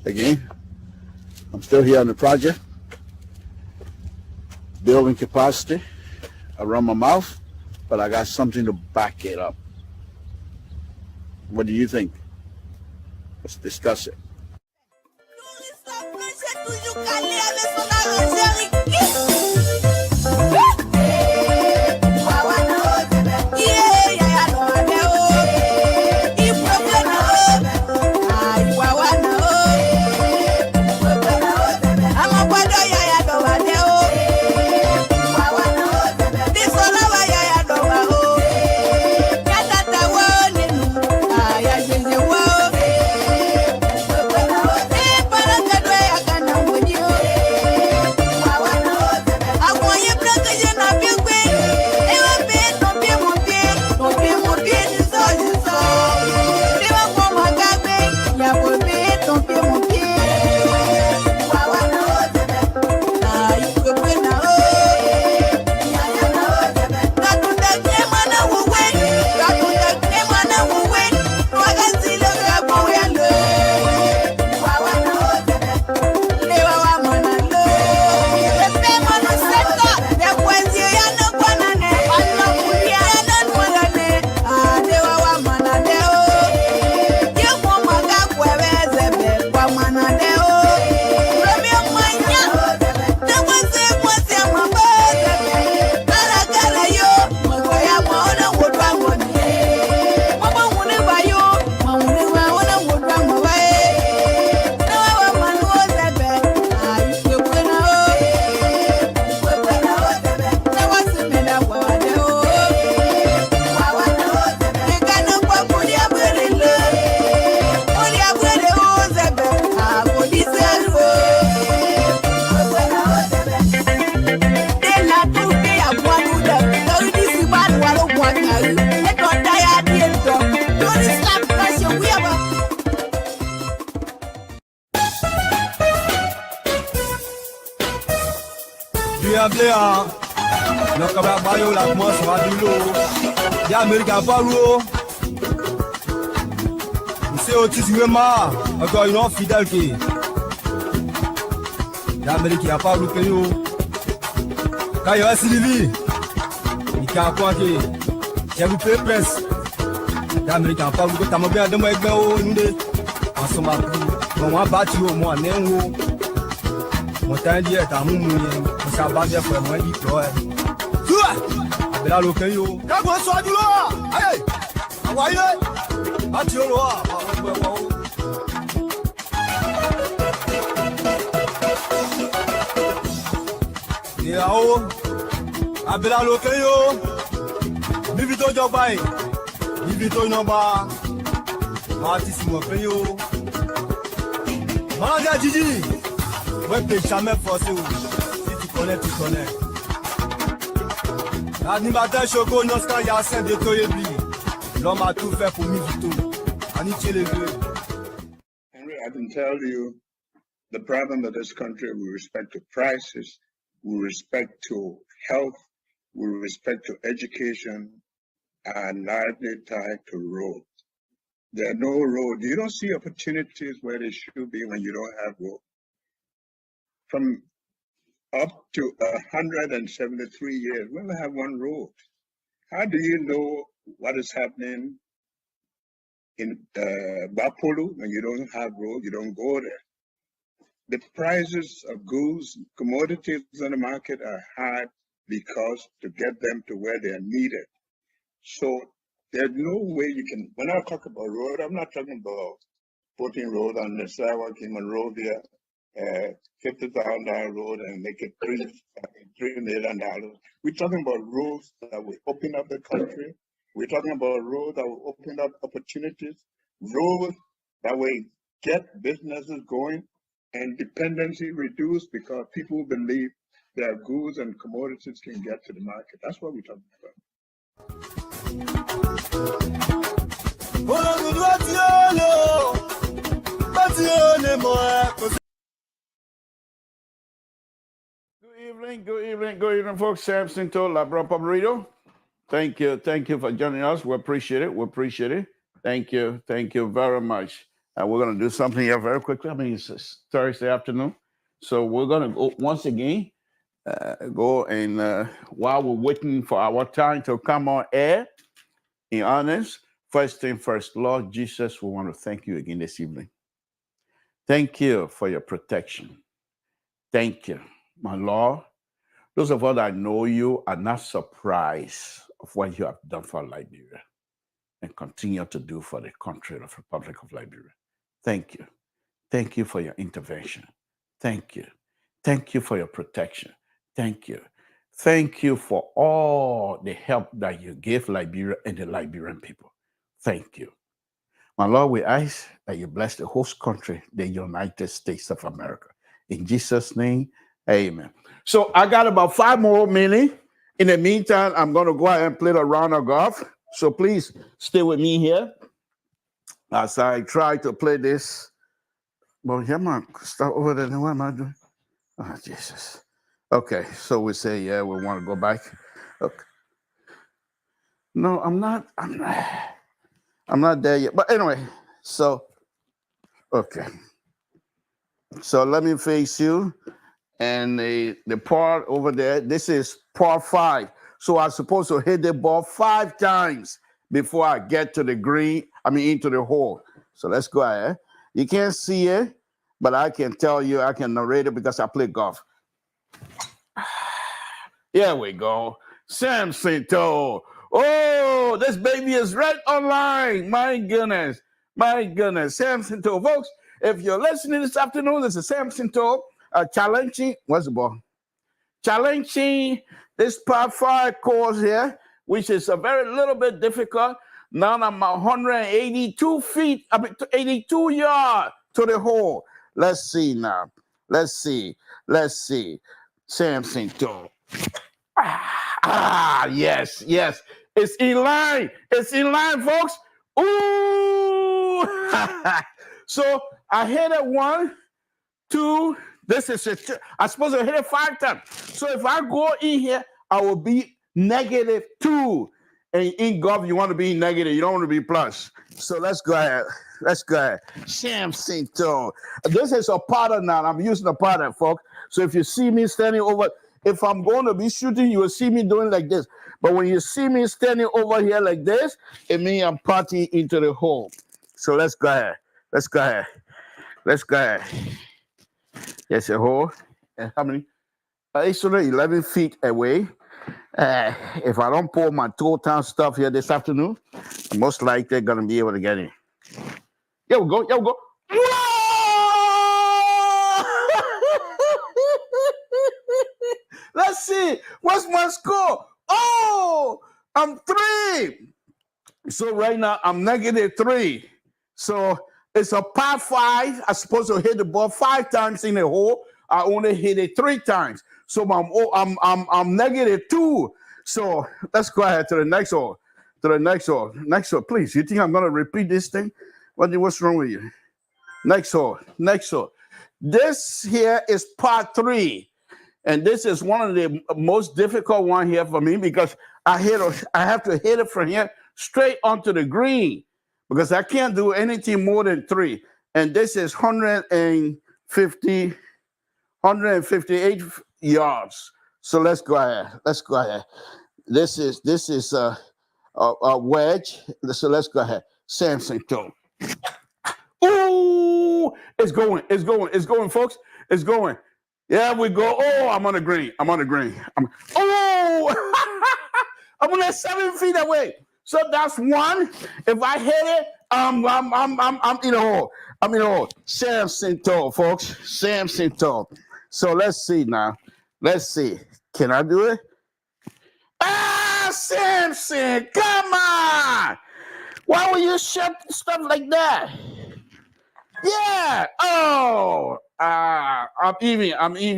Again, I'm still here on the project, building capacity around my mouth, but I got something to back it up. What do you think? Let's discuss it. Encore une autre fidèle qui l'Amérique a pas loupé nous. Quand il va Sylvie, il a quoi qui j'ai loupé presse. L'Amérique a pas loupé. T'as mon bien de moi avec moi nous deux. En somme on va battre au moins néo. Mon temps dit est à mon moyen. On s'en bat bien pour moi dit toi. Tu là local yo. Quand on soit du loin. Allez. Envoyez. Battu au loin. Yao, abela lokeyo, bivito jobai, bivito nomba, artiste mo peyo. Manager Gigi, ouais t'es jamais forcé ou, si tu connais, tu connais. L'animateur Choco Noska Yassin de Toyebi, l'homme a tout fait pour Mivito, Aniche les deux. Henry, I can tell you the problem of this country with respect to prices, with respect to health, with respect to education, and largely tied to roads. There are no roads. You don't see opportunities where they should be when you don't have roads. From up to 173 years, we only have one road. How do you know what is happening in Bapolu when you don't have roads? You don't go there. The prices of goods, commodities on the market are high because to get them to where they are needed. So there's no way you can, when I talk about road, I'm not talking about putting road on the sidewalk in Monrovia, $50,000 road and make it $3 million. We're talking about roads that will open up the country. We're talking about roads that will open up opportunities, roads that will get businesses going, and dependency reduced because people believe their goods and commodities can get to the market. That's what we're talking about. Good evening, folks. Samson to LIBERIA Public Radio. Thank you for joining us. We appreciate it. Thank you very much. We're going to do something here very quickly. I mean, it's Thursday afternoon. So we're going to go once again, go and while we're waiting for our time to come on air, in honest, first thing first, Lord Jesus, we want to thank you again this evening. Thank you for your protection. Thank you, my Lord. Those of us that know you are not surprised of what you have done for Liberia and continue to do for the country of the Republic of Liberia. Thank you. Thank you for your intervention. Thank you. Thank you for your protection. Thank you. Thank you for all the help that you gave Liberia and the Liberian people. Thank you. My Lord, we ask that you bless the host country, the United States of America. In Jesus' name, amen. So I got about 5 more minutes. In the meantime, I'm going to go ahead and play a round of golf. So please stay with me here as I try to play this. Well, here, man, start over there. What am I doing? Oh, Jesus. Okay, so we say, yeah, we want to go back. Okay. No, I'm not there yet. But anyway, so, okay. So let me face you. And the part over there, this is par 5. So I'm supposed to hit the ball 5 times before I get to the green, into the hole. So let's go ahead. You can't see it, but I can tell you, I can narrate it because I play golf. Here we go. Samson. Oh, this baby is right online. My goodness. My goodness. Samson. Folks, if you're listening this afternoon, this is Samson challenging. What's the ball? Challenging this par 5 course here, which is a very little bit difficult. Now I'm 182 feet, 82 yards to the hole. Let's see now. Let's see. Samson. Yes. It's in line. Folks. Ooh. So I hit it 1, 2. This is I'm supposed to hit it 5 times. So if I go in here, I will be -2. And in golf, you want to be negative. You don't want to be plus. So let's go ahead. Samson. This is a putter now. I'm using a putter, folks. So if you see me standing over, if I'm going to be shooting, you will see me doing like this. But when you see me standing over here like this, it means I'm putting into the hole. So let's go ahead. Yes, a hole. And how many? 811 feet away. If I don't pull my total stuff here this afternoon, I'm most likely going to be able to get in. Here we go. Whoa! Let's see. What's my score? Oh, I'm 3. So right now, I'm -3. So it's a par 5. I'm supposed to hit the ball 5 times in the hole. I only hit it 3 times. So I'm -2. So let's go ahead to the next hole. Next hole, please. You think I'm gonna repeat this thing? What's wrong with you? Next hole. This here is par 3. And this is one of the most difficult one here for me because I have to hit it from here straight onto the green because I can't do anything more than 3. And this is 158 yards. So let's go ahead. This is a wedge. So let's go ahead. Samson. Ooh, it's going, folks. It's going. Yeah, we go. Oh, I'm on the green. I'm only 7 feet away. So that's 1. If I hit it, I'm in the hole. Samson, folks. So let's see now. Can I do it? Samson, come on! Why would you shut stuff like that? Yeah. Oh, I'm even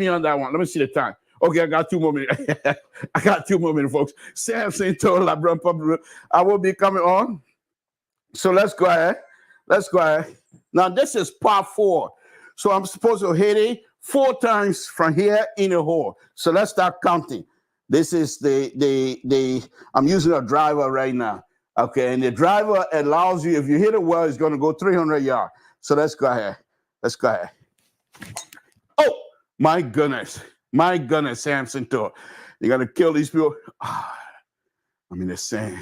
on that one. Let me see the time. Okay, I got 2 more minutes. Folks. Samson told LIBERIA Public, I will be coming on. So let's go ahead. Now this is par 4. So I'm supposed to hit it 4 times from here in the hole. So let's start counting. This is I'm using a driver right now. Okay, and the driver allows you, if you hit it well, it's going to go 300 yards. So let's go ahead. Let's go ahead. Oh, my goodness. My goodness, Samson too. You got to kill these people. I'm in the sand.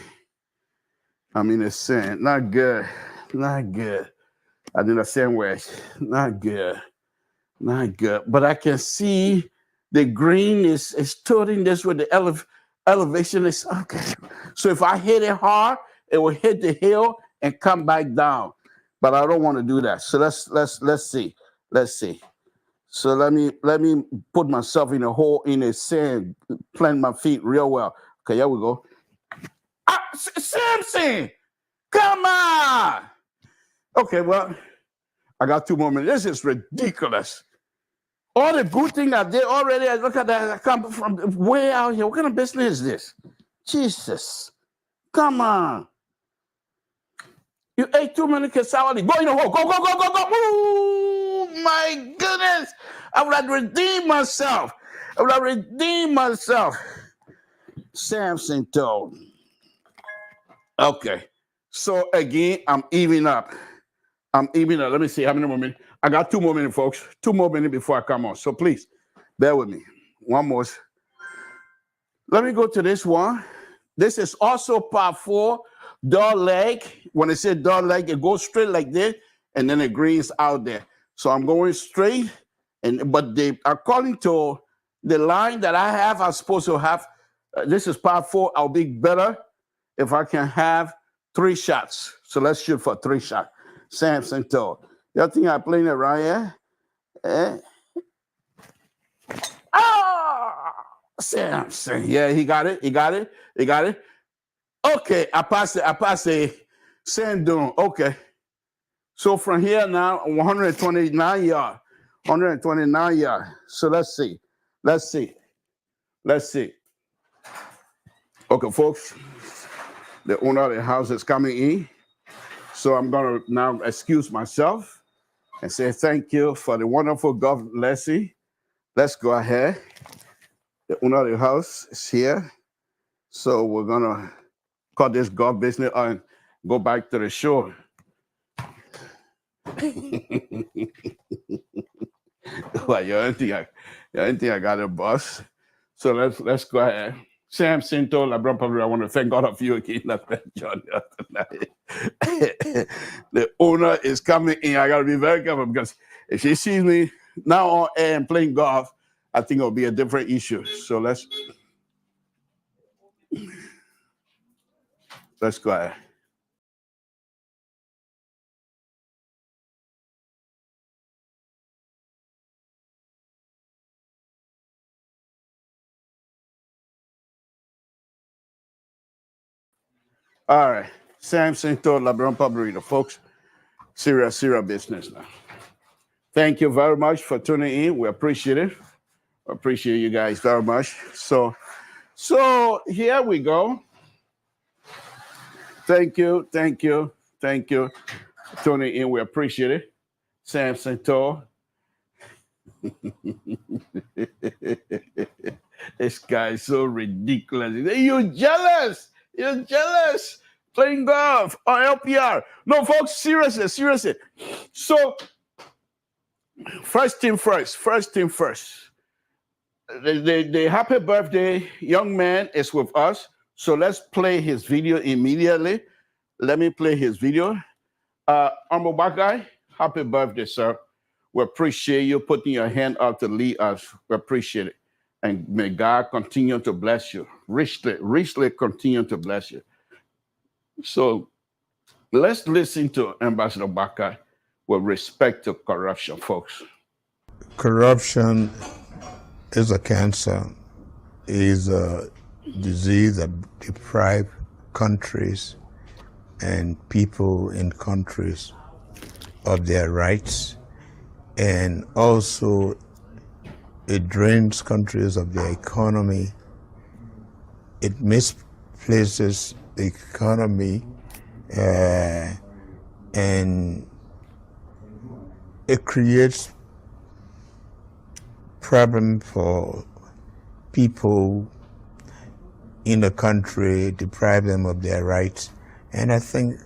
I'm in the sand. Not good. Not good. I did a sandwich. Not good. Not good. But I can see the green is tilting this with the elevation. Is okay. So if I hit it hard, it will hit the hill and come back down. But I don't want to do that. So let's see. Let's see. So let me put myself in a hole in the sand, plant my feet real well. Okay, here we go. Samson, come on. Okay, well, I got 2 more minutes. This is ridiculous. All the good thing I did already, I look at that, I come from way out here. What kind of business is this? Jesus. Come on. You ate too many cassawali. Go in the hole. Go. Oh, my goodness. I would have redeemed myself. Samson told. Okay. So again, I'm even up. Let me see how many more minutes. I got 2 more minutes, folks. 2 more minutes before I come on. So please, bear with me. One more. Let me go to this one. This is also part 4, dog leg. When I say dog leg, it goes straight like this, and then it greens out there. So I'm going straight, but according to the line that I have, I'm supposed to have, this is part 4. I'll be better if I can have 3 shots. So let's shoot for 3 shots. Samson told. Y'all think I'm playing it right here? Samson. Yeah, he got it. Okay, I passed it. Sand dune. Okay. So from here now, 129 yards. 129 yards. So let's see. Okay, folks. The owner of the house is coming in. So I'm going to now excuse myself and say thank you for the wonderful God blessing. Let's go ahead. The owner of the house is here. So we're going to cut this golf business and go back to the show. Well, you don't think I got a bus. So let's go ahead. Samson told LIBERIA, I want to thank God of you again. The owner is coming in. I got to be very careful because if she sees me now on air and playing golf, I think it'll be a different issue. So let's go ahead. All right. Samson told LIBERIA, folks, serious business now. Thank you very much for tuning in. We appreciate it. Appreciate you guys very much. So here we go. Thank you. Tuning in. We appreciate it. Samson told. This guy is so ridiculous. You're jealous. Playing golf on LPR. No, folks, seriously. So, first thing first. The happy birthday young man is with us. So let's play his video immediately. Let me play his video. Honorable Black Guy, happy birthday, sir. We appreciate you putting your hand out to lead us. We appreciate it. And may God continue to bless you. Richly continue to bless you. So let's listen to Ambassador Baka with respect to corruption, folks. Corruption is a cancer, is a disease that deprives countries and people in countries of their rights, and also it drains countries of their economy. It misplaces the economy, and it creates problem for people in the country, deprive them of their rights. And I think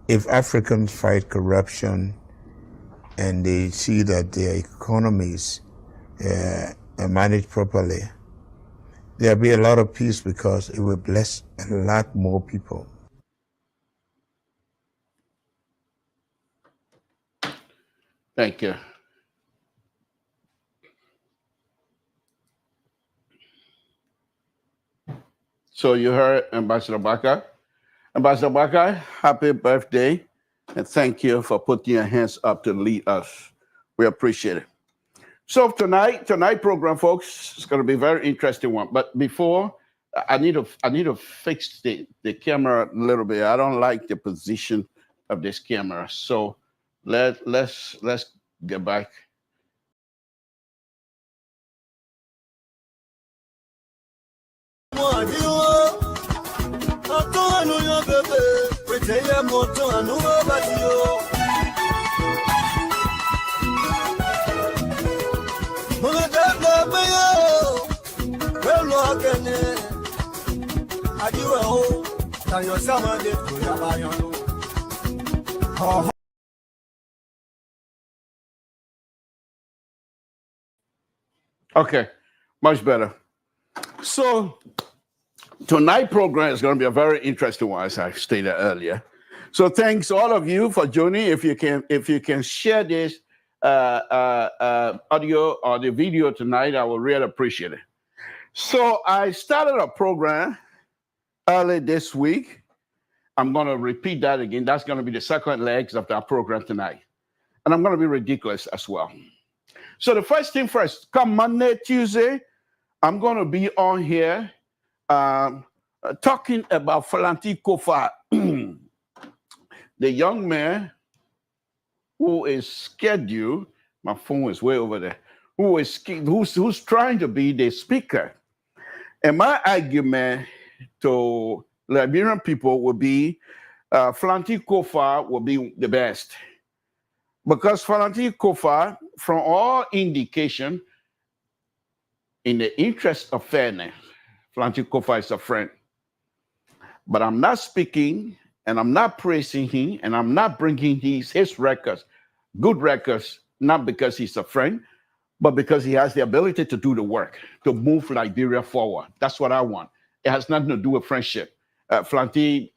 if Africans fight corruption, and they see that their economies are managed properly, there'll be a lot of peace because it will bless a lot more people. Thank you. So you heard Ambassador Baka. Ambassador Baka, happy birthday, and thank you for putting your hands up to lead us. We appreciate it. So tonight program, folks, is going to be a very interesting one. But before, I need to fix the camera a little bit. I don't like the position of this camera. So let's get back. Okay, much better. So tonight's program is going to be a very interesting one, as I stated earlier. So thanks all of you for joining. If you can share this audio or the video tonight, I will really appreciate it. So I started a program early this week. I'm going to repeat that again. That's going to be the second legs of that program tonight. And I'm going to be ridiculous as well. So the first thing first, come Monday, Tuesday, I'm going to be on here talking about Falanti Kofa, the young man who is scheduled, my phone is way over there, who's trying to be the speaker. And my argument to Liberian people would be Falanti Kofa will be the best. Because Falanti Kofa, from all indication, in the interest of fairness, Falanti Kofa is a friend. But I'm not speaking, and I'm not praising him, and I'm not bringing his records, good records, not because he's a friend, but because he has the ability to do the work, to move Liberia forward. That's what I want. It has nothing to do with friendship. Falanti,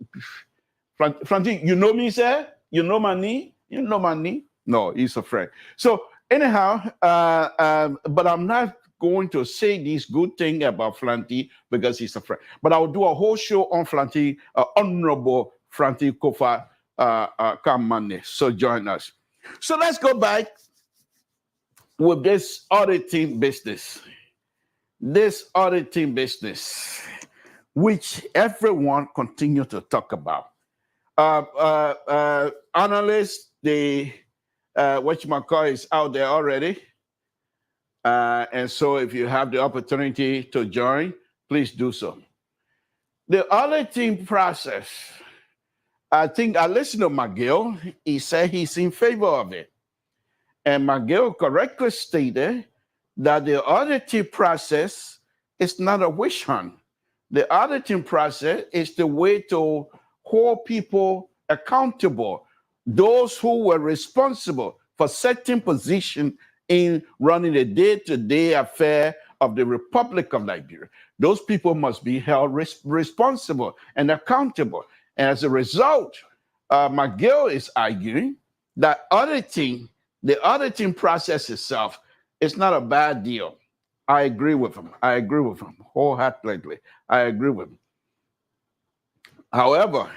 you know me, sir? You know my knee? You know my knee? No, he's a friend. So anyhow, but I'm not going to say this good thing about Falanti because he's a friend. But I will do a whole show on Falanti, Honorable Falanti Kofa, come Monday. So join us. So let's go back with this auditing business. This auditing business, which everyone continue to talk about. Analysts, whatchamacallit is out there already. And so if you have the opportunity to join, please do so. The auditing process, I think I listened to McGill. He said he's in favor of it. And McGill correctly stated that the auditing process is not a witch hunt. The auditing process is the way to hold people accountable, those who were responsible for certain position in running the day-to-day affair of the Republic of Liberia. Those people must be held responsible and accountable. And as a result, McGill is arguing that the auditing process itself is not a bad deal. I agree with him. I agree with him wholeheartedly. I agree with him. However,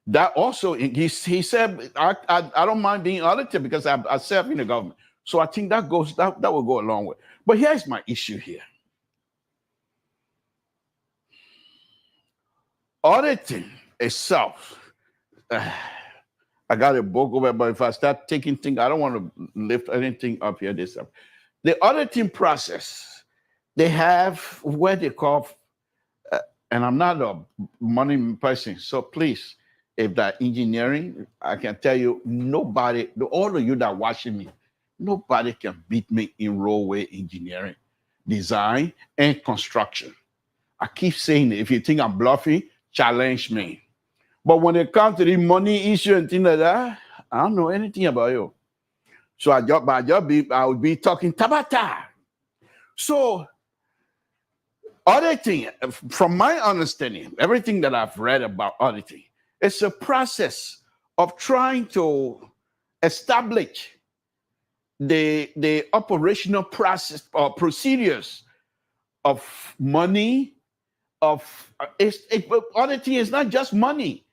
that also, he said, I don't mind being audited because I serve in the government. So I think that will go a long way. But here's my issue here. Auditing itself, I got a book over, but if I start taking things, I don't want to lift anything up here this time. The auditing process, they have what they call, and I'm not a money person, so please, if that engineering, I can tell you, nobody, all of you that are watching me, nobody can beat me in roadway engineering, design, and construction. I keep saying it. If you think I'm bluffing, challenge me. But when it comes to the money issue and things like that, I don't know anything about you. So I would be talking Tabata. So auditing, from my understanding, everything that I've read about auditing, it's a process of trying to establish the operational process or procedures of money, auditing is not just money.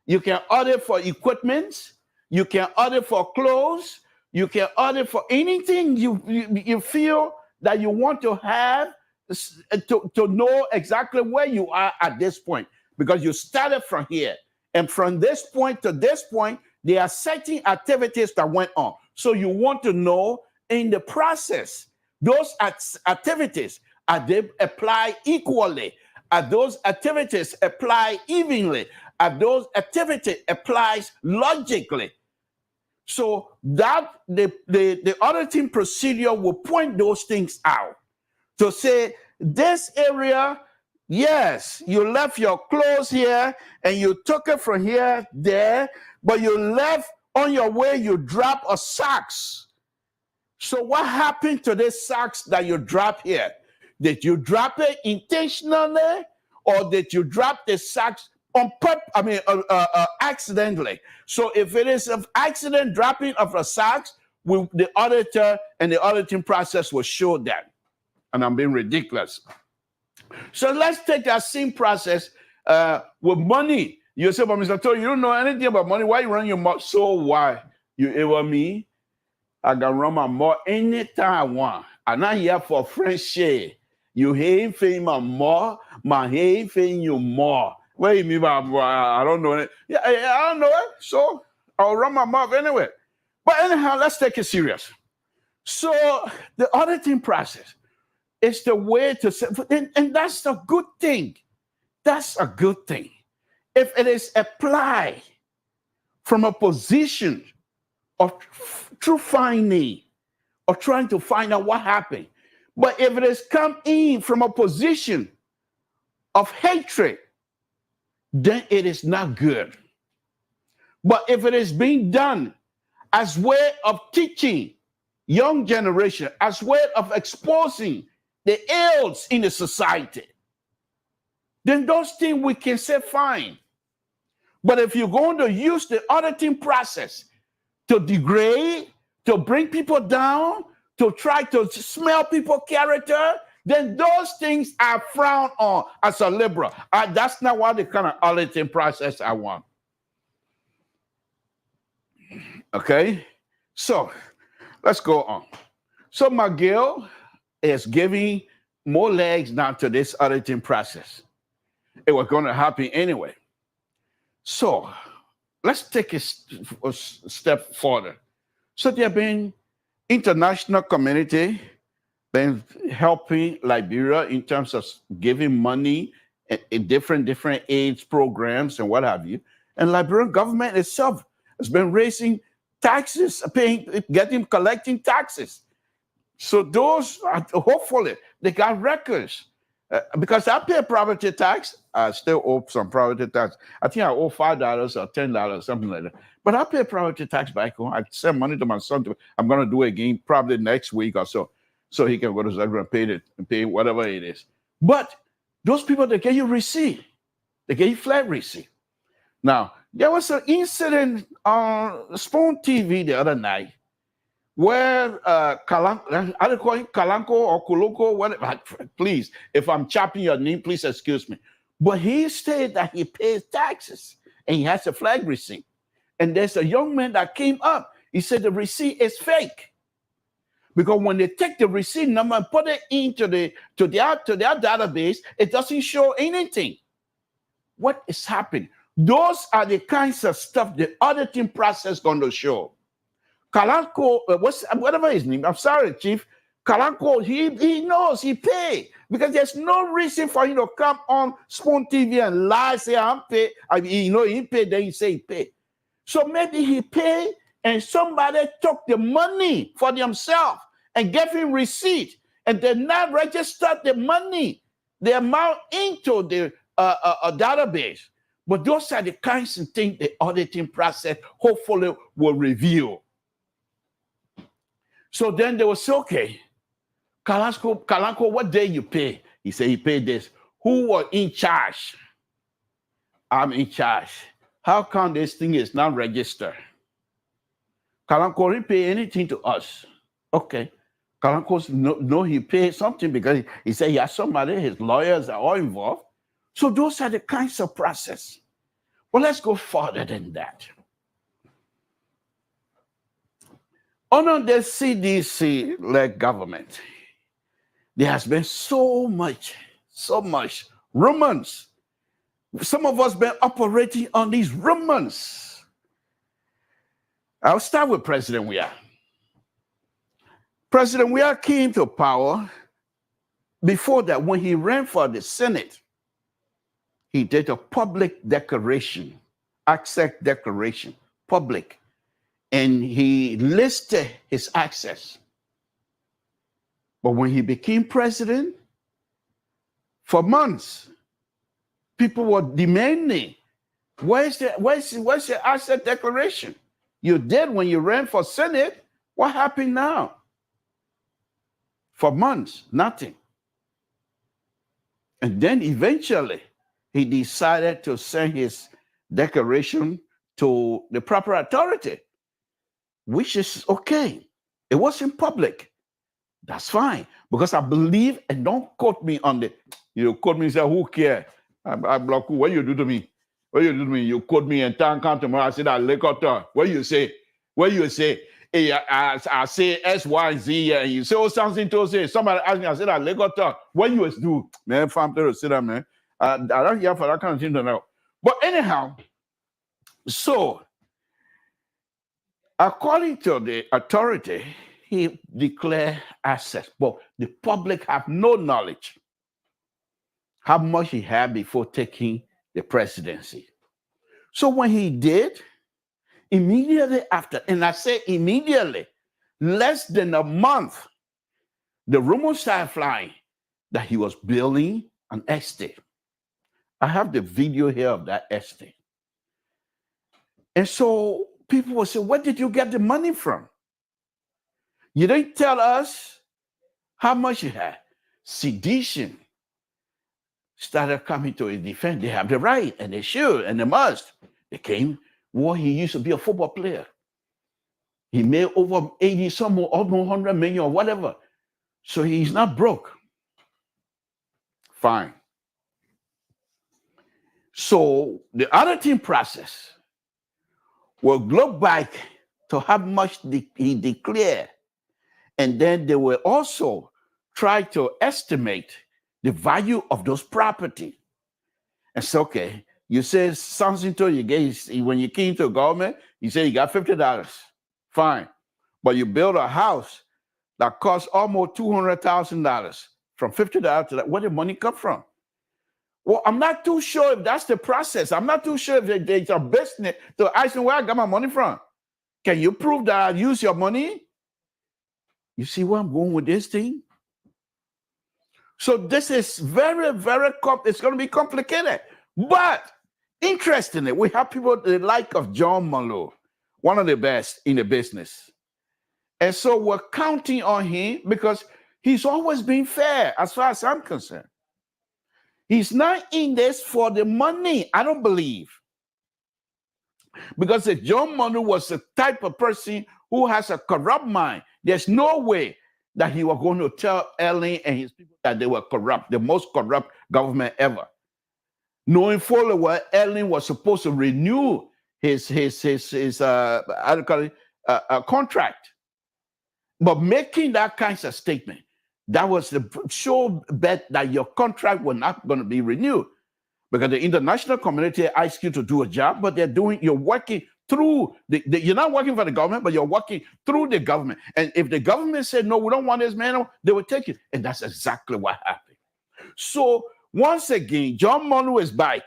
You can audit for equipment, you can audit for clothes, you can audit for anything you feel that you want to have to know exactly where you are at this point, because you started from here. And from this point to this point, there are certain activities that went on. So you want to know in the process, those activities, are they applied equally? Are those activities applied evenly? Are those activities applied logically? So that the auditing procedure will point those things out to say, this area, yes, you left your clothes here and you took it from here, there, but you left on your way, you dropped a socks. So what happened to this socks that you dropped here? Did you drop it intentionally, or did you drop the socks on purpose? Accidentally. So if it is an accident dropping of a socks, the auditor and the auditing process will show that. And I'm being ridiculous. So let's take that same process with money. You say, but Mr. Tony, you don't know anything about money. Why you run your mouth? So why? You ever me? I can run my mouth anytime I want. I'm not here for friendship. You ain't paying my more, my ain't paying you more. What do you mean by I don't know it? Yeah, I don't know it. So I'll run my mouth anyway. But anyhow, let's take it serious. So the auditing process is the way to say, and that's a good thing. That's a good thing. If it is applied from a position of true finding or trying to find out what happened. But if it has come in from a position of hatred, then it is not good. But if it is being done as way of teaching young generation, as way of exposing the ills in the society, then those things we can say fine. But if you're going to use the auditing process to degrade, to bring people down, to try to smell people's character, then those things are frowned on as a liberal. That's not what the kind of auditing process I want. Okay? So, let's go on. So, McGill is giving more legs now to this auditing process. It was going to happen anyway. So, let's take a step further. So there have been international community been helping Liberia in terms of giving money in different AIDS programs and what have you. And Liberian government itself has been raising taxes, collecting taxes. So those, hopefully, they got records. Because I pay property tax, I still owe some property tax. I think I owe $5 or $10, something like that. But I pay property tax back home. I send money to my son. I'm going to do it again probably next week or so he can go to Zagreb and pay whatever it is. But those people, they get you receipt. They get you flat receipt. Now, there was an incident on Spoon TV the other night where Kalanko, I don't call him Kalanko or Kuloko, whatever. Please, if I'm chopping your name, please excuse me. But he said that he pays taxes and he has a flag receipt. And there's a young man that came up. He said the receipt is fake. Because when they take the receipt number and put it into their database, it doesn't show anything. What is happening? Those are the kinds of stuff the auditing process is going to show. Kalanko, whatever his name, I'm sorry, Chief. Kalanko, he knows he paid because there's no reason for him to come on Spoon TV and lie, say I'm paid. He paid, then he say he paid. So maybe he paid and somebody took the money for themselves and gave him receipt and did not register the money, the amount into the database. But those are the kinds of things the auditing process hopefully will reveal. So then they will say, okay, Kalanko, what day you pay? He said he paid this. Who was in charge? I'm in charge. How come this thing is not registered? Kalanko didn't pay anything to us. Okay. Kalanko no, he paid something because he said he has somebody, his lawyers are all involved. So those are the kinds of process. Well, let's go further than that. Under the CDC-led government, there has been so much rumors. Some of us been operating on these rumors. I'll start with President Weah. President Weah came to power. Before that, when he ran for the Senate, he did a public declaration, access declaration, public, and he listed his access. But when he became president, for months, people were demanding, where's your asset declaration? You did when you ran for Senate. What happened now? For months, nothing. And then eventually, he decided to send his declaration to the proper authority, which is okay. It was in public. That's fine. Because I believe, and don't quote me on the, you quote me and say, who cares? I block you. What you do to me? What you do to me? You quote me and town come tomorrow. I said, I lick out. What you say? What you say? Hey, I say S, Y, and Z, and you say, oh, something to say. Somebody asked me, I said, I lick out. What you do? Man, fam, to sit down, man. I don't hear for that kind of thing to know. But anyhow, so according to the authority, he declared access, but the public have no knowledge how much he had before taking the presidency. So when he did, immediately after, and I say immediately, less than a month, the rumors started flying that he was building an estate. I have the video here of that estate. And so people will say, where did you get the money from? You didn't tell us how much you had. Sedition started coming to his defense. They have the right, and they should, and they must. They came, well, he used to be a football player. He made over 80, some almost 100 million or whatever. So he's not broke. Fine. So the auditing process will look back to how much he declared. And then they will also try to estimate the value of those property. And so, okay, you said something to you gave, when you came to government, you said you got $50. Fine. But you built a house that cost almost $200,000. From $50 to that, where did the money come from? Well, I'm not too sure if that's the process. I'm not too sure if there's a business to ask me where I got my money from. Can you prove that I use your money? You see where I'm going with this thing? So this is very, very, it's going to be complicated. But interestingly, we have people the like of John Malone, one of the best in the business. And so we're counting on him because he's always been fair as far as I'm concerned. He's not in this for the money, I don't believe. Because if John Malone was the type of person who has a corrupt mind, there's no way that he was going to tell Ellen and his people that they were corrupt, the most corrupt government ever. Knowing fully well, Ellen was supposed to renew his contract. But making that kind of statement, that was the sure bet that your contract was not going to be renewed. Because the international community asks you to do a job, but you're working through you're not working for the government, but you're working through the government. And if the government said, no, we don't want this man, they will take it. And that's exactly what happened. So once again, John Monroe is back.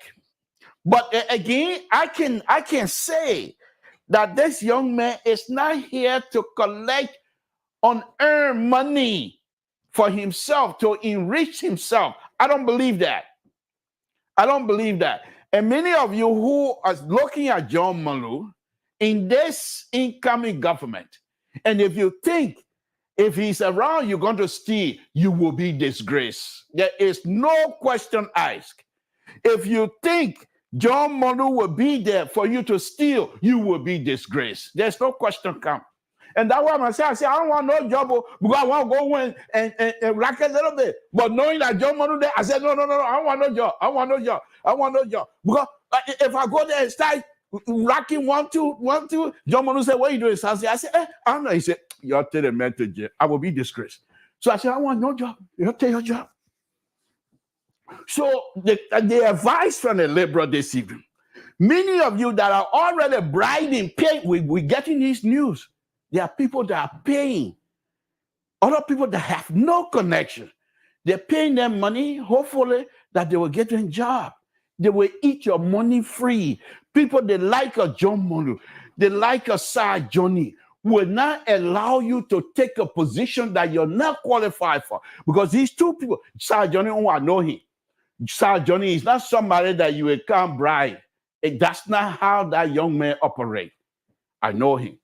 But again, I can say that this young man is not here to collect unearned money for himself, to enrich himself. I don't believe that. I don't believe that. And many of you who are looking at John Malone in this incoming government, and if you think If he's around, you're going to steal, you will be disgraced. There is no question asked. If you think John Monu will be there for you to steal, you will be disgraced. There's no question come. And that's why I say, I don't want no job because I want to go in and rack a little bit. But knowing that John Monu there, I said, no, I don't want no job. I want no job. I want no job. Because if I go there and start racking 1, 2, John Monu said, what are you doing? So I said, I don't know. He said, you're telling me to jail. I will be disgraced. So I said, I want no job. You'll take your job. So the advice from the liberal this evening, many of you that are already bribing, paying, we're getting these news. There are people that are paying. Other people that have no connection. They're paying them money, hopefully, that they will get a job. They will eat your money free. People, they like a John Monu. They like a Sir Johnny. Will not allow you to take a position that you're not qualified for. Because these two people, Sir Johnny, I know him. Sir Johnny is not somebody that you will come bribe. That's not how that young man operates. I know him.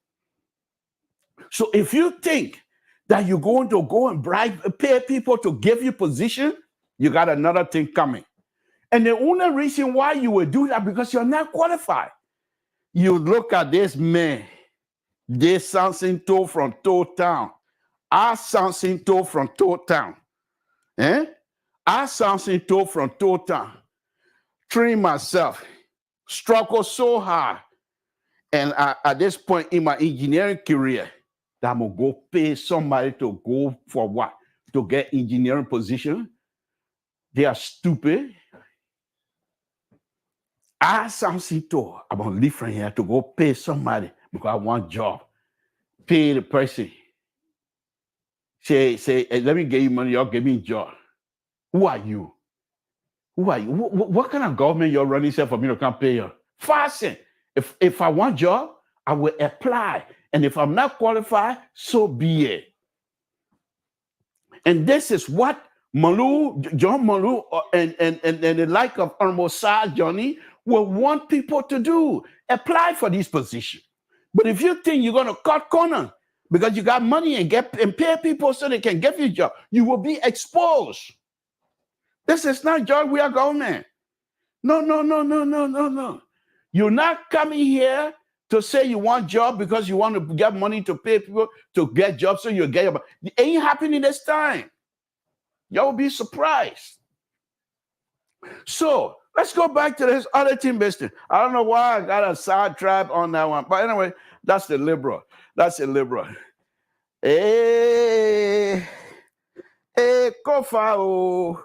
So if you think that you're going to go and pay people to give you position, you got another thing coming. And the only reason why you will do that because you're not qualified. You look at this man, this Samson told from Toe Town. Our Samson told from Toe Town. Our Samson told from Toe Town. Train myself, struggle so hard. And at this point in my engineering career, that I'm going to go pay somebody to go for what? To get engineering position. They are stupid. I Samson told I'm going to leave from here to go pay somebody because I want a job. Pay the person. Say, hey, let me give you money, y'all give me a job. Who are you? Who are you? What kind of government you're running for me to come pay you? Fasten. If I want a job, I will apply. And if I'm not qualified, so be it. And this is what John Molu and the like of almost Sir Johnny will want people to do. Apply for this position. But if you think you're going to cut corner because you got money and pay people so they can give you a job, you will be exposed. This is not job we are government. No. You're not coming here to say you want job because you want to get money to pay people to get jobs so you get your money. It ain't happening this time. Y'all will be surprised. So let's go back to this other team business. I don't know why I got a sidetrack on that one. But anyway, that's the liberal. Hey, Kofa,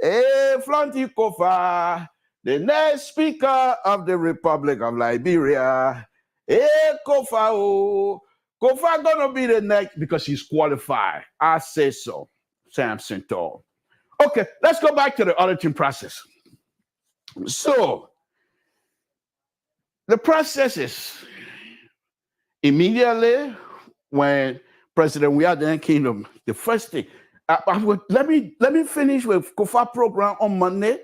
Flanty Kofa, the next speaker of the Republic of Liberia. Kofa gonna be the next because he's qualified. I say so. Samson told. Okay, let's go back to the auditing process. So the process is immediately when President We Are the Kingdom, the first thing. Let me finish with Kofa program on Monday,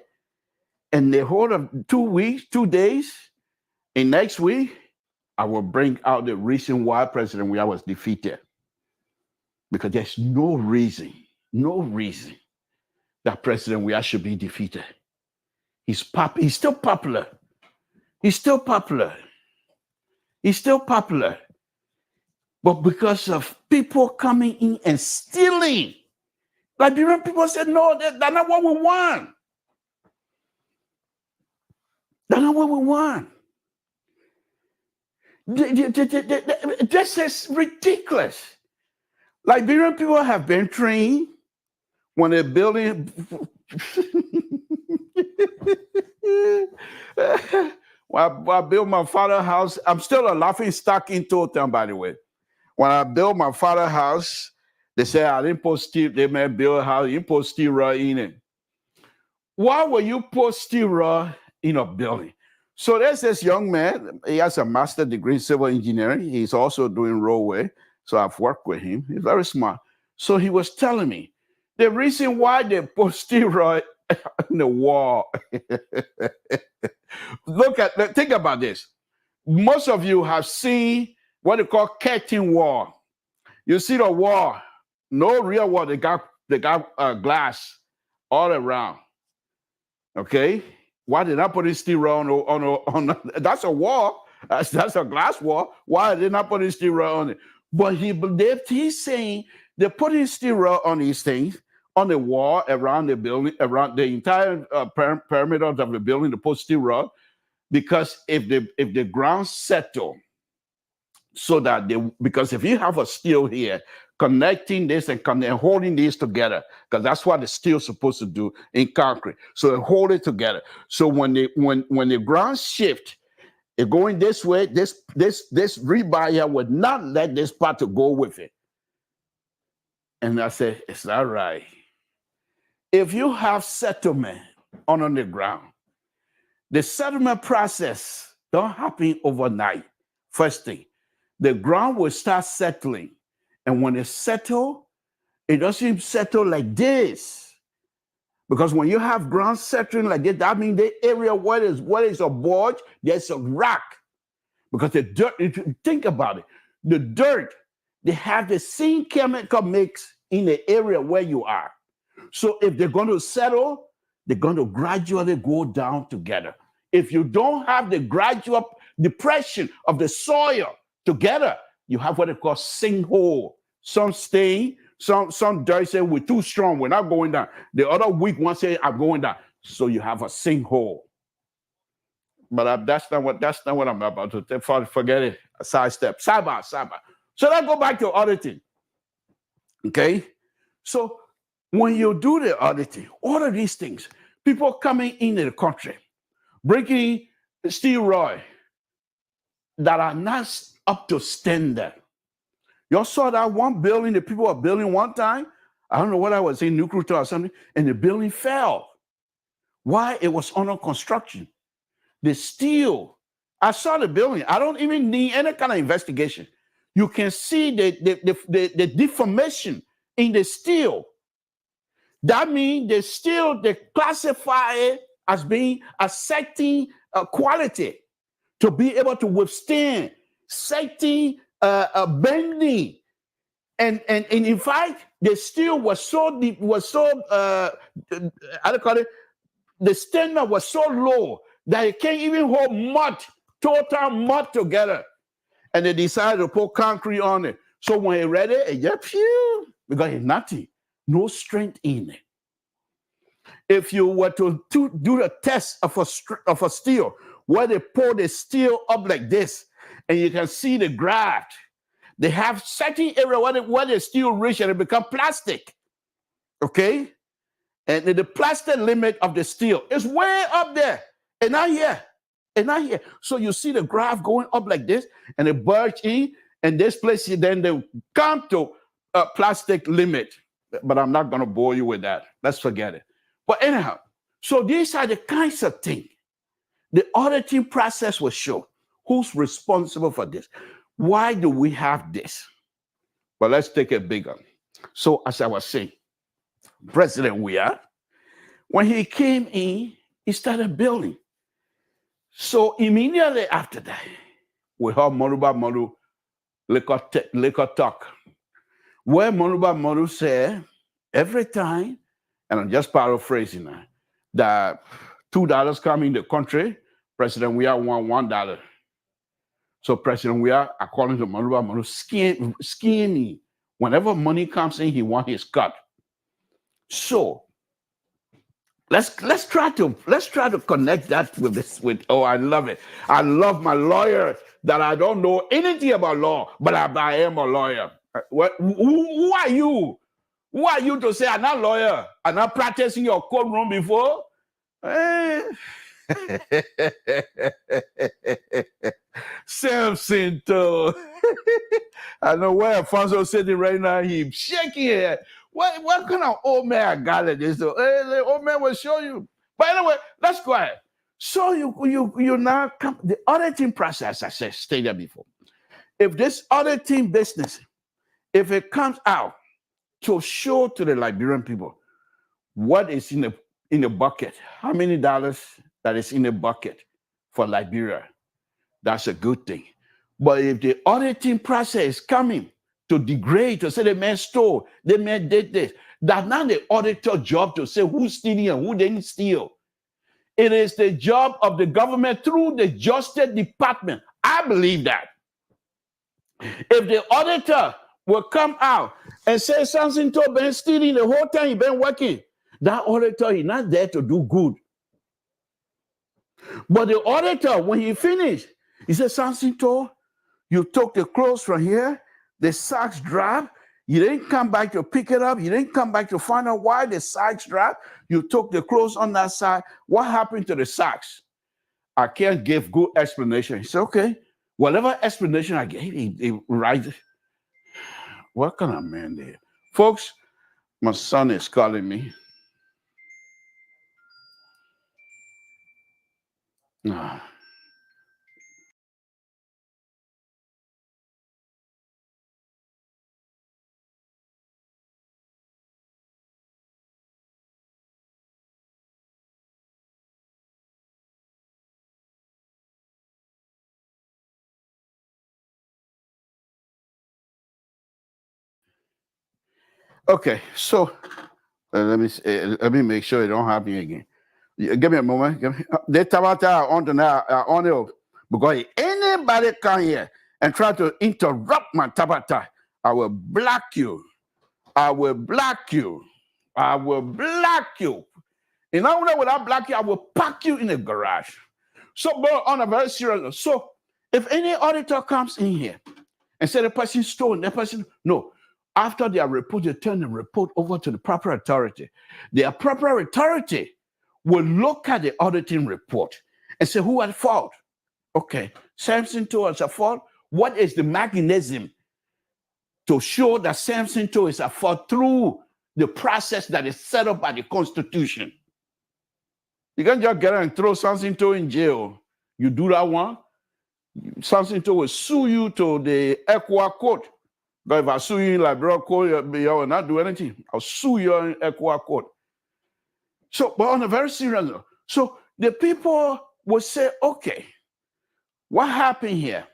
and the whole of 2 days. And next week, I will bring out the reason why President We Are was defeated. Because there's no reason that President We Are should be defeated. He's still popular. But because of people coming in and stealing, Liberian people said, no, that's not what we want. That's not what we want. This is ridiculous. Liberian people have been trained when they're building. When I built my father's house, I'm still a laughing stock in total, by the way. When I built my father's house, they said I didn't put steel. They may build a house, you put steel rod in it. Why would you put steel rod in a building? So there's this young man. He has a master's degree in civil engineering. He's also doing roadway. So I've worked with him. He's very smart. So he was telling me the reason why they put steel rod in the wall. Think about this. Most of you have seen what they call curtain wall. You see the wall No real wall. They got glass all around. Okay, why did I put in steel rod on that's a wall? That's a glass wall. Why did I put in steel rod on it? But he's saying they're putting steel rod on these things on the wall around the building, around the entire perimeter of the building. To put steel rod because if the ground settle, so that because if you have a steel here connecting this and holding these together, because that's what the steel's supposed to do in concrete. So they hold it together. So when the ground shift, it going this way, this rebar here would not let this part to go with it. And I said, it's not right. If you have settlement on the ground, the settlement process don't happen overnight. First thing, the ground will start settling. And when it settles, it doesn't settle like this. Because when you have ground settling like this, that means the area where is a bulge, there's a rock. Because the dirt, if you think about it, the dirt, they have the same chemical mix in the area where you are. So if they're going to settle, they're going to gradually go down together. If you don't have the gradual depression of the soil together, you have what they call sinkhole. Some stay, some dirt say we're too strong, we're not going down. The other weak one say I'm going down. So you have a sinkhole. But that's not what I'm about to tell. Forget it. A sidestep. Sidebar. So let's go back to auditing. Okay? So when you do the auditing, all of these things, people coming into the country, breaking steel rod that are not up to standard. Y'all saw that one building the people were building one time. I don't know what I was in nuclear or something, and the building fell. Why? It was under construction. The steel, I saw the building. I don't even need any kind of investigation. You can see the deformation in the steel. That means the steel, they classify it as being a certain quality to be able to withstand certain bending. And in fact, the steel was so deep, how do you call it? The standard was so low that it can't even hold mud, total mud together. And they decided to put concrete on it. So when it ready, it just phew, because it's nothing, no strength in it. If you were to do the test of a steel, where they pour the steel up like this, and you can see the graft, they have certain area where the steel reach and it become plastic. Okay? And the plastic limit of the steel is way up there. And not here. And not here. So you see the graph going up like this, and it burst in, and this place, then they come to a plastic limit. But I'm not going to bore you with that. Let's forget it. But anyhow, so these are the kinds of things the auditing process will show. Who's responsible for this? Why do we have this? Well, let's take it bigger. So as I was saying, President Weah, when he came in, he started building. So immediately after that, we heard Moruba Moru liquor talk, where Moruba Moru said every time, and I'm just paraphrasing now, that $2 come in the country, President Weah want $1. So President Weah, according to Moruba Moru, skinny. Whenever money comes in, he wants his cut. So let's try to connect that with this. Oh, I love it. I love my lawyer that I don't know anything about law, but I am a lawyer. Who are you? Who are you to say I'm not a lawyer? I'm not practicing your courtroom before? Samson, too. I know where Alfonso's sitting right now. He's shaking his head. What kind of old man I got at this? The old man will show you. But anyway, let's go ahead. So you now come the auditing process. I said, stated before. If this auditing business, if it comes out to show to the Liberian people what is in the bucket, how many dollars that is in the bucket for Liberia, that's a good thing. But if the auditing process is coming to degrade, to say the man stole, the man did this. That's not the auditor job to say who's stealing and who didn't steal. It is the job of the government through the Justice Department. I believe that. If the auditor will come out and say Samson to been stealing the whole time he been working, that auditor is not there to do good. But the auditor, when he finished, he said, Samson to, you took the clothes from here, the sacks dropped, you didn't come back to pick it up, you didn't come back to find out why the sacks dropped, you took the clothes on that side, what happened to the sacks? I can't give good explanation. He said, okay, whatever explanation I gave, he right. What kind of man there? Folks, my son is calling me. Ah. Okay, so let me make sure it don't happen again. Give me a moment. They tabata on the now on it because anybody come here and try to interrupt my tabata, I will block you. I will block you. I will block you. And now when I block you, I will pack you in the garage. So, but on a very serious note, so if any auditor comes in here and say the person stole, that person, no. After they are reported, they turn the report over to the proper authority. The proper authority will look at the auditing report and say, who at fault? Okay, Samson too is at fault. What is the mechanism to show that Samson too is at fault through the process that is set up by the Constitution? You can't just get and throw Samson too in jail. You do that one, Samson too will sue you to the ECOWA court. But if I sue you in LIBERIA court, you will not do anything. I'll sue you in ECOWA court. So, but on a very serious note, so the people will say, okay, what happened here?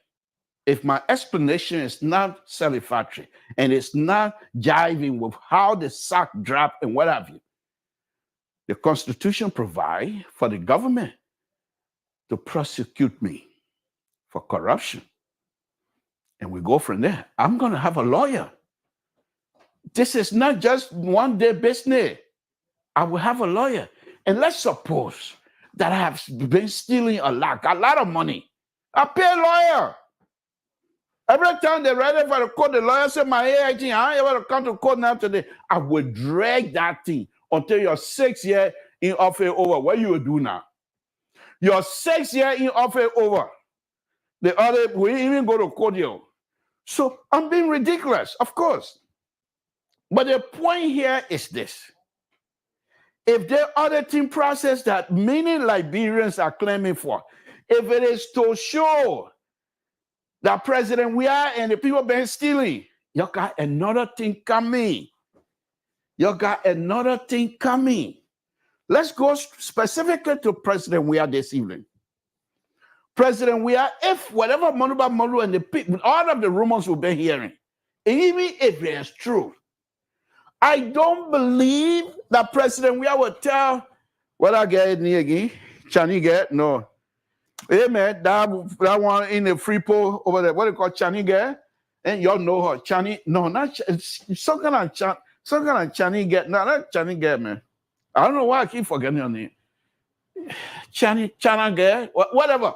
If my explanation is not satisfactory and it's not jiving with how the sack dropped and what have you, the Constitution provides for the government to prosecute me for corruption. And we go from there. I'm going to have a lawyer. This is not just one day business. I will have a lawyer. And let's suppose that I have been stealing a lot of money. I pay a lawyer. Every time they're ready for the court, the lawyer said, my AIT, I ain't able to come to court now today. I will drag that thing until your 6 year in office over. What you will do now? Your 6 year in office over. The other, we even go to court here. So I'm being ridiculous, of course. But the point here is this. If the auditing process that many Liberians are claiming for, if it is to show that President we are and the people been stealing, you got another thing coming. You got another thing coming. Let's go specifically to President we are this evening. President we are, if whatever Manu and the people, all of the rumors we've been hearing, and even if it is true, I don't believe that President we are will tell what I get in again. Chani get no. Hey man, that one in the free poll over there, what they call Chani get, and y'all know her. Chani, no, not some kind of Chani get. No, not Chani get, man. I don't know why I keep forgetting your name. Chana get, whatever.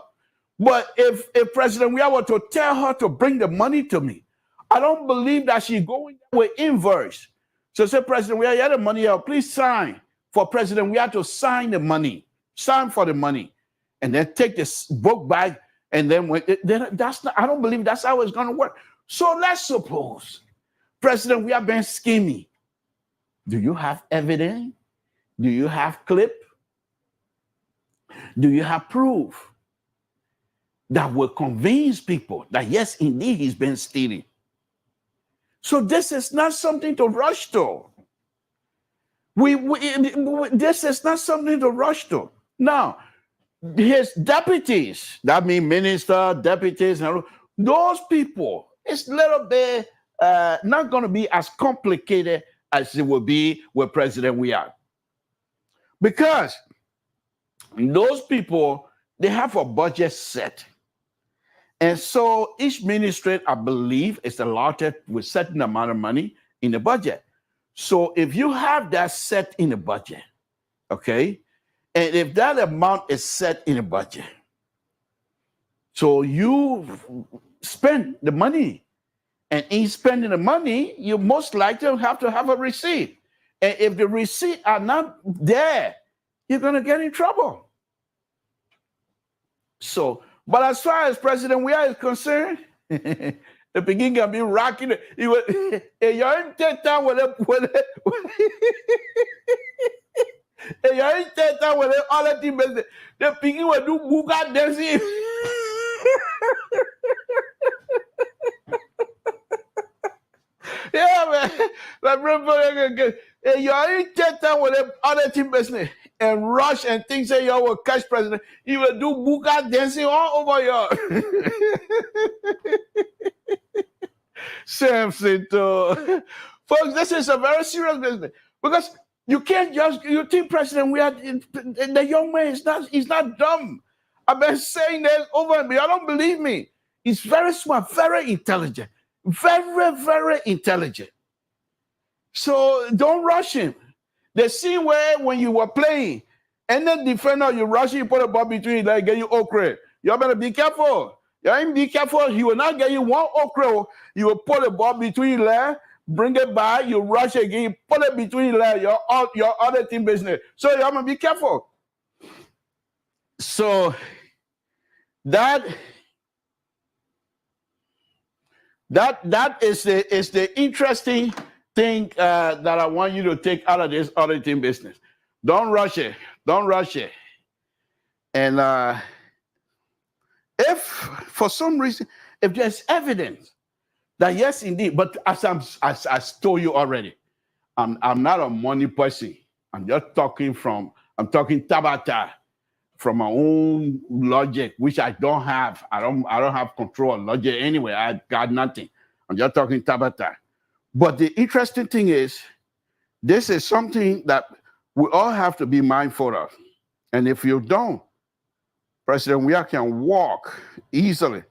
But if President we were to tell her to bring the money to me, I don't believe that she's going with inverse. So say, President we have the money here, please sign for President we have to sign the money, sign for the money, and then take this book back. And then that's not, I don't believe that's how it's going to work. So let's suppose President we have been scheming. Do you have evidence? Do you have clip? Do you have proof that will convince people that yes, indeed, he's been stealing? So this is not something to rush to. This is not something to rush to. Now, his deputies, that means minister, deputies, those people, it's a little bit not going to be as complicated as it will be with President we are. Because those people, they have a budget set. And so each ministry, I believe, is allotted with certain amount of money in the budget. So if you have that set in the budget, okay, and if that amount is set in the budget, so you spend the money, and in spending the money, you most likely have to have a receipt. And if the receipt are not there, you're going to get in trouble. So, but as far as President we are concerned, the beginning can be rocking. You're in town with you're in town with all the team. The beginning will do buga dancing. Yeah, man. You're in town with the other team business and rush and think that you will catch president. You will do buga dancing all over your Samson. Folks, this is a very serious business because you can't just, you think president, we are, the young man is not dumb. I've been saying that over and over. I don't believe me. He's very smart, very intelligent, very, very intelligent. So don't rush him. The scene where when you were playing, and then defender, you rush, you put a ball between like get you okra. You better be careful. You ain't be careful. He will not get you one okra. You will put a ball between leg, bring it back, you rush again, you put it between leg, your other team business. So you have to be careful. So that is the interesting thing that I want you to take out of this other team business. Don't rush it. Don't rush it. And if for some reason, if there's evidence that yes, indeed, but as I told you already, I'm not a money person. I'm just talking Tabata from my own logic, which I don't have. I don't have control of logic anyway. I got nothing. I'm just talking Tabata. But the interesting thing is, this is something that we all have to be mindful of. And if you don't, President Weah can walk easily.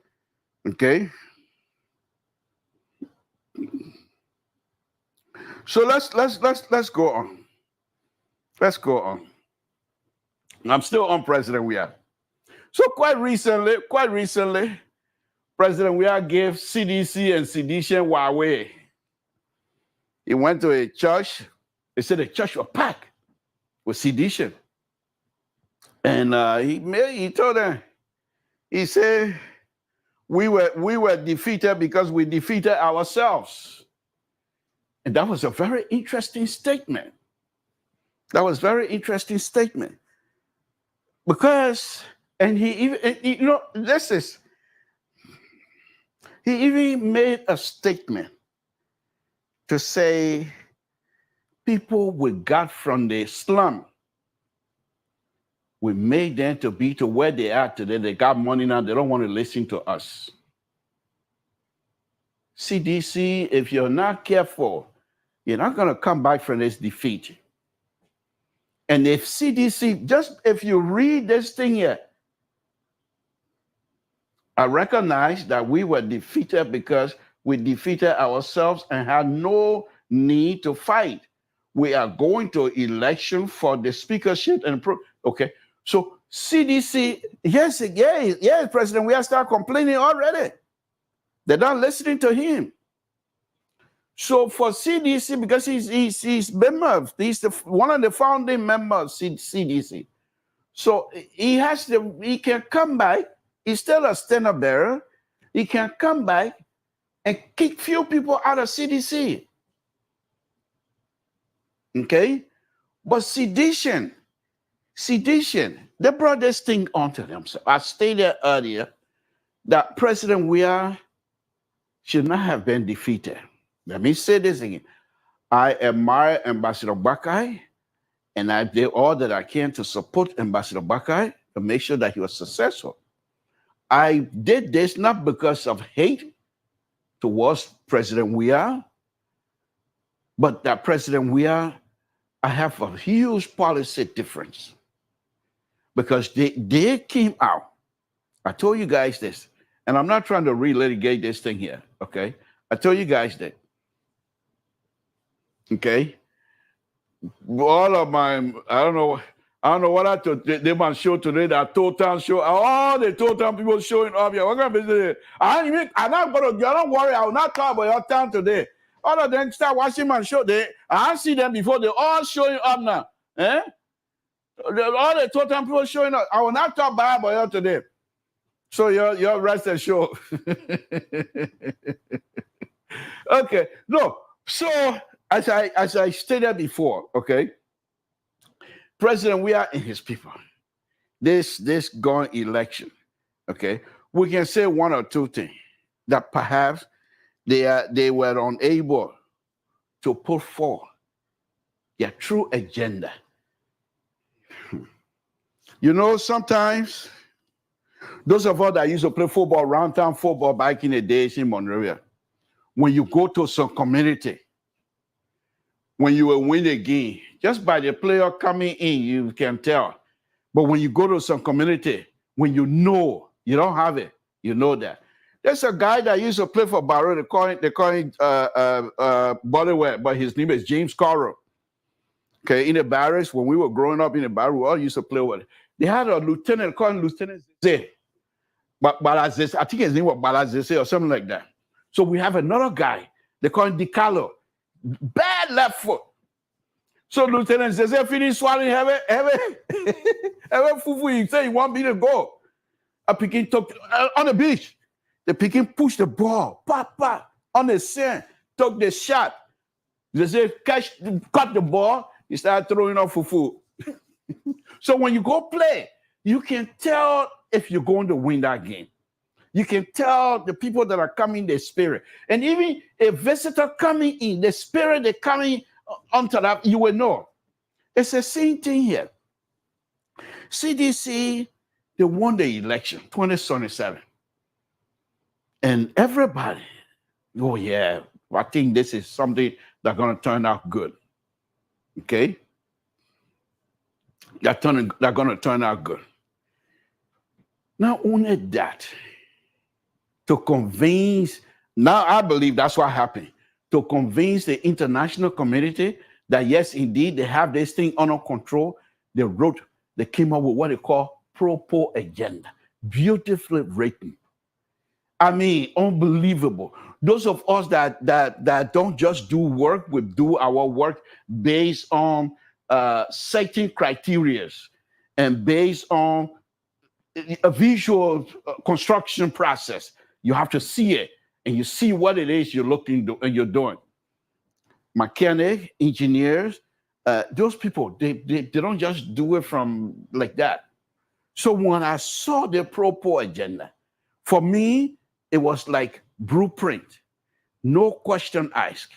Okay? So let's go on. Let's go on. I'm still on President Weah. So quite recently, President Weah gave CDC and sedition Huawei. He went to a church. They said the church was packed with sedition. And he told them, he said, we were defeated because we defeated ourselves. And that was a very interesting statement. That was very interesting statement. Because, and he even, you know, he even made a statement to say people we got from the slum, we made them to be to where they are today. They got money now. They don't want to listen to us. CDC, if you're not careful, you're not going to come back from this defeat. And if CDC, just if you read this thing here, I recognize that we were defeated because we defeated ourselves and had no need to fight. We are going to election for the speakership and okay. So CDC, yes, President, we are start complaining already. They're not listening to him. So for CDC, because he's member, he's one of the founding members of CDC. So he can come back. He's still a standard bearer. He can come back and kick few people out of CDC. Okay? But sedition, they brought this thing onto themselves. I stated earlier that President Weah should not have been defeated. Let me say this again. I admire Ambassador Bakai, and I did all that I can to support Ambassador Bakai to make sure that he was successful. I did this not because of hate, towards President Weah. But that President Weah, I have a huge policy difference because they came out. I told you guys this, and I'm not trying to relitigate this thing here, okay? I told you guys that, okay? All of my, I don't know what I told they might show today, that Town show, all the Town people showing up here. We're gonna visit it. I'm not gonna, don't worry, I will not talk about your town today. All of them start watching my show. I see them before, they're all showing up now. Eh? All the Town people showing up. I will not talk bad about you today. So you're rest assured. Okay, no. So as I stated before, okay, President Weah and his people, this gone election, okay, we can say one or two things that perhaps they were unable to put forth their true agenda. You know, sometimes those of us that used to play football, round town football back in the days in Monrovia, when you go to some community, when you will win a game, just by the player coming in, you can tell. But when you go to some community, when you know you don't have it, you know that. There's a guy that used to play for Barrow. They call him Bollyware, but his name is James Coro. Okay, in the barracks, when we were growing up in the barracks, we all used to play with it. They had a lieutenant called Lieutenant Zé. But Balazese, I think his name was Balazese or something like that. So we have another guy, they call him DiCarlo. Bad left foot. So Lieutenant Zé finished swallowing heavy fufu. He said he want me to go. A Peking took on the beach. The Peking pushed the ball, on the sand, took the shot. Zé cut the ball. He started throwing off fufu. So when you go play, you can tell if you're going to win that game. You can tell the people that are coming, their spirit. And even a visitor coming in, the spirit they're coming onto that, you will know. It's the same thing here. CDC, they won the election, 2027. And everybody, oh yeah, I think this is something that's going to turn out good. Okay? They're going to turn out good. Not only that, to convince, now I believe that's what happened, to convince the international community that yes, indeed, they have this thing under control. They came up with what they call Propo Agenda. Beautifully written. I mean, unbelievable. Those of us that don't just do work, we do our work based on certain criteria and based on a visual construction process. You have to see it, and you see what it is you're looking to, and you're doing. Mechanic, engineers, those people, they don't just do it from like that. So when I saw the Propo Agenda, for me, it was like blueprint, no question asked.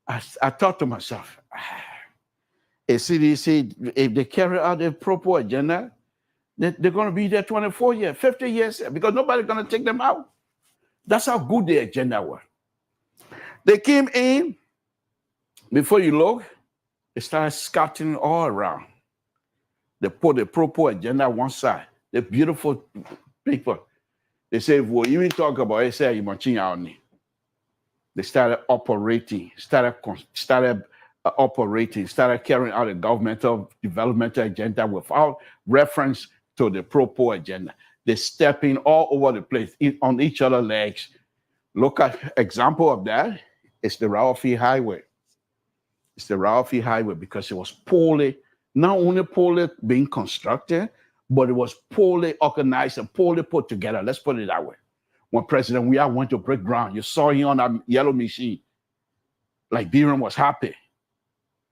I thought to myself, if CDC, if they carry out the Propo Agenda, they're going to be there 24 years, 50 years, because nobody's going to take them out. That's how good the agenda was. They came in, before you look, they started scouting all around. They put the Propo Agenda on one side. The beautiful people. They say, well, you talk about it, say, they started operating, started carrying out a governmental developmental agenda without reference to the Propo Agenda. They're stepping all over the place on each other's legs. Look at example of that. It's the Ralphie Highway. It's the Ralphie Highway because it was poorly, not only poorly being constructed, but it was poorly organized and poorly put together. Let's put it that way. When President Weah went to break ground, you saw him on that yellow machine. Like Biram was happy.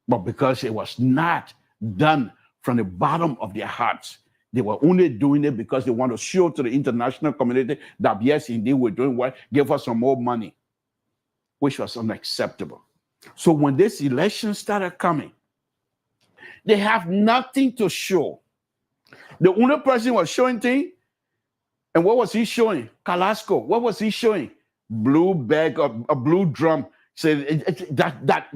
But because it was not done from the bottom of their hearts, they were only doing it because they want to show to the international community that yes, indeed, we're doing well, give us some more money, which was unacceptable. So when this election started coming, they have nothing to show. The only person was showing things, and what was he showing? Carrasco. What was he showing? blue bag or a blue drum. Said that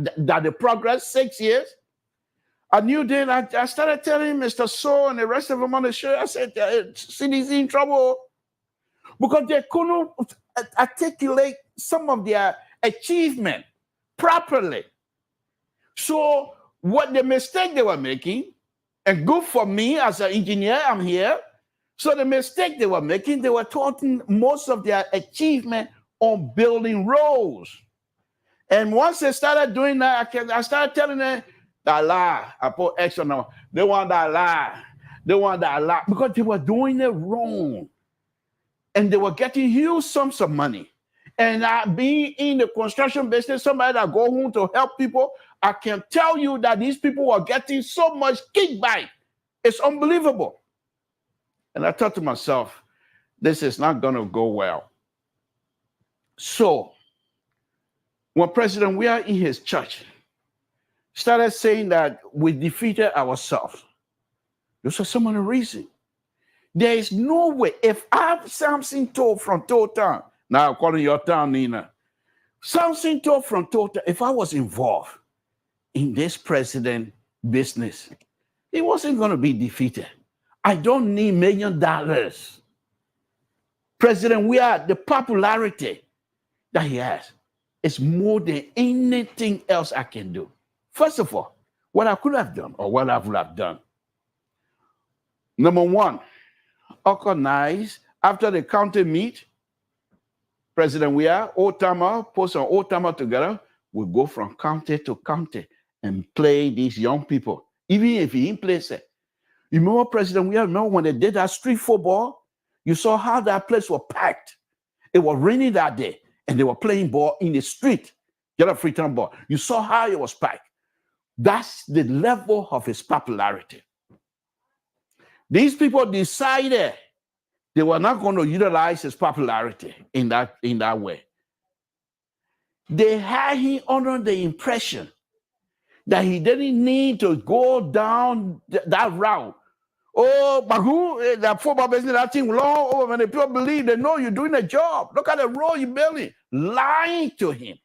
the progress 6 years. I knew then. I started telling Mr. So and the rest of them on the show. I said, CDC in trouble because they couldn't articulate some of their achievement properly. So what the mistake they were making, and good for me as an engineer, I'm here. So the mistake they were making, they were talking most of their achievement on building roads. And once they started doing that, I started telling them that lie. I put X on them. They want that lie. They want that lie because they were doing it wrong. And they were getting huge sums of money. And being in the construction business, somebody that go home to help people, I can tell you that these people were getting so much kickback. It's unbelievable. And I thought to myself, this is not going to go well. So when President Weah in his church started saying that we defeated ourselves, those are some of the reasons. There is no way. If I'm Samson told from Town, now calling your town, Nina, Samson told from Town, if I was involved in this president business, he wasn't going to be defeated. I don't need $1 million. President Weah, the popularity that he has is more than anything else I can do. First of all, what I could have done or what I would have done. Number one, organize after the county meet, President Weah, old-timer, post an old-timer together, we go from county to county and play these young people, even if he didn't place it. You remember President Weah, remember when they did that street football? You saw how that place was packed. It was raining that day, and they were playing ball in the street, get a free time ball. You saw how it was packed. That's the level of his popularity. These people decided they were not going to utilize his popularity in that way. They had him under the impression that he didn't need to go down that route. Oh, but who that football business, that thing long over when the people believe they know you're doing a job. Look at the road you're building. Lying to him.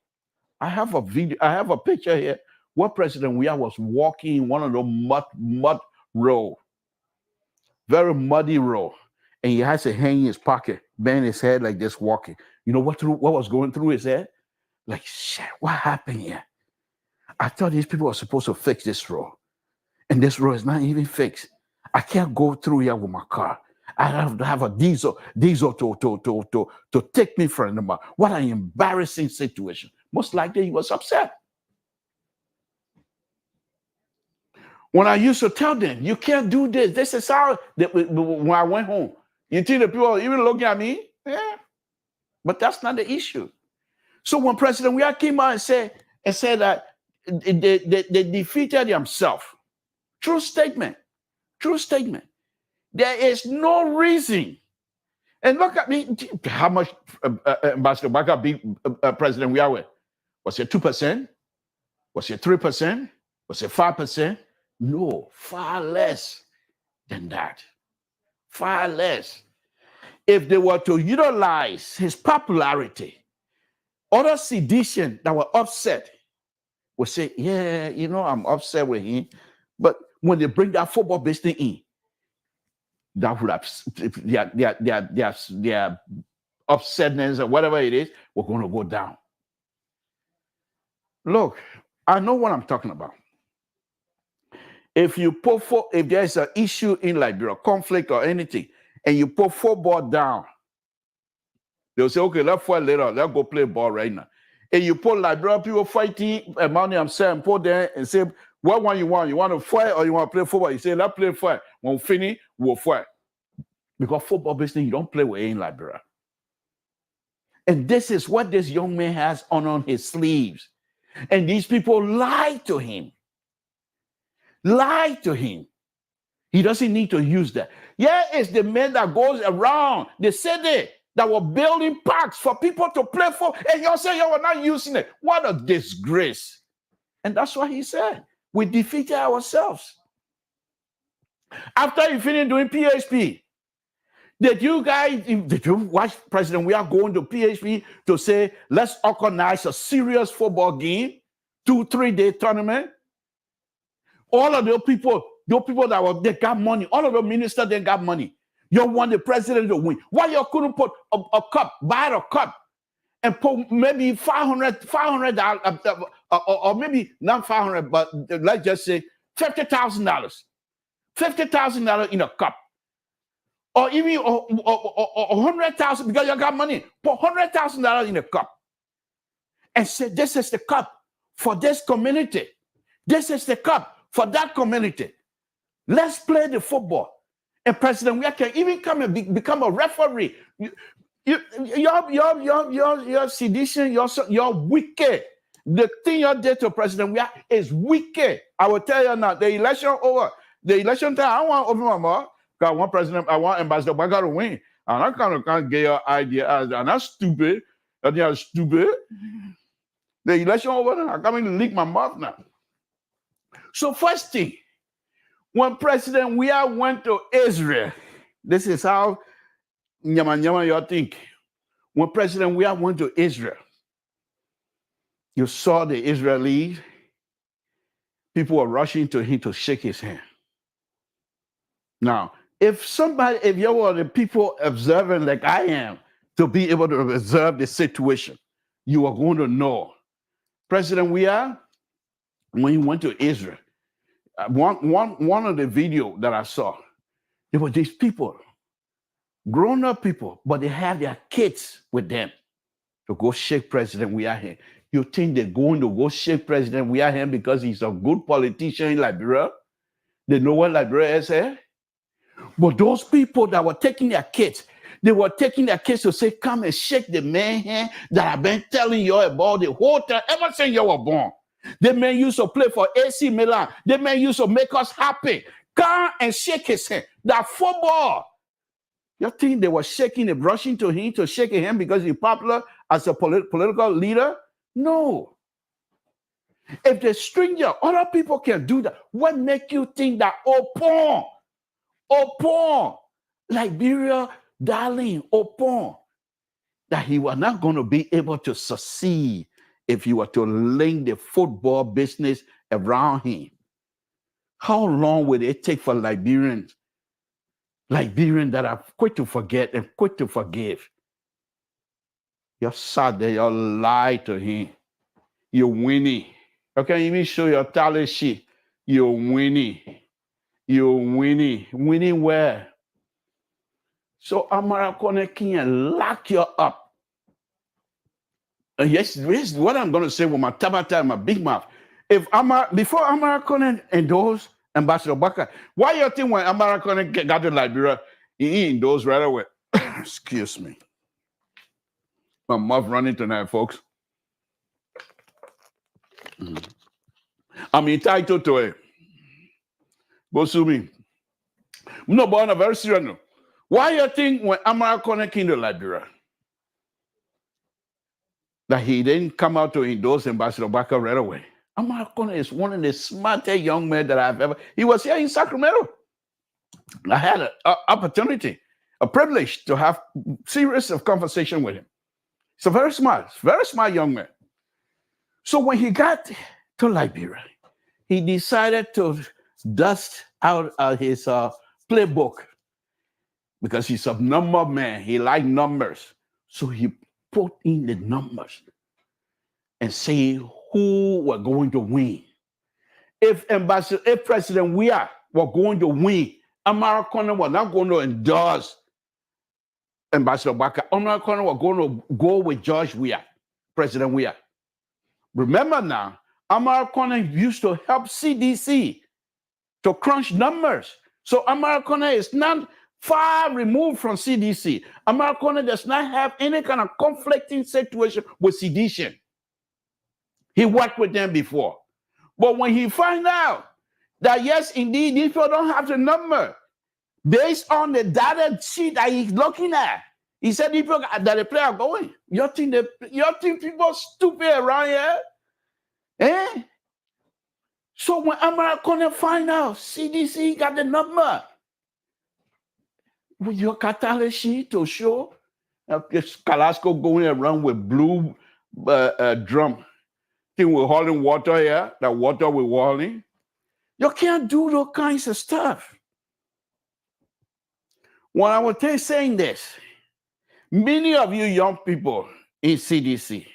I have a picture here where President Weah was walking in one of the mud road. Very muddy road. And he has a hand in his pocket, bend his head like this, walking. You know what was going through his head? Like, shit, what happened here? I thought these people were supposed to fix this road. And this road is not even fixed. I can't go through here with my car. I have to have a diesel to take me from the mark. What an embarrassing situation. Most likely he was upset. When I used to tell them, you can't do this. This is how, when I went home, you see the people even looking at me? Yeah. But that's not the issue. So when President Weah came out and said that they defeated themselves, true statement. There is no reason. And look at me, how much Ambassador Baka beat President Weah with? Was it 2%? Was it 3%? Was it 5%? No, far less than that. Far less. If they were to utilize his popularity, other sedition that were upset would say, yeah, I'm upset with him. But when they bring that football business in, that would have their upsetness or whatever it is, we're going to go down. Look, I know what I'm talking about. If there's an issue in Liberia, conflict or anything, and you put football down, they'll say, okay, let's fight later. Let's go play ball right now. And you put Liberia people fighting among themselves and put them and say, what one you want? You want to fight or you want to play football? You say, let's play fight. When we finish, we'll fight. Because football business, you don't play with in Liberia. And this is what this young man has on his sleeves. And these people lie to him. Lie to him. He doesn't need to use that. Yeah, it's the man that goes around the city that were building parks for people to play for, and you're saying you're not using it. What a disgrace. And that's what he said. We defeated ourselves. After he finished doing PHP, Did you watch President? We are going to PHP to say, let's organize a serious football game, 2-3 day tournament. All of those people that they got money, all of the ministers, they got money. You want the president to win. Why you couldn't put a cup, buy a cup, and put maybe $500, or maybe not 500, but let's just say $50,000. $50,000 in a cup. Or even 100,000 because you got money. Put $100,000 in a cup. And say, this is the cup for this community. This is the cup for that community. Let's play the football. And President Weah can even come and become a referee. Your sedition, you're wicked. The thing you did to President Weah is wicked. I will tell you now, the election over. The election time, I want over my mouth. I want President, I want Ambassador Baga to win. And I can't get your idea as and that's stupid. I think I'm stupid. The election over, I'm coming to leak my mouth now. So first thing, when President Weah went to Israel, this is how nyama you think. When President Weah went to Israel, you saw the Israelis, people were rushing to him to shake his hand. Now, if you were the people observing like I am, to be able to observe the situation, you are going to know. President Weah, when he went to Israel, one of the video that I saw, there were these people, grown-up people, but they have their kids with them to go shake President Weah hand. You think they're going to go shake President Weah hand because he's a good politician in Liberia? They know what Liberia is here? But those people that were taking their kids, they were taking their kids to say, come and shake the man hand that I've been telling you about the whole time, ever since you were born. The man used to play for AC Milan. The man used to make us happy. Come and shake his hand. That football. You think they were shaking and rushing to him to shake his hand because he's popular as a political leader? No. If the stranger, other people can do that. What make you think that Opon, Liberia, darling, Opon, that he was not going to be able to succeed if you were to link the football business around him? How long will it take for Liberians that are quick to forget and quick to forgive? You sat there, you lied to him. You're winning. You can't even show your talent sheet. You're winning. You're winning. Winning where? So Amara Kone can lock you up. Yes, what I'm going to say with my tabata and my big mouth. Before Amara Kone endorsed Ambassador Baka, why you think when Amara Kone got to Liberia, he endorsed right away? Excuse me. My mouth running tonight, folks. I'm entitled to it. Go sue me. No, but I'm very serious. No. Why you think when Amara Kone came to Liberia, that he didn't come out to endorse Ambassador Baka right away? Amara Kone is one of the smartest young men that I've ever. He was here in Sacramento. I had an opportunity, a privilege to have series of conversation with him. He's a very smart young man. So when he got to Liberia, he decided to dust out his playbook because he's a number man. He liked numbers. So he put in the numbers and say who were going to win. If President Weah were going to win, Amara Kone was not going to endorse Ambassador Baka. Amara Kone was going to go with George Weah, President Weah. Remember now, Amara Kone used to help CDC to crunch numbers. So Amara Kone is not far removed from CDC. Amara Kone does not have any kind of conflicting situation with sedition. He worked with them before. But when he find out that, yes, indeed, these people don't have the number, based on the data sheet that he's looking at, he said people that the player are going. You think people are stupid around here? Eh? So when Amara Kone find out CDC got the number, with your catalyst sheet to show Carrasco going around with blue drum thing with hauling water here, that water we're hauling. You can't do those kinds of stuff. When I was saying this, many of you young people in CDC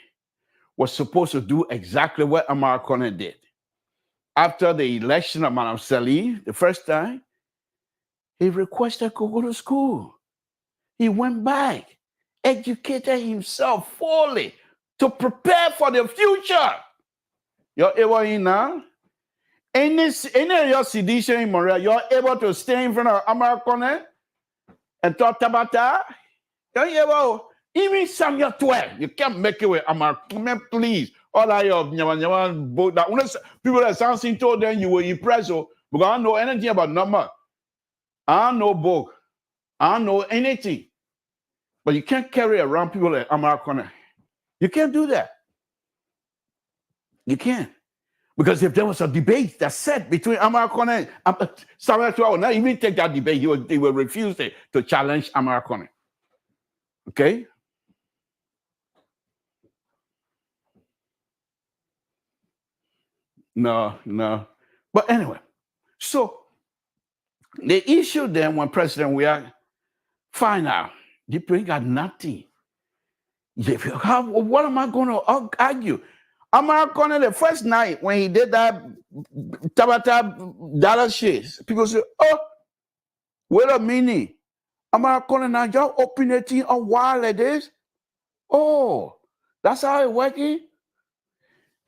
were supposed to do exactly what Amar Connor did. After the election of Madam Salih, the first time, he requested to go to school. He went back, educated himself fully to prepare for the future. You're able in now? Any of your sedition in Montreal, you're able to stay in front of Amar Connor and talk about that? You're able, even Samuel 12, you can't make it with Amar Connor, please. All I have, people that Samson told them you were impressed, because I don't know anything about number. I don't know book. I don't know anything. But you can't carry around people like Amar Connor. You can't do that. You can't. Because if there was a debate that said between Amar Connor and Samuel 12, will not even take that debate. He will refuse to challenge Amar Connor. Okay? No. But anyway, so the issue then when President we are find out, the president got nothing. What am I going to argue? Amar Connor, the first night when he did that Tabata dollar shares, people say, oh, wait a minute. Amar Connor, now y'all opening a while like this? Oh, that's how it's working?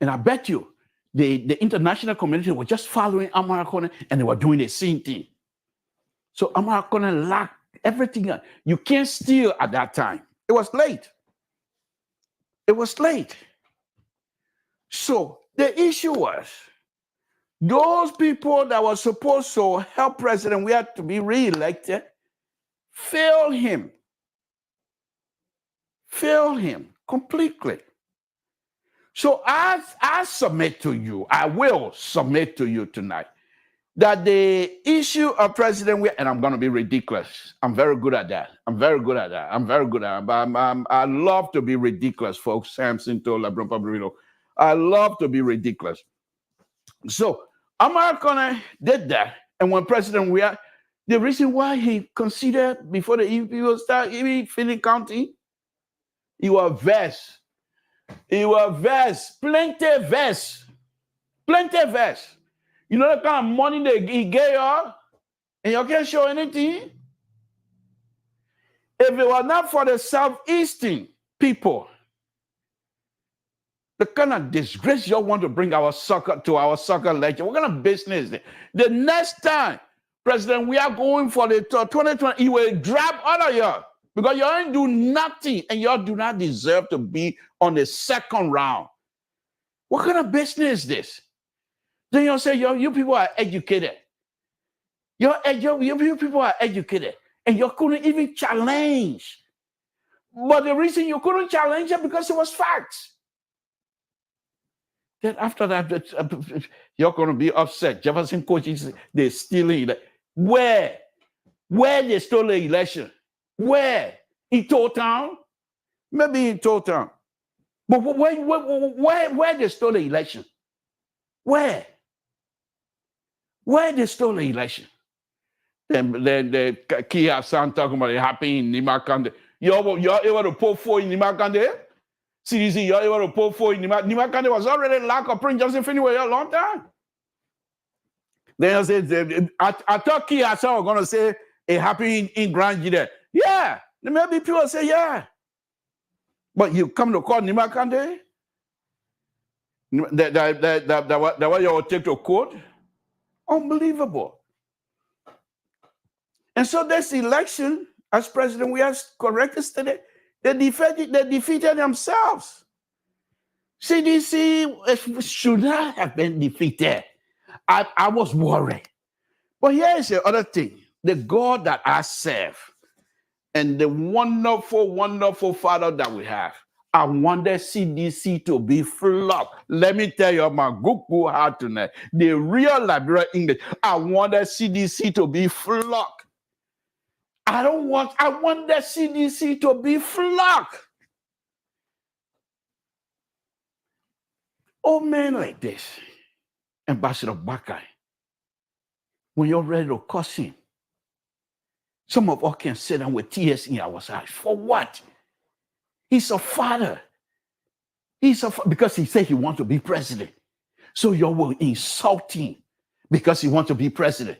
And I bet you, the international community was just following Amar Connor and they were doing the same thing. So Amar Connor lacked everything. You can't steal at that time. It was late. It was late. So the issue was, those people that were supposed to help President we had to be re-elected, failed him completely. So I submit to you, I will submit to you tonight, that the issue of President, and I'm going to be ridiculous. I'm very good at that. I love to be ridiculous, folks. Samson told LeBron Pabrino. I love to be ridiculous. So Amar Connor did that. And when President we are, the reason why he considered before the people start even Philly County, he was vest. Plenty vest. You know the kind of money he gave you, and you can't show anything? If it was not for the Southeastern people, the kind of disgrace you want to bring our soccer lecture, what kind of business? The next time, President, we are going for the 2020, he will drop all of you because you ain't do nothing and you do not deserve to be on the second round. What kind of business is this? Then you'll say, you people are educated. You people are educated. And you couldn't even challenge. But the reason you couldn't challenge it because it was facts. Then after that, you're going to be upset. Jefferson coaches, they're stealing. Where they stole the election? Where? In Town? Maybe in Town. But where they stole the election? Where they stole the election? Then the key Hassan talking about it happening in Nimakande. You're able to pull for in Nimakande? CDC, you're able to pull for in Nimakande was already lack of Prince Joseph anyway a long time. Then I said, I thought Key Hassan was going to say it happened in Grand Gide. Yeah, maybe people say yeah. But you come to court Nimakande? That way you will take to court? Unbelievable. And so this election, as President we have corrected today, they defeated themselves. CDC should not have been defeated. I was worried. But here is the other thing. The God that I serve and the wonderful, wonderful Father that we have, I wanted CDC to be flocked. Let me tell you my good heart tonight. The real Liberia English. I wanted CDC to be flocked. I want the CDC to be flocked. Old men like this, Ambassador Bakai, when you're ready to cuss him, some of us can sit down with tears in our eyes. For what? He's a father. Because he said he wants to be president. So you will insult him because he wants to be president.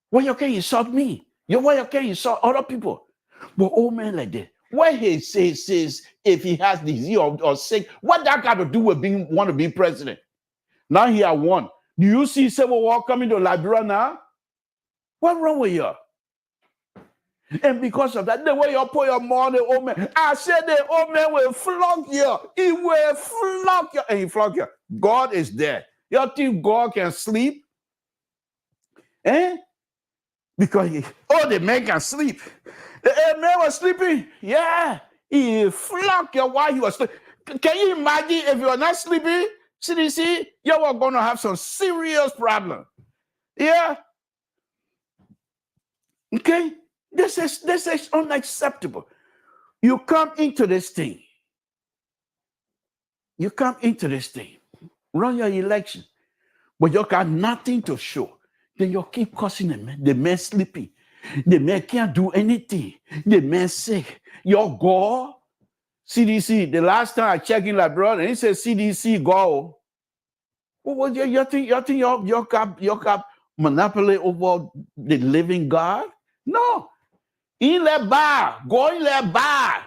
Why you can't insult me? Why you can't insult other people? But old man like that, why he says if he has disease or sick, what that got to do with want to be president? Now he had won. Do you see Civil War coming to Liberia now? What's wrong with you? And because of that, the way you put your money, old man, I said the old man will flog you. He will flog you. And he flog you. God is there. You think God can sleep? Eh? Because the man can sleep. The man was sleeping. Yeah. He flogged you while he was sleeping. Can you imagine if you are not sleeping? CDC, you are going to have some serious problem. Yeah. Okay? This is unacceptable. You come into this thing. Run your election, but you got nothing to show. Then you keep cussing the man. The man sleeping. The man can't do anything. The man sick. Your God, CDC. The last time I checked in Liberia, and he said CDC go. Well, you think you got monopoly over the living God? No. In the bar, go in the bar.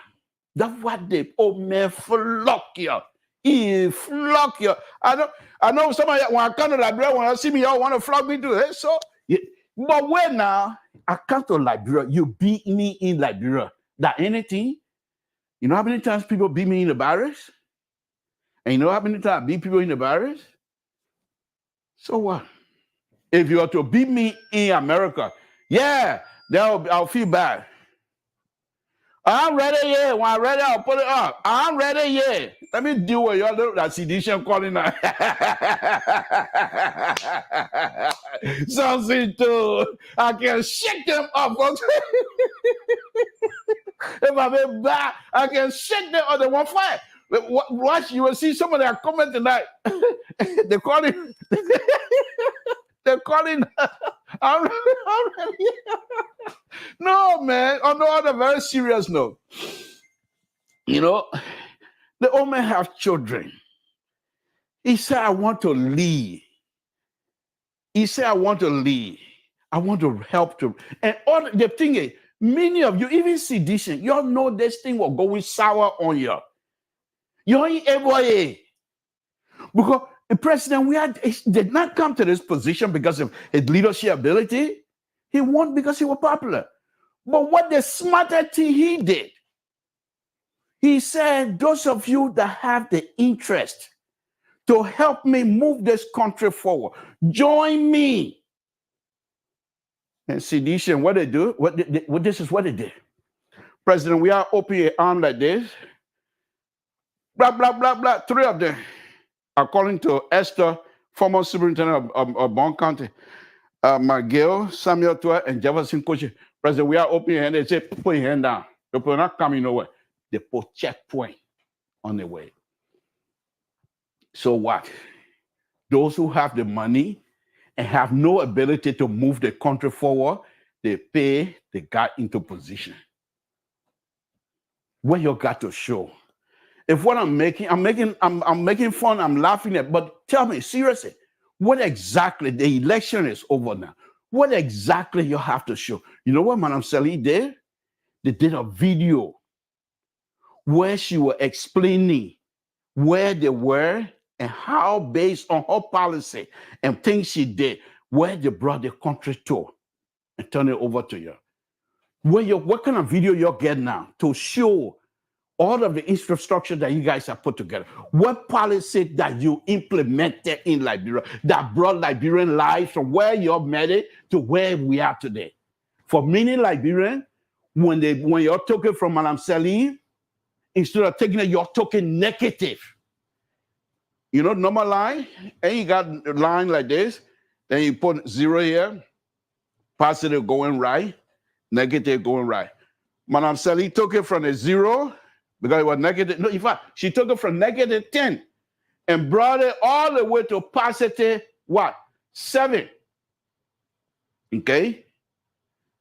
That's what the old man flock you. He flock you. I know some of you, when I come to Liberia, when I see me, y'all want to flock me too. Hey, so, yeah. But when now I come to Liberia, you beat me in Liberia. That anything? You know how many times people beat me in the barracks? And you know how many times I beat people in the barracks? So what? If you are to beat me in America, yeah, I'll feel bad. I'm ready, yeah. When I'm ready, I'll put it up. I'm ready, yeah. Let me deal with your little that sedition calling that. Samson too. I can shake them up. If I'm in bad, I can shake them up. They won't fight. Watch, you will see some of their comment tonight. They're calling. They're calling. I'm ready. No, man. On a very serious note, you know, the old man have children. He said, I want to lead. I want to help to. And all the thing is, many of you, even sedition, you all know this thing will go sour on you. You ain't able. Because the president, did not come to this position because of his leadership ability. He won because he was popular. But what the smarter thing he did, he said, those of you that have the interest to help me move this country forward, join me. And sedition, what they do, this is what they did. President, we are open your arm like this. Blah, blah, blah, blah. 3 of them. According to Esther, former superintendent of Bond County, McGill, Samuel Tua, and Jefferson Coach, President, we are open your hand. They say, put your hand down. They put not coming nowhere. They put checkpoint on the way. So what? Those who have the money and have no ability to move the country forward, they got into position. What you got to show? If what I'm making fun, I'm laughing at, but tell me, seriously, what exactly, the election is over now. What exactly you have to show? You know what Madam Sally did? They did a video where she was explaining where they were and how, based on her policy and things she did, where they brought the country to and turn it over to you. What kind of video you get now to show all of the infrastructure that you guys have put together? What policy that you implemented in Liberia that brought Liberian lives from where you met it to where we are today? For many Liberians, when you're talking from Madam Salim, instead of taking it, you're talking negative. You know, normal line, and you got a line like this, then you put 0 here, positive going right, Negative going right. Madam Sally took it from a 0 because it was negative. No, in fact, she took it from negative 10 and brought it all the way to positive what? 7. Okay?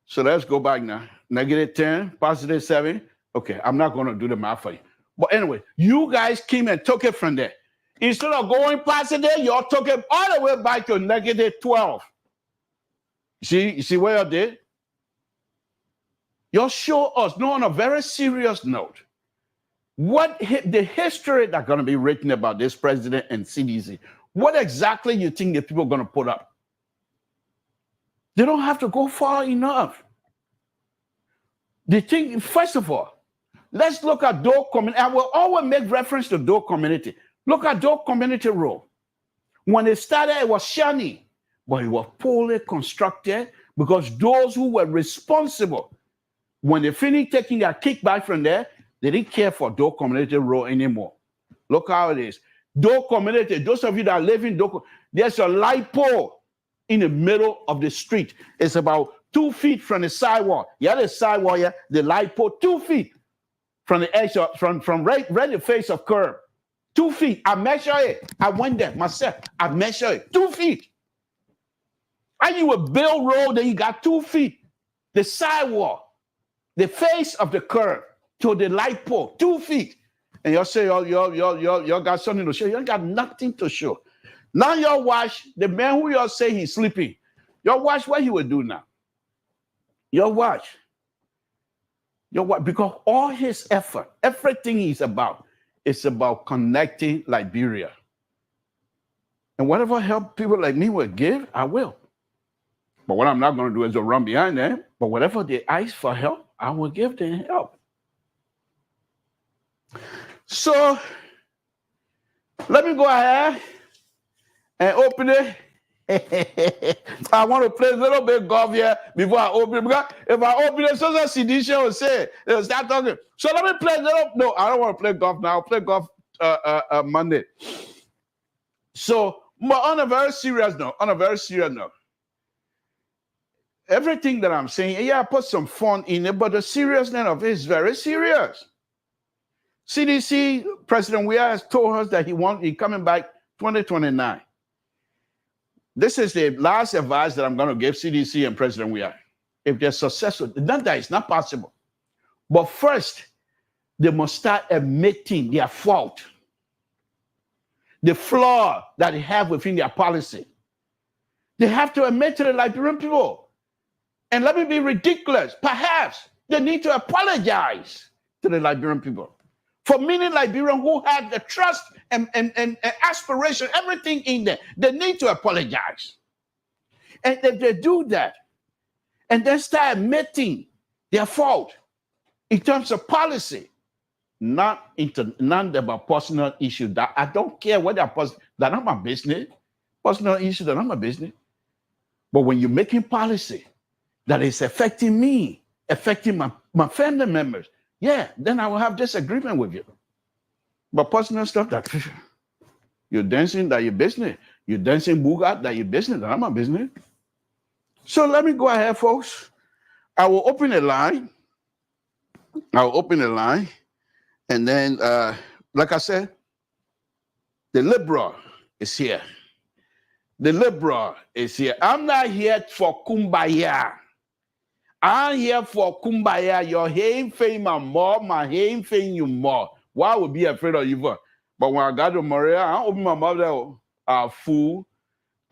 So let's go back now. Negative 10, positive 7. Okay, I'm not going to do the math for you. But anyway, you guys came and took it from there. Instead of going positive, y'all took it all the way back to negative 12. You see what y'all did? Y'all show us, no, on a very serious note, what the history that's going to be written about this president and CDC. What exactly you think the people are going to put up? They don't have to go far enough. They think, first of all, let's look at Doe community. I will always make reference to Doe community. Look at Doe community role. When it started, it was shiny, but it was poorly constructed because those who were responsible, when they finished taking their kickback from there, they didn't care for Doe community role anymore. Look how it is. Doe community, those of you that live in Doe, there's a light pole in the middle of the street. It's about 2 feet from the sidewalk. Yeah, the sidewalk, yeah, the light pole, 2 feet from the edge of, from right the face of curb. 2 feet. I measure it. I went there myself. I measure it. 2 feet. And you will build road, then you got 2 feet. The sidewalk, the face of the curb to the light pole, 2 feet. And y'all say, y'all got something to show. Y'all got nothing to show. Now y'all watch the man who y'all say he's sleeping. Y'all watch what he will do now. Y'all watch. Y'all watch. Because all his effort, everything he's about, is about connecting Liberia. And whatever help people like me will give, I will. But what I'm not going to do is to run behind them. But whatever they ask for help, I will give them help. So let me go ahead and open it. I want to play a little bit of golf here before I open it. Because if I open it, so Sidisha will say, they'll start talking. So let me play a little. No, I don't want to play golf now. I'll play golf Monday. So, but on a very serious note, everything that I'm saying, yeah, I put some fun in it, but the seriousness of it is very serious. CDC, President Weah has told us that he's coming back 2029. This is the last advice that I'm going to give CDC and President Weah. If they're successful, not that it's not possible. But first, they must start admitting their fault, the flaw that they have within their policy. They have to admit to the Liberian people. And let me be ridiculous. Perhaps they need to apologize to the Liberian people. For many Liberians who had the trust and aspiration, everything in there, they need to apologize. And if they do that, and then start admitting their fault in terms of policy, not about personal issues. That I don't care what they're personal, they're not my business. Personal issues, they're not my business. But when you're making policy that is affecting me, affecting my family members, yeah, then I will have disagreement with you. But personal stuff, that you're dancing, that your business. You're dancing booga, that your business, that not my business. So let me go ahead, folks. I will open a line. And then, like I said, the liberal is here. The liberal is here. I'm not here for kumbaya. I'm here for kumbaya. Your haim fame my more, my haim fame you more. Why would be afraid of you? But when I got to Maria, I open my mouth there, fool,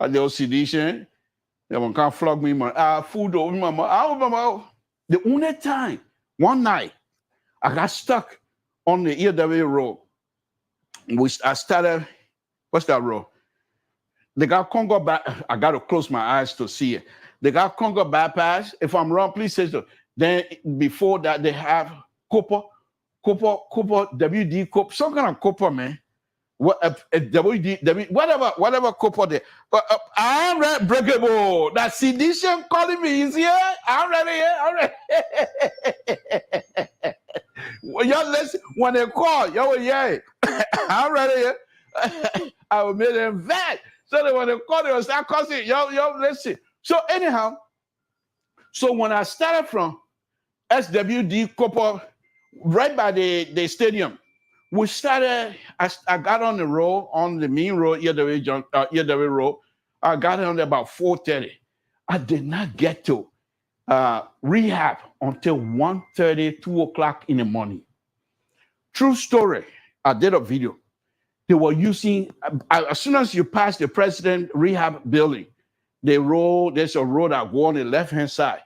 the sedition. They can't flog me, fool to open my mouth. I open my mouth. The only time, one night, I got stuck on the EW road. I started, what's that road? They got Congo back. I got to close my eyes to see it. They got Congo bypass. If I'm wrong, please say so. Then before that, they have copper, WD copper, some kind of copper, man. What WD, whatever copper there. I'm ready, breakable. That sedition calling me is here. I'm ready. Y'all listen when they call. Y'all yeah. I'm ready. I will make them back. So that when they call, they start cussing. Y'all listen. So anyhow, so when I started from SWD Copper, right by the stadium. We started, I got on the road, on the main road, Yedaway Road. I got on there about 4:30. I did not get to rehab until 1:30, 2 o'clock in the morning. True story. I did a video. They were using, as soon as you pass the president rehab building, there's a road that go on the left-hand side.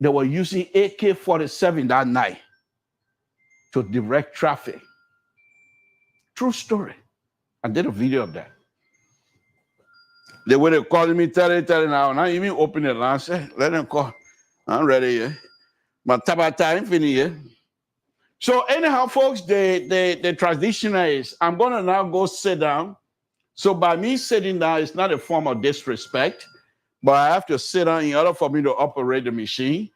They were using AK-47 that night to direct traffic. True story. I did a video of that. They were calling me 30 now. Now even open the line. Say, let them call. I'm ready. Yeah. But time finish. So anyhow, folks, the traditional is I'm gonna now go sit down. So by me sitting down, it's not a form of disrespect, but I have to sit down in order for me to operate the machine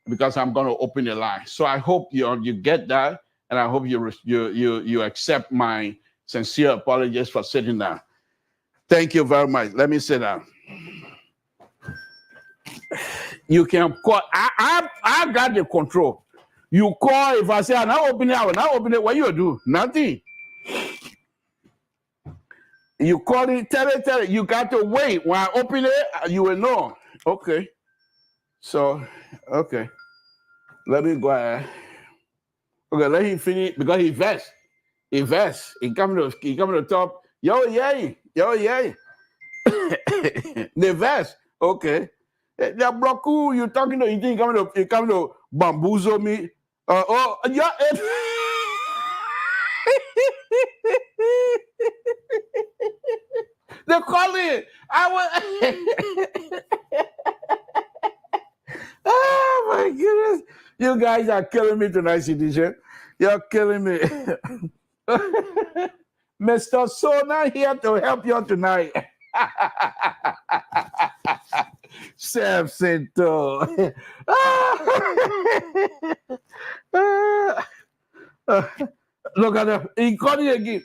because I'm gonna open the line. So I hope you get that, and I hope you accept my sincere apologies for sitting down. Thank you very much. Let me sit down. You can call. I got the control. You call if I say I now open it, I will now open it. What you do? Nothing. You call it, tell it. You got to wait. When I open it, you will know. Okay. So, okay. Let me go ahead. Okay, let him finish because he vest. He come to the top. Yo, yay. The vest. Okay. Yeah, bro, you talking to you think you come to bamboozle me? Yeah. They're calling. Oh my goodness. You guys are killing me tonight, citizen. You're killing me. Mr. Sona here to help you tonight. Samson too. Look at him. He called it again.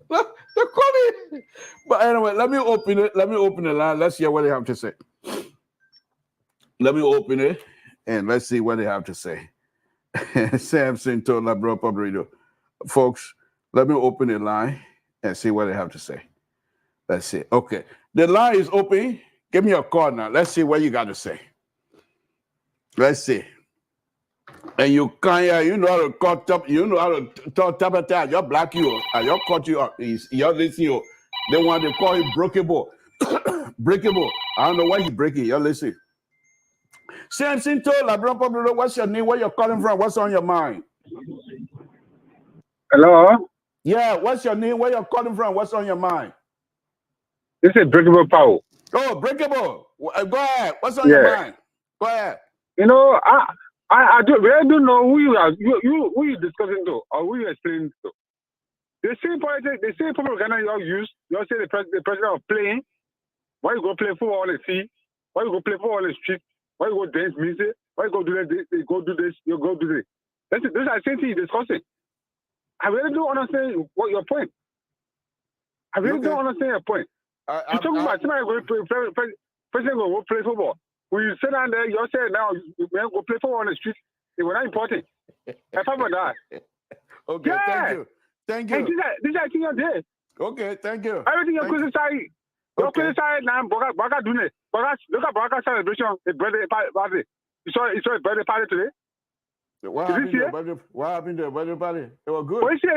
Look, they're calling. But anyway, let me open it. Let me open the line. Let's hear what they have to say. Let me open it and let's see what they have to say. Samson to Labro Public Radio. Folks, let me open the line and see what they have to say. Let's see. Okay. The line is open. Give me a call now. Let's see what you got to say. Let's see. And you can't, you know how to cut up, you know how to talk about you're black you, you're cut you up, you're listening you. They want to call him breakable. Breakable. I don't know why he's breaking, you're listening. Samson told Labron Pablo, what's your name? Where you're calling from? What's on your mind? Hello? Yeah, what's your name? Where you're calling from? What's on your mind? This is Breakable Power. Oh, Breakable. Go ahead. What's on your mind? Go ahead. You know, I don't know who you are. Who you discussing to or who you explaining to. The same politics, the same propaganda you all use. You all say the president of playing. Why you go play football on the sea? Why you go play football on the street? Why you go dance music? Why you go do this? You go do this. You go do this. This is the same thing you're discussing. I really don't understand what your point. I really don't understand your point. You're talking about somebody going to play, president will go play football. When you sit down there, you say now you go play football on the street. It was not important. I thought about that. Okay, yeah. Thank you. And this is thing you're there. Okay, thank you. Everything you're criticizing. You're criticizing now. Baka doing it. Look at Baka celebration. A birthday party. You saw a birthday party today. What happened to the birthday party? It was good. Well, you see,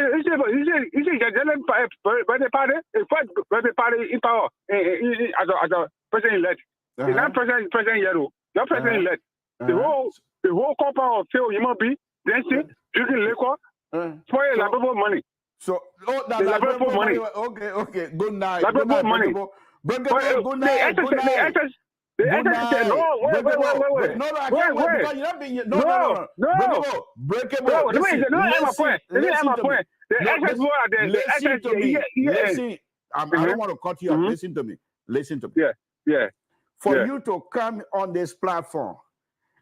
birthday party. A first birthday party in power as a president-elect. It's not president yellow. You're president-elect. The whole compound of Phil human being, dancing, drinking liquor, spoiling LIBERIA money. So, LIBERIA money. Okay. Good night. LIBERIA money. Good night. The essence said, no, wait. No, I can't wait because you're not being. No. Breakable. Let me my point. The essence was the essence to me. Listen, I don't want to cut you off. Listen to me. Yeah. For you to come on this platform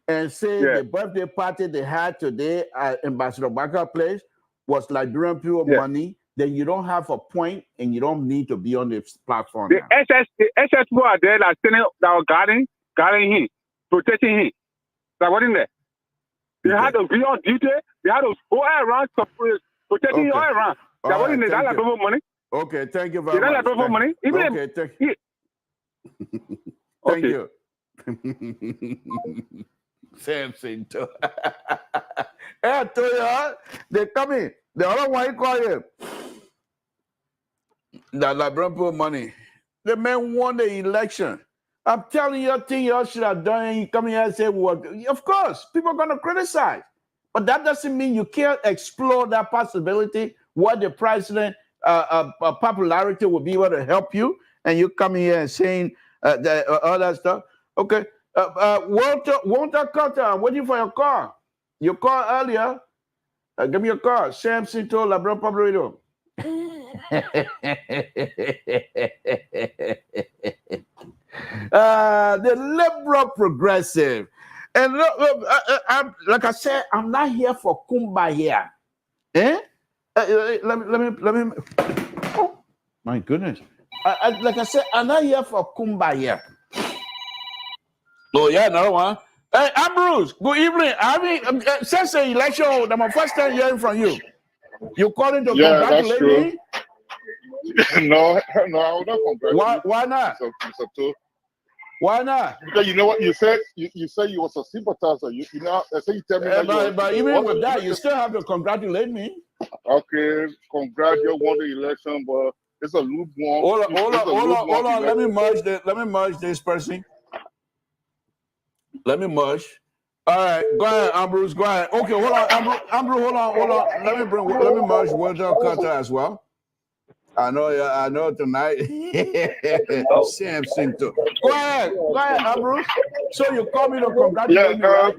and say the birthday party they had today at Ambassador Baka Place was Liberian people money, then you don't have a point and you don't need to be on this platform. The SS people are there that are guarding him, protecting him. That wasn't there. They had to be on duty. They had to go around protecting you all around. That wasn't there. That's like money. Okay, thank you very much. That's like money. Thank you. Samson too. Hey, I told you, they come in. The other one you call him. That LIBERIA money. The man won the election. I'm telling you, thing you should have done, and you come here and say, well, of course, people are going to criticize. But that doesn't mean you can't explore that possibility, what the president popularity will be able to help you, and you come here and saying all that stuff. Okay. Walter Carter, I'm waiting for your car. You called earlier. Give me your car. Samson told LIBERIA Public Radio. The liberal progressive. And like I said, I'm not here for kumbaya. Eh? Let me. Oh, my goodness. Like I said, I'm not here for kumbaya. Oh, yeah, another one. Hey, Ambrose, good evening. I mean, since the election, that's my first time hearing from you. You calling to congratulate me? No, I would not congratulate. Why not? Mr. Toe. Why not? Because you know what you said. You said you was a sympathizer. You know, I say you tell me. But even with that, you still have to congratulate me. Okay, congrats. You won the election, but it's a lukewarm. Hold on. Let me merge this person. Let me merge. All right, go ahead, Ambrose. Go ahead. Okay, hold on, Ambrose. Hold on. Let me merge Walter Carter as well. I know tonight. Samson too. Go ahead, Ambrose. So you call me to congratulate me, right?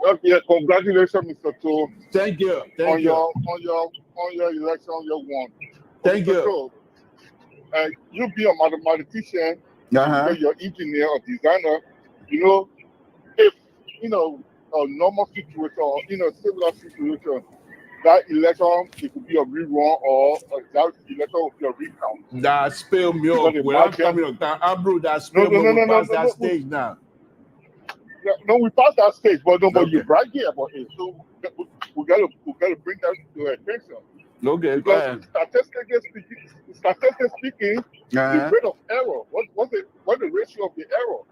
Okay, congratulations, Mr. Toe. Thank you. On your election, you won. Thank you. Toe, you be a mathematician, you're engineer or designer. You know, if a normal situation or similar situation, that election it could be a rerun or that election will be a recount. That spill milk without coming on time. Ambrose, that spill milk past that stage now. No, we passed that stage, but you bragging about it, so we gotta bring that to attention. Okay, because statistically speaking, the rate of error. What's the ratio of the error?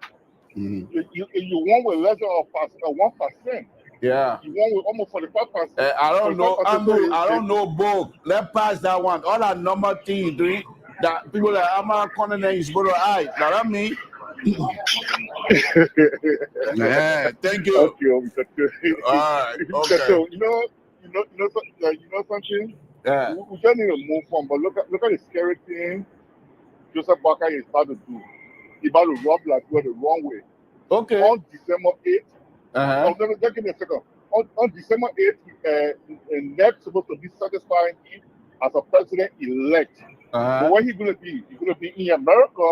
Mm-hmm. You won with less than 1%. Yeah. You won with almost 45%. I don't know, Ambrose. I don't know both. Let's pass that one. All that number thing you doing, that people that I'm calling them is supposed to hide. That mean. Yeah, thank you. Okay. All right. Okay. So, you know something. Yeah. We just need to move on, but look at the scary thing Joseph Barker is about to do. He's about to rob LIBERIA the wrong way. Okay. On December 8th, just give me a second. On December 8th, Ned's supposed to be satisfying him as a president-elect. But where he's going to be? He's going to be in America.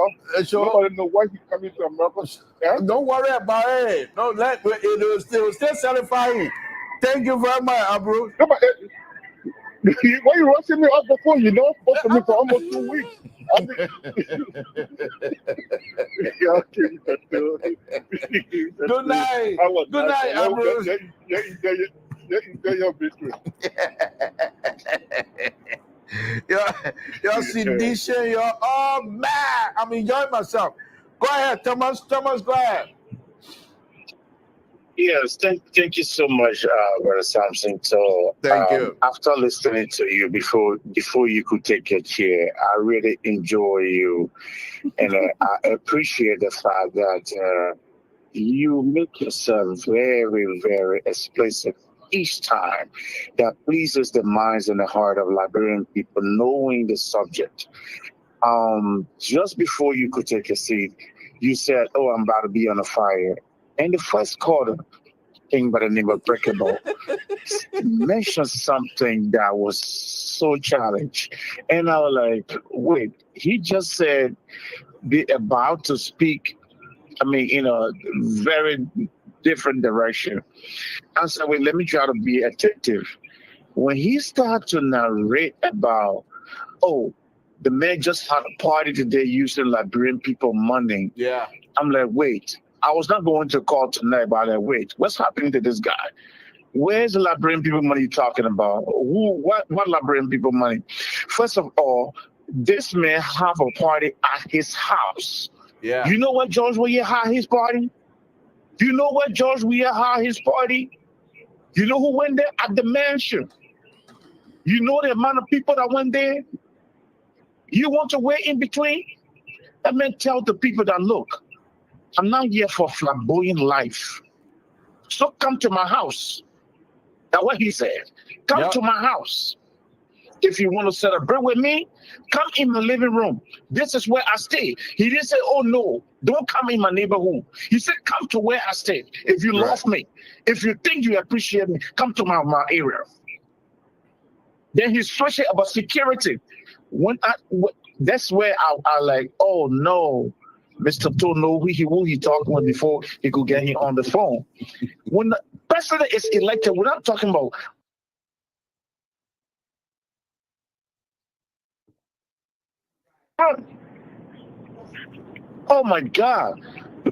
Nobody knows why he's coming to America. Yeah? Don't worry about it. No, it will still satisfying. Thank you very much, Ambrose. No, but, why you rushing me off the phone? You know, spoke to me for almost 2 weeks. Good night. Good night, Ambrose. Enjoy your business. You're sedition. You're all mad. I'm enjoying myself. Go ahead, Thomas. Go ahead. Yes, thank you so much, Brother Samson. So, thank you. After listening to you before you could take your chair, I really enjoy you, and I appreciate the fact that you make yourself very, very explicit each time. That pleases the minds and the heart of Liberian people, knowing the subject. Just before you could take a seat, you said, "Oh, I'm about to be on a fire." And the first caller, king by the name of Breakable, mentioned something that was so challenging. And I was like, wait, he just said be about to speak, in a very different direction. I said, wait, let me try to be attentive. when he started to narrate about, oh, the man just had a party today using Liberian people money. Yeah. I'm like, wait, I was not going to call tonight, but I'm like, wait, what's happening to this guy? Where's the Liberian people money you're talking about? What Liberian people money? First of all, this man have a party at his house. Yeah. You know what George Weah had his party? You know what George Weah had his party? You know who went there? At the mansion. You know the amount of people that went there? You want to wait in between? That man tell the people that, look, I'm not here for flamboyant life. So come to my house. That's what he said. Come to my house. If you want to celebrate with me, come in my living room. This is where I stay. He didn't say, oh no, don't come in my neighborhood. He said, come to where I stay. If you love me, if you think you appreciate me, come to my area. Then he's switching about security. That's where I like, oh no, Mr. Tono, who he talked with before he could get him on the phone. When the president is elected, we're not talking about oh my God.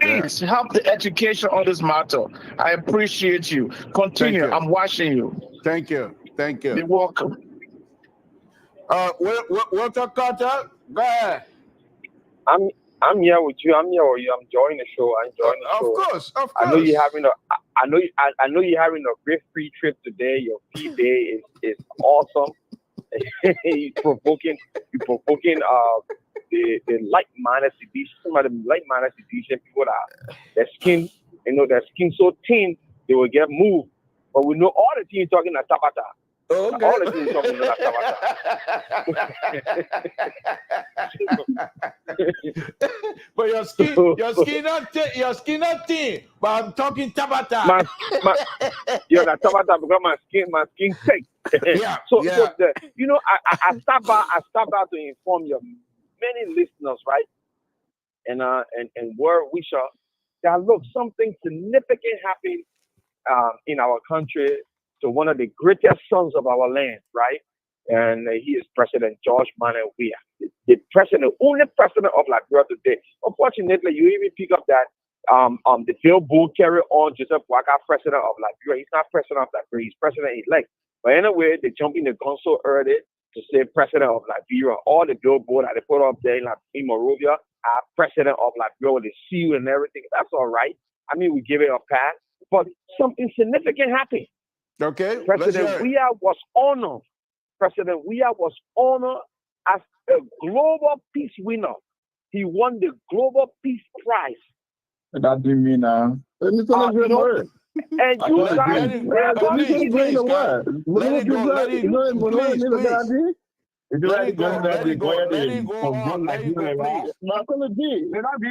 Please help the education on this matter. I appreciate you. Continue. I'm watching you. Thank you. Thank you. You're welcome. Walter Carter, go ahead. I'm here with you. I'm here with you. I'm enjoying the show. I'm enjoying the show. Of course. I know you're having a great free trip today. Your free day is awesome. You're provoking the like-minded seduction, some of the like-minded seduction people that their skin so thin they will get moved. But we know all the things you're talking about Tabata. Okay. All the things you're talking about Tabata. But your skin not thin. But I'm talking Tabata. That Tabata because my skin thick. Yeah. So I stopped by to inform your many listeners, right? And word wisher that look, something significant happened in our country to one of the greatest sons of our land, right? And he is President George Manuel Weah, the only president of Liberia today. Unfortunately, you even pick up that the billboard carry on Joseph Boakai, president of Liberia. He's not president of Liberia, he's president-elect. But anyway, they jump in the gun so early to say president of Liberia. All the billboard that they put up there in Monrovia are president of Liberia with the seal and everything. That's all right. I mean, we give it a pass. But something significant happened. Okay. President Weah was honored. President Weah was honored as a global peace winner. He won the Global Peace Prize. That didn't mean and you guys let it go.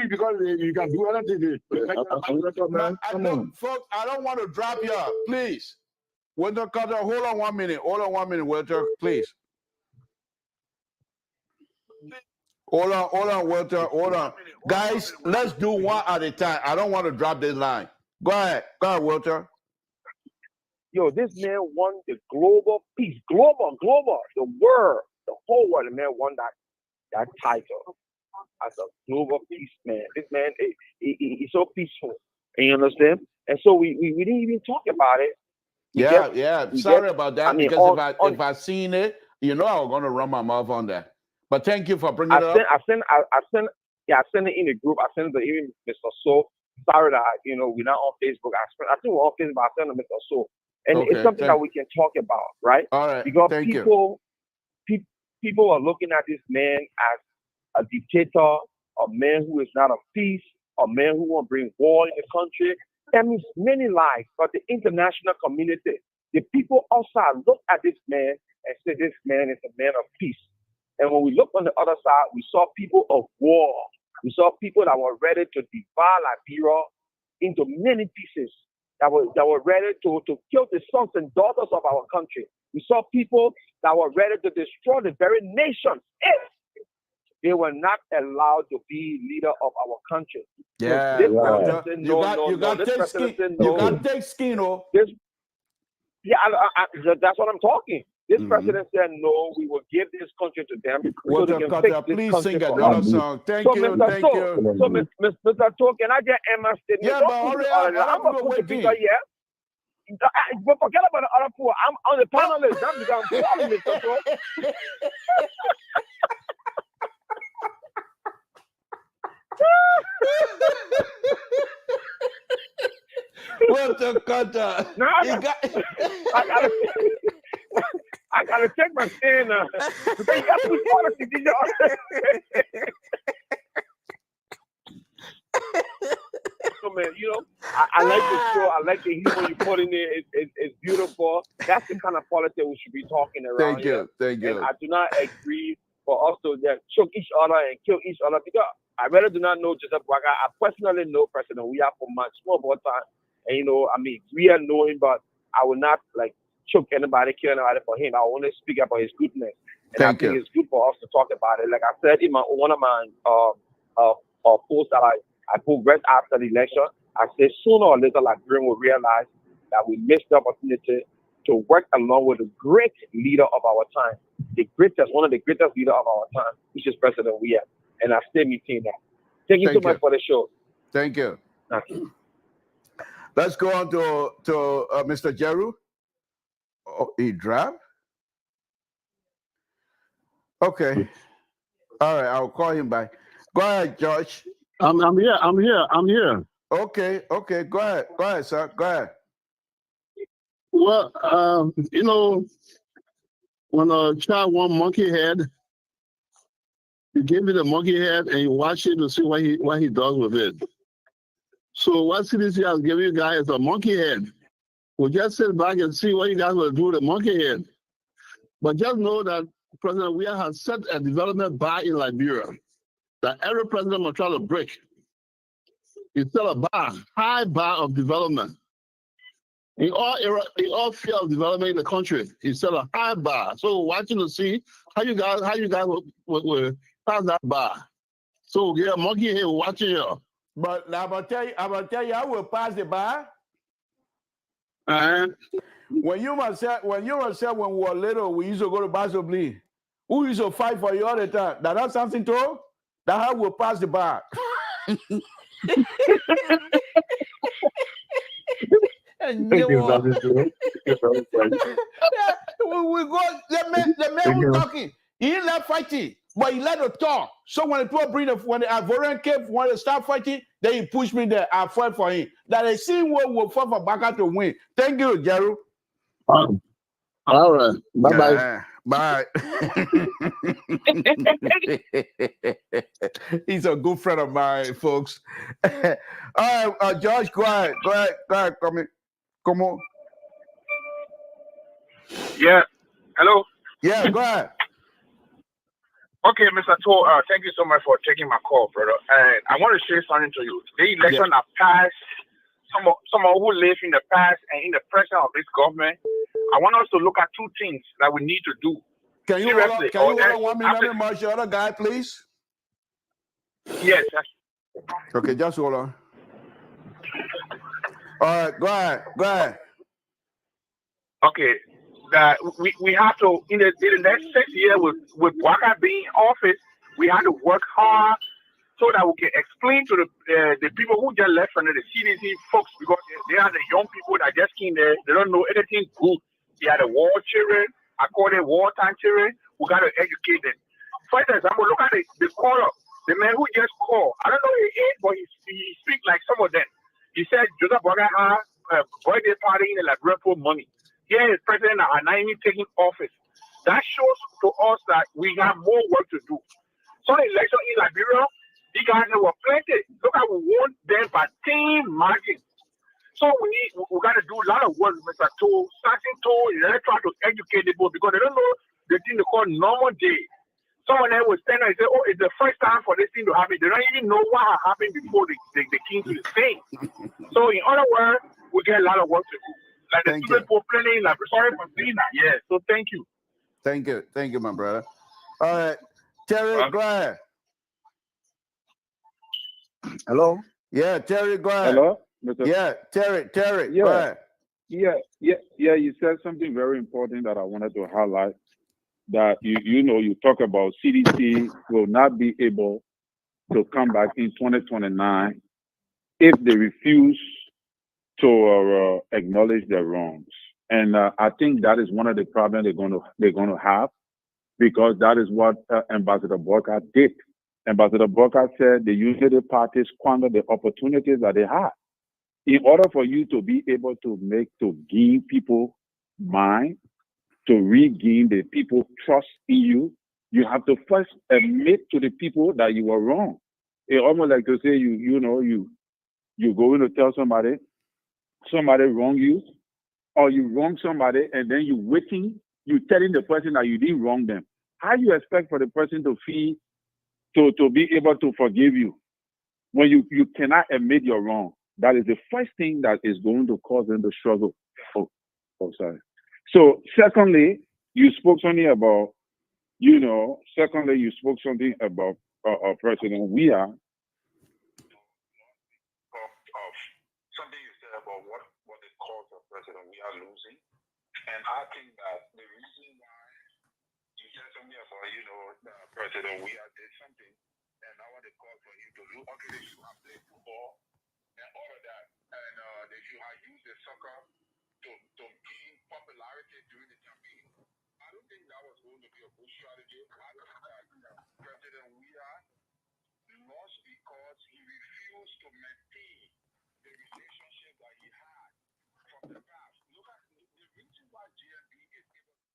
Because you can do anything. Folks, I don't want to drop you up. Please. Walter Carter, hold on 1 minute. Walter, please. Hold on, Walter. Hold on. Guys, let's do one at a time. I don't want to drop this line. Go ahead, Walter. Yo, this man won the global peace. Global. The world, the whole world, the man won that title as a global peace man. This man, he's so peaceful. And you understand? And so we didn't even talk about it. Sorry about that, because if I seen it, I was going to run my mouth on that. But thank you for bringing it up. I sent it in the group. I sent it even Mr. So. Sorry that we're not on Facebook. I think we're on Facebook. I sent it Mr. So, and it's something that we can talk about, right? All right. Because people are looking at this man as a dictator, a man who is not of peace, a man who won't bring war in the country. That means many lives, but the international community, the people outside look at this man and say this man is a man of peace. And when we look on the other side, we saw people of war. We saw people that were ready to devour Liberia into many pieces, that were ready to kill the sons and daughters of our country. We saw people that were ready to destroy the very nation if they were not allowed to be leader of our country. Yeah, you got thick skin. Yeah, that's what I'm talking. This president said, no, we will give this country to them so they can fix this please country sing for another us. song. Thank So, you, Mr. thank So, you. so Mr. To, can I get Emma statement? Yeah, Don't but put hurry me all up. of that. I'm Other going to people put the waiting. figure here. But forget about the other four. I'm on the panel list. That's because I'm sorry, Mr. To. What the cutter? No, I gotta check my stand because you got to push policy. So man, you know, I like the show. I like the humor you put in there. It's beautiful. That's the kind of politics we should be talking around here. Thank you. And I do not agree for us to choke each other and kill each other because I really do not know Joseph Boakai. I personally know President We are for my small boy time, and you know, I mean, we are know him, but I will not like choke anybody, kill anybody for him. I will only speak about his goodness, and I think it's good for us to talk about it. Like I said in one of my posts that I put right after the election, I said sooner or later Liberian will realize that we missed the opportunity to work along with the great leader of our time, one of the greatest leader of our time, which is President We are. And I still maintain that. Thank you so much for the show. Thank you. Let's go on to Mr. Jeru. Oh, he dropped? Okay. All right, I'll call him back. Go ahead, George. I'm here. Okay. Go ahead, sir. Go ahead. Well, you know, when a child wants monkey head, you give it a monkey head and you watch it to see what he does with it. So what CDC has given you guys is a monkey head. We'll just sit back and see what you guys will do with the monkey head. But just know that President Weah has set a development bar in Liberia that every president will try to break. He set a high bar of development. In all fields of development in the country, he set a high bar. So we're watching to see how you guys will pass that bar. So we get a monkey here watching here. But I'm gonna tell you, I will pass the bar. When you say when we were little, we used to go to basketball. Who used to fight for you all the time? That's something too? That how we pass the bar. We go the man who talking. He didn't like fighting, but he let it talk. So when the Ivorian came when they start fighting, then he pushed me there. I fought for him. That I see what will fight for Baka to win. Thank you, Jeru. All right. Bye. Bye. He's a good friend of mine, folks. All right, George, go ahead. Come on. Yeah. Hello. Yeah, go ahead. Okay, Mr. To, thank you so much for taking my call, brother. And I want to say something to you. The election are past. Someone who live in the past and in the present of this government. I want us to look at two things that we need to do. Can you hold on 1 minute? Let me march the other guy, please. Yes. Okay, just hold on. All right, go ahead. Okay, that we have to in the next 6 years with Boakai being in office, we have to work hard so that we can explain to the people who just left from the CDC folks, because they are the young people that just came there. They don't know anything good. They are the war children. I call them wartime children. We got to educate them. For example, look at the caller, the man who just called. I don't know who he is, but he speaks like some of them. He said Joseph Boakai had a birthday party in the Liberia for money. Here is president are not even taking office. That shows to us that we have more work to do. So the election in Liberia, the guys were plenty. Look how we won them by 10 margin. So we got to do a lot of work, Mr. To, starting to try to educate people because they don't know the thing they call normal day. Someone else will stand there and say, oh, it's the first time for this thing to happen. They don't even know what happened before the king to the thing. So in other words, we get a lot of work to do. Like the student for playing, like sorry for saying that. Yeah. So thank you. Thank you, my brother. All right, Terry, go ahead. Hello. Yeah, Terry, go ahead. Hello. Yeah, Terry, go ahead. Yeah, you said something very important that I wanted to highlight. That you talk about CDC will not be able to come back in 2029 if they refuse to acknowledge their wrongs. And I think that is one of the problems they're going to have, because that is what Ambassador Boycott did. Ambassador Boycott said the Unity parties squandered the opportunities that they had. In order for you to be able to gain people mind, to regain the people trust in you, you have to first admit to the people that you were wrong. It's almost like to say you go in to tell somebody wrong you, or you wrong somebody, and then you telling the person that you didn't wrong them. How you expect for the person to feel to be able to forgive you when you cannot admit you're wrong? That is the first thing that is going to cause them to struggle. Sorry. So secondly, you spoke something about President Weah. Of something you said about what the cause of President Weah losing. And I think that the reason why you said something about, President Weah did something, and now what they call for him to do, okay, they should have played football and all of that. And they should have used the soccer to gain popularity during the campaign. I don't think that was going to be a good strategy. I think that President Weah lost because he refused to maintain the relationship that he had from the past. Look at the reason why GMB is able to,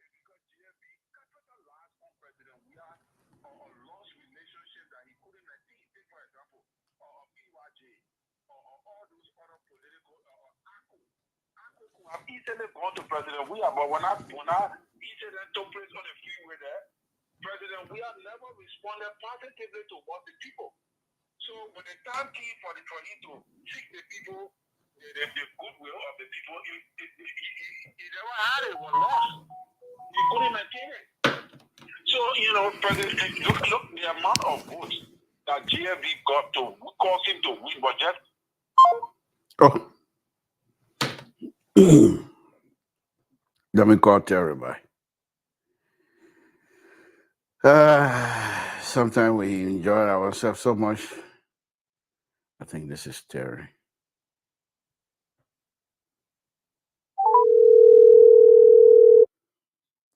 because GMB capitalized on President Weah or lost relationship that he couldn't maintain. Take for example, PYJ or all those other political ACO. ACO could have easily gone to President Weah, but when I incident took place on the freeway there, President Weah never responded positively towards the people. So when the time came for him to seek the people, the goodwill of the people, he never had it. It was lost. He couldn't maintain it. So President, look the amount of votes that GFB got to cause him to win, but just let me call Terry by. Sometimes we enjoy ourselves so much. I think this is Terry.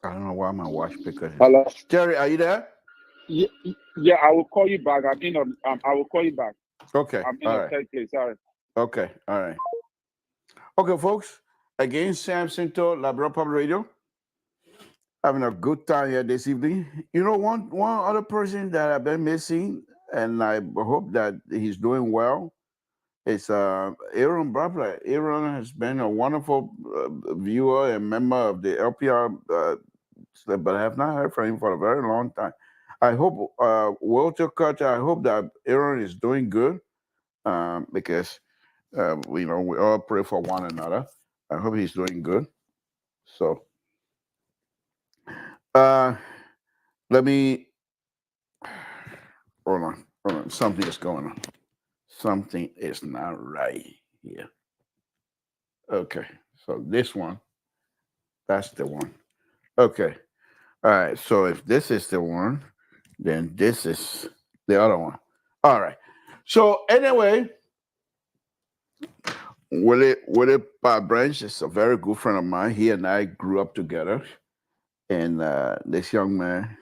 I don't know why my watch picker is. Hello, Terry, are you there? Yeah, I will call you back. I will call you back. Okay, I'm in a tight place. Sorry. Okay, all right. Okay, folks. Again, Samson to LIBERIA Public Radio. Having a good time here this evening. One other person that I've been missing, and I hope that he's doing well, is Aaron Barbara. Aaron has been a wonderful viewer and member of the LPR, but I have not heard from him for a very long time. I hope, Walter Carter, I hope that Aaron is doing good, because, we all pray for one another. I hope he's doing good. So, let me, hold on. Something is going on. Something is not right here. Okay, so this one, that's the one. Okay, all right. So if this is the one, then this is the other one. All right. So anyway, Willie Branch is a very good friend of mine. He and I grew up together, and this young man,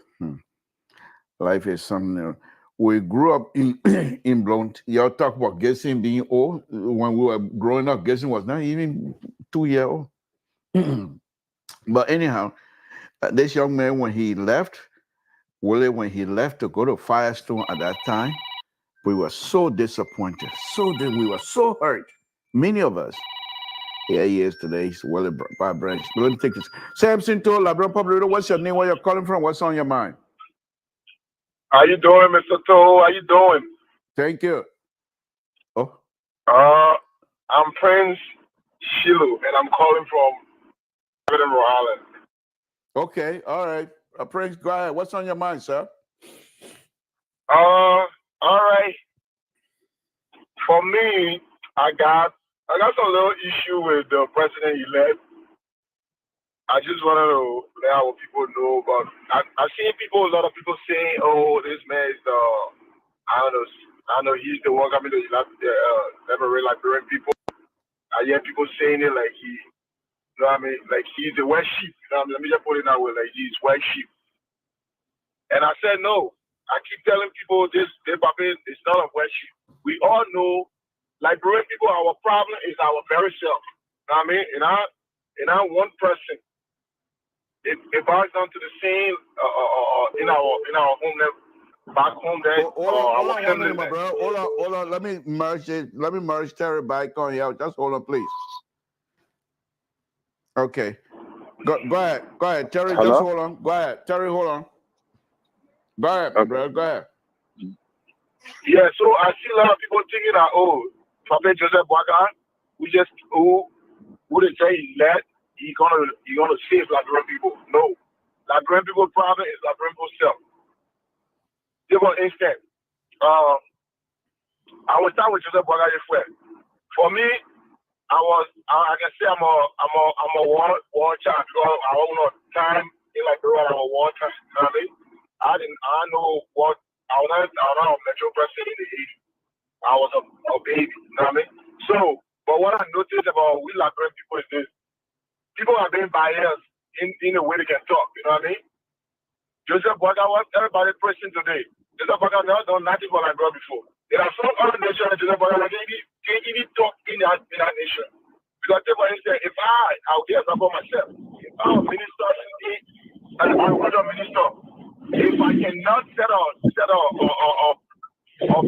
life is something. We grew up in in Blount. Y'all talk about Gerson being old. When we were growing up, Gerson was not even 2 years old. But anyhow, this young man, when he left to go to Firestone at that time, we were so disappointed. We were so hurt. Many of us. Here he is today. He's Willie Branch. Let me take this. Samson to LIBERIA Public Radio. What's your name? Where you're calling from? What's on your mind? How you doing, Mr. Toe? How you doing? Thank you. Oh. I'm Prince Shiloh, and I'm calling from Rhode Island. Okay, all right. Prince, go ahead. What's on your mind, sir? All right. For me, I got I got some little issue with the president-elect. I just wanted to let our people know about. I've seen a lot of people saying, "Oh, this man is the, I don't know, he's the one coming to Liberian people." I hear people saying it like he, you know what I mean, like he's the white sheep. You know what I mean? Let me just put it that way, like he's white sheep. And I said no. I keep telling people this, it's not a white sheep. We all know, Liberian people, our problem is our very self. You know what I mean? And I one person. It boils down to the same in our home back home there. Hold on 1 minute, my brother. Hold on. Let me merge Terry back on here. Just hold on, please. Okay. Go ahead. Terry, Hello? just hold on. Go ahead. Terry, hold on. Go ahead, my brother. Go ahead. Yeah, so I see a lot of people thinking that, Prophet Joseph Boakai, who they say he led, he gonna save Liberian people. No. Liberian people problem is Liberian people self. Give an instant. I was talking with Joseph Boakai yesterday. For me, I can say I'm a war child because I don't know time in Liberia. I'm a war child. You know what I mean? I know what I was not a metro person in the 80s. I was a baby. You know what I mean? So, but what I noticed about we Liberian people is this: people are being biased in the way they can talk. You know what I mean? Joseph Boakai, what everybody pressing today. Joseph Boakai never done nothing for Liberia before. There are some other nations that Joseph Boakai can't even talk in that nation. Because for instance, if I'll get for myself, if I'm a minister and I'm a minister, if I cannot set a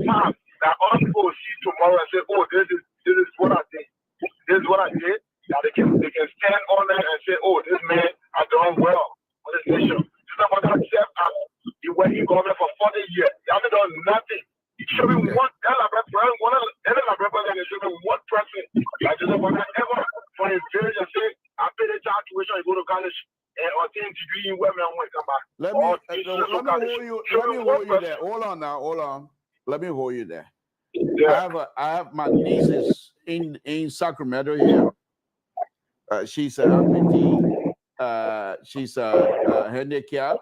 path that other people will see tomorrow and say, oh, this is what I did. This is what I did. Now they can stand on that and say, oh, this man has done well for this nation. This is what I said. He went in government for 40 years. He hasn't done nothing. He showed me one person that doesn't want to ever for his village and say, I paid a child tuition, you go to college or take degree in women and come back. Let me hold you there. Hold on now. Hold on. Let me hold you there. Yeah. I have my nieces in Sacramento here. She's an amputee. She's a handicap.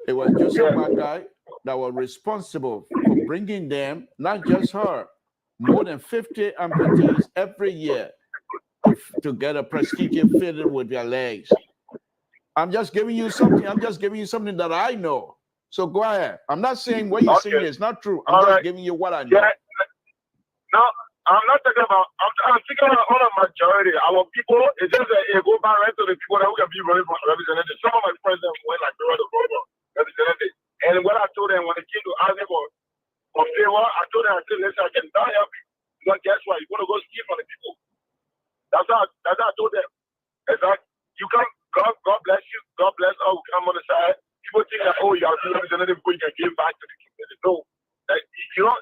It was Joseph Boakai that was responsible for bringing them, not just her, more than 50 amputees every year to get a prosthetic fitted with their legs. I'm just giving you something. I'm just giving you something that I know. So go ahead. I'm not saying what you're saying is not true. I'm just giving you what I know. Yeah. No, I'm not talking about. I'm thinking about all the majority. Our people, it's just that it go back right to the people that we can be represented. Some of my friends went like represented. And what I told them when they came to ask me for favor, I told them, listen, I cannot help you. Because guess what? You're going to go steal from the people. That's how I told them. It's like, you come, God bless you. God bless us. We come on the side. People think that, oh, you are a representative, you can give back to the community. No. You know,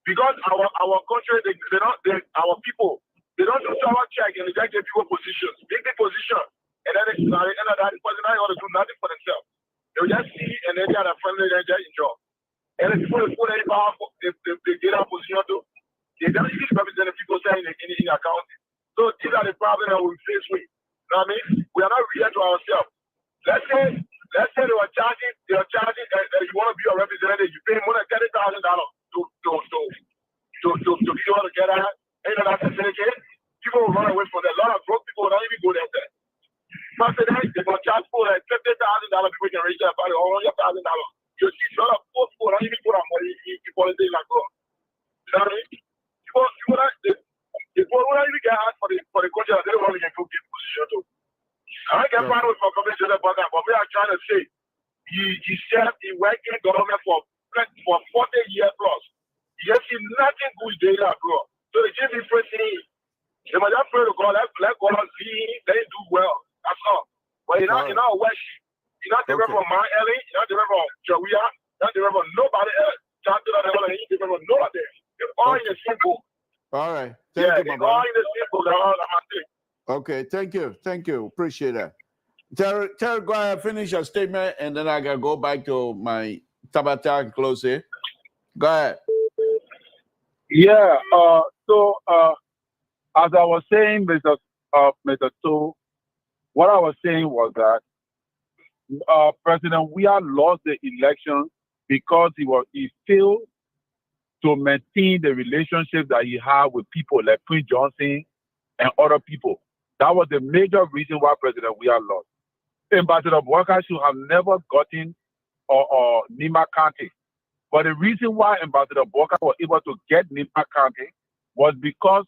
because our country, our people, they don't do sour check and they just get people positions, big position. And then at the end of that, the person not want to do nothing for themselves. They'll just see and then they are friendly and just enjoy. And if people put any powerful, if they get out position too, they don't even represent the people saying in accounting. So these are the problems that we face with. You know what I mean? We are not real to ourselves. Let's say they are charging, you want to be a representative, you pay more than $30,000 to be able to get out. And that's the thing. People will run away from that. A lot of broke people will not even go there. President, they're going to charge for like $50,000 people can reach that party or $100,000. You see, a lot of poor people don't even put on money in politics like that. You know what I mean? People will not even get asked for the country that they don't want to get good position to. I can find out from Commissioner Boakai, but me, I'm trying to say, he said he worked in government for 40 years plus. He has seen nothing good there, bro. So the chief is pressing. They might just pray to God, let God see, they do well. That's all. But you're not worship. You're not different from Mount Ellie, you're not different from Jawea, you're not different from nobody else. You're not different from nobody. They're all in the same book. All right. Thank you, my brother. All in the same book. That's all I'm saying. Okay, thank you. Appreciate that. Terry, go ahead, finish your statement, and then I gotta go back to my Tabata and close it. Go ahead. Yeah, So, as I was saying, Mr. So, what I was saying was that President Weah lost the election because he failed to maintain the relationship that he had with people like Prince Johnson and other people. That was the major reason why President Weah lost. Ambassador Walker should have never gotten or Nima County. But the reason why Ambassador Walker was able to get Nima County was because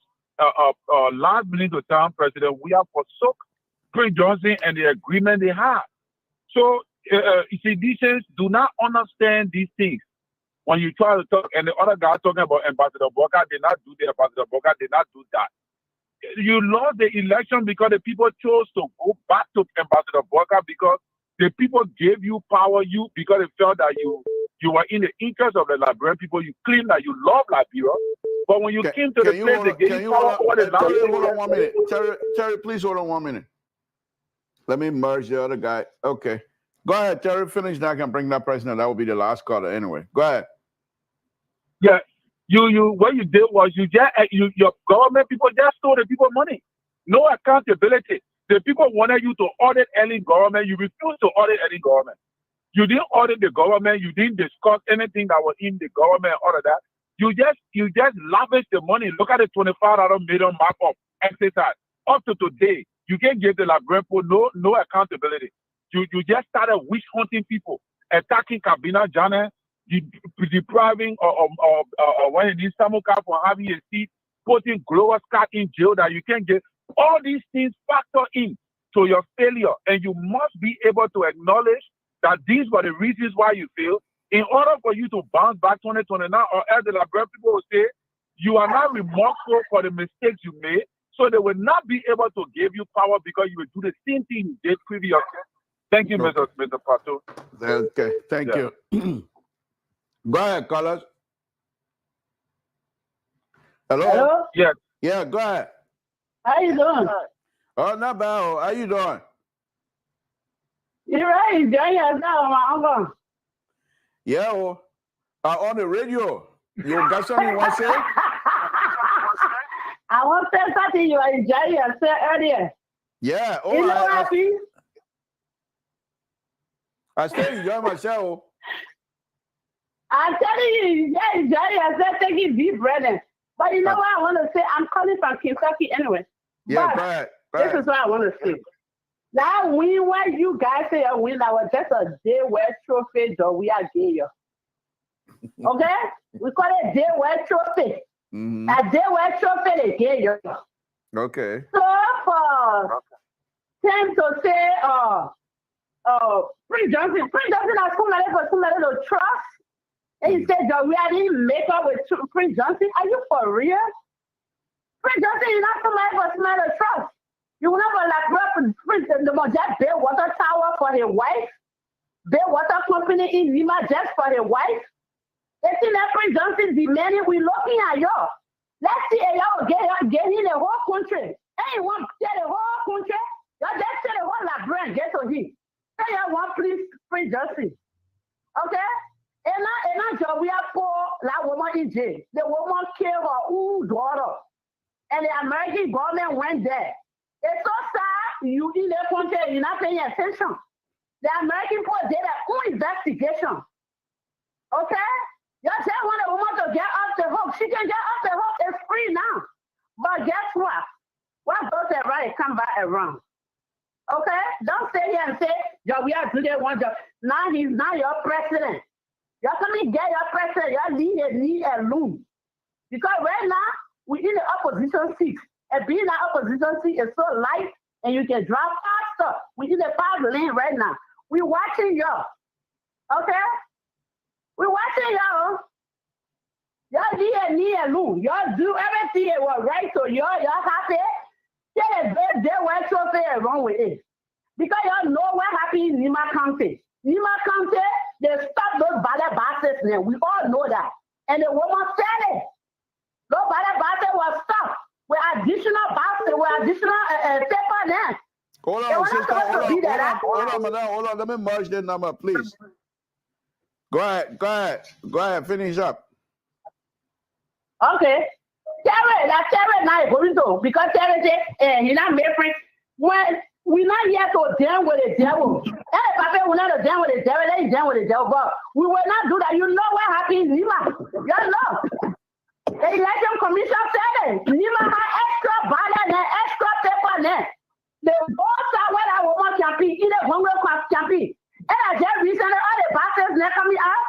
last minute to time, President Weah forsook Prince Johnson and the agreement they had. So, citizens do not understand these things. When you try to talk, and the other guy talking about Ambassador Walker did not do the Ambassador Walker did not do that. You lost the election because the people chose to go back to Ambassador Walker because the people gave you power, because they felt that you were in the interest of the Liberian people. You claim that you love Liberia, but when you came to the place, they gave you power over the Liberian. Hold on 1 minute. Terry, please hold on 1 minute. Let me merge the other guy. Okay. Go ahead, Terry. Finish now. I can bring that president. That will be the last caller anyway. Go ahead. Yeah. What you did was your government people just stole the people money. No accountability. The people wanted you to audit any government. You refused to audit any government. You didn't audit the government. You didn't discuss anything that was in the government or that. You just lavished the money. Look at the $25 million markup exercise. Up to today, you can't give the Liberian people no accountability. You just started witch hunting people, attacking Kabina Jana, depriving or when he needs Samuka for having a seat, putting Glover Scott in jail that you can't get. All these things factor in to your failure, and you must be able to acknowledge that these were the reasons why you failed in order for you to bounce back 2029, or as the Liberian people will say, you are not remorseful for the mistakes you made, so they will not be able to give you power because you will do the same thing you did previously. Thank you, Mr. Pato. Okay, thank you. Go ahead, Carlos. Hello? Yes. Yeah, go ahead. How you doing? Oh, not bad. How you doing? You're right. Enjoying yourself, my uncle. Yeah, well, on the radio. You got something you want to say? I want to say something you are enjoying yourself earlier. Yeah. Oh, you know what happened? I still enjoy myself. I'm telling you, yeah, enjoy yourself taking deep breathing. But you know what I want to say? I'm calling from Kentucky anyway. Yeah, but go ahead. This is what I want to say. That win, what you guys say a win, that was just a day where trophy that we are giving you. Okay? We call it day where trophy. A day where trophy they gave you. Okay. So for them to say, Prince Johnson has come to trust. And he said, we didn't make up with Prince Johnson. Are you for real? Prince Johnson is not somebody for smell of trust. You will never like Prince the just build water tower for his wife, build water company in Lima just for his wife. They see that Prince Johnson demanding, we looking at y'all. Let's see y'all get in the whole country. Hey, want to get the whole country? Y'all just say the whole Liberian get to him. Say y'all want Prince Johnson. Okay? And not job we are poor that woman in jail. The woman killed her own daughter. And the American government went there. It's so sad you in the country, you're not paying attention. The American people did their own investigation. Okay? You just want a woman to get off the hook. She can get off the hook. It's free now. But guess what? What goes right come back around. Okay? Don't stay here and say, yo, we are doing one job. Now he's not your president. Y'all come and get your president. Y'all need a loom. Because right now, we're in the opposition seat. And being in the opposition seat is so light and you can drive faster. We're in the 5 lane right now. We're watching y'all. Okay? We're watching y'all. Y'all need a loom. Y'all do everything that was right, so y'all happy. Yeah, they went so far wrong with it. Because y'all know what happened in Nima County. Nima County, they stopped those ballot boxes now. We all know that. And the woman said it. Those ballot boxes were stopped with additional boxes, with additional paper now. Hold on, sister. Hold on, madam. Hold on. Let me merge the number, please. Go ahead. Finish up. Okay. Terry now going to because Terry say he not make friends. When we not here to deal with the devil. Hey, Papa, we not to deal with the devil. Let's deal with the devil. But we will not do that. You know what happened in Lima? You know. The election commission said it. Lima had extra ballot and extra paper there. The votes are where I want campaign. Either Congress campaign. And I just recently all the buses now coming out.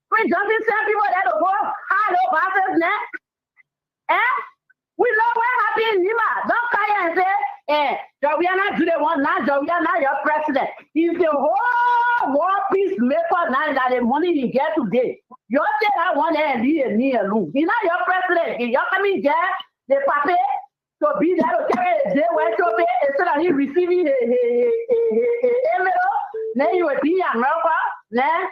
Prince Johnson sent people there to go. Hello, buses now. We know what happened in Lima. Don't come here and say, Joviana do the one now, Joviana your president. He's the whole war peacemaker now that the money he get today. You say that one and leave me alone. He's not your president. You're coming there, the paper to be there to carry a day where to pay instead of he receiving a email. Then you will be in America. Then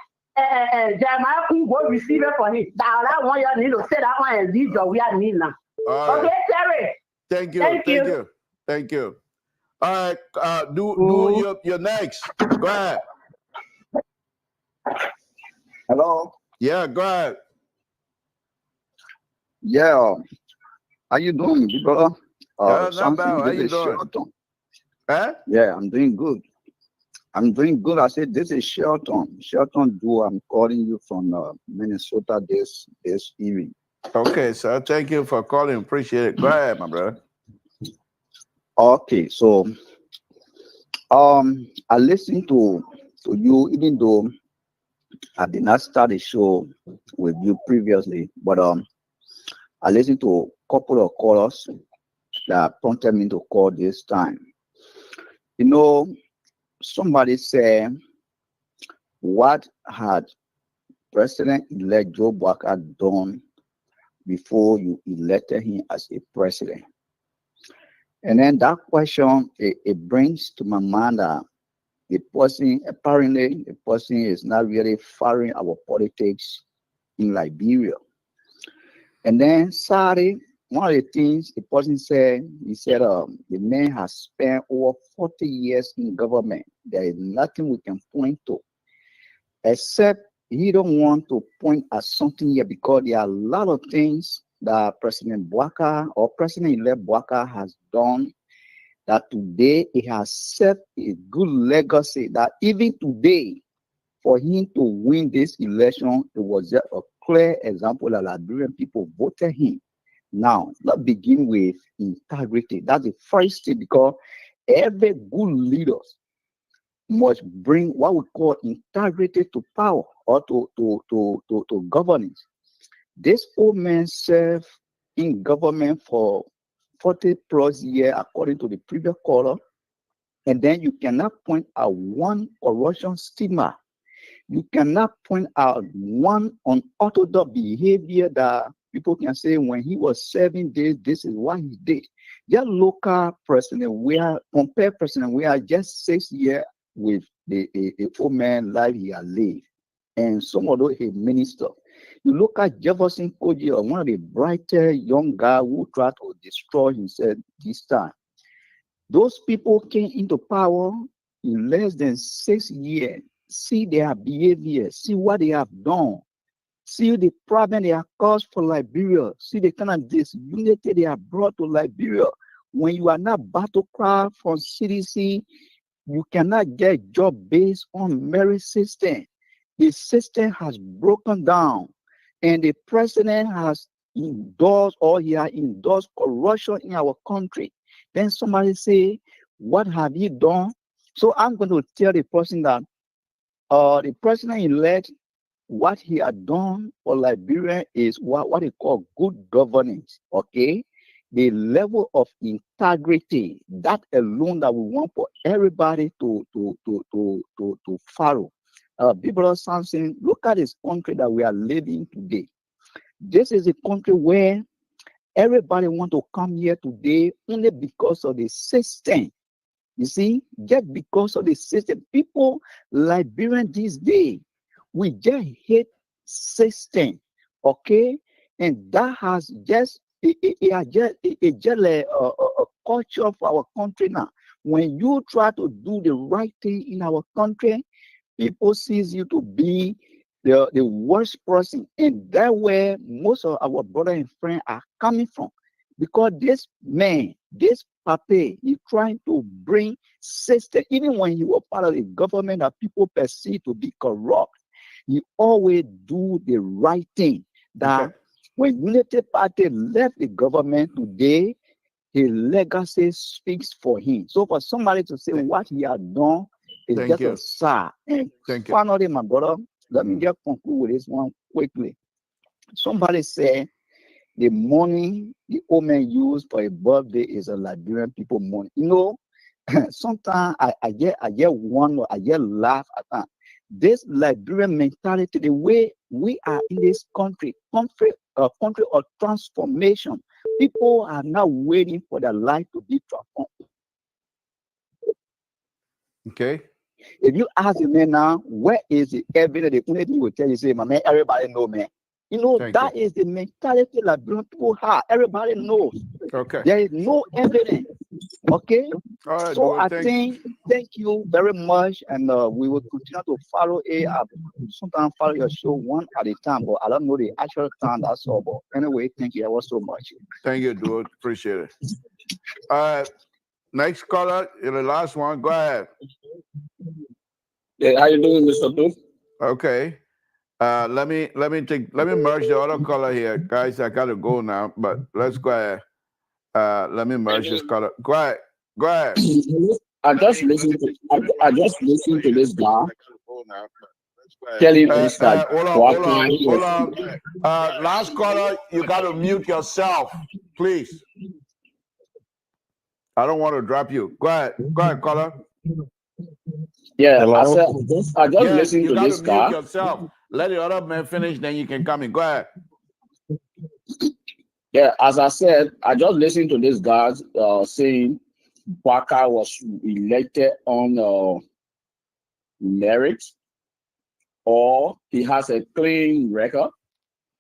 Jeremiah could go receive it for him. That one you need to say that one and leave Joviana need now. Okay, Terry. Thank you. All right, do your next. Go ahead. Hello. Yeah, go ahead. Yeah. How you doing, brother? Not bad. How you doing? Yeah, I'm doing good. I said this is Shelton. Shelton Do. I'm calling you from Minnesota this evening. Okay, sir. Thank you for calling. Appreciate it. Go ahead, my brother. Okay, so I listened to you, even though I did not start the show with you previously, but I listened to a couple of callers that prompted me to call this time. You know, somebody said, what had President-elect Joe Biden done before you elected him as a president? And then that question, it brings to my mind that the person is not really following our politics in Liberia. And then sadly, one of the things the person said, he said the man has spent over 40 years in government. There is nothing we can point to, except he don't want to point at something here because there are a lot of things that President Bwaka or President-elect Bwaka has done that today it has set a good legacy that even today, for him to win this election, it was just a clear example that Liberian people voted him. Now, let's begin with integrity. That's the first thing, because every good leader must bring what we call integrity to power or to governance. This old man served in government for 40 plus years, according to the previous caller, and then you cannot point out one corruption stigma. You cannot point out one unorthodox behavior that people can say when he was serving this is what he did. Just local president, compare president, we are just 6 years with the old man life he had lived, and some of those ministers. You look at Jefferson Koji, one of the brighter young guys who tried to destroy himself this time. Those people came into power in less than 6 years. See their behavior, see what they have done, see the problem they have caused for Liberia, see the kind of disunity they have brought to Liberia. When you are not battle cry from CDC, you cannot get job based on merit system. The system has broken down, and the president has endorsed or he has endorsed corruption in our country. Then somebody say, what have you done? So I'm going to tell the person that the president-elect, what he had done for Liberia is what they call good governance, okay? The level of integrity, that alone that we want for everybody to follow. Big brother Samson, look at this country that we are living today. This is a country where everybody want to come here today only because of the system. You see, just because of the system, people Liberian these days, we just hate system, okay? And that has just a culture for our country now. When you try to do the right thing in our country, people sees you to be the worst person, and that where most of our brothers and friends are coming from, because this man, this Pape, he trying to bring system. Even when he was part of the government that people perceive to be corrupt, he always do the right thing. That when Unity Party left the government today, his legacy speaks for him. So for somebody to say what he has done is just a sad. And finally, my brother, let me just conclude with this one quickly. Somebody said the money the old man used for a birthday is a Liberian people money. You know, sometimes I get laugh at that. This Liberian mentality, the way we are in this country of transformation, people are now waiting for their life to be transformed. Okay. If you ask the man now, where is the evidence? The only thing will tell you, say, my man, everybody know, man. You know, that is the mentality Liberian people have. Everybody knows. Okay. There is no evidence. Okay. All right, so I think, thank you very much, and we will continue to follow it. Sometimes follow your show one at a time, but I don't know the actual time. That's all. But anyway, thank you ever so much. Thank you, dude. Appreciate it. All right. Next caller, the last one. Go ahead. Yeah, how you doing, Mr. Duke? Okay. Let me merge the other caller here, guys. I gotta go now, but let's go ahead. Let me merge this caller. Go ahead. Go ahead. I just listened to this guy telling us that. Hold on. Last caller, you gotta mute yourself, please. I don't want to drop you. Go ahead. Go ahead, caller. Yeah, I just listened to this guy. You gotta mute yourself. Let the other man finish, then you can come in. Go ahead. Yeah, as I said, I just listened to this guy saying Waka was elected on merit, or he has a clean record.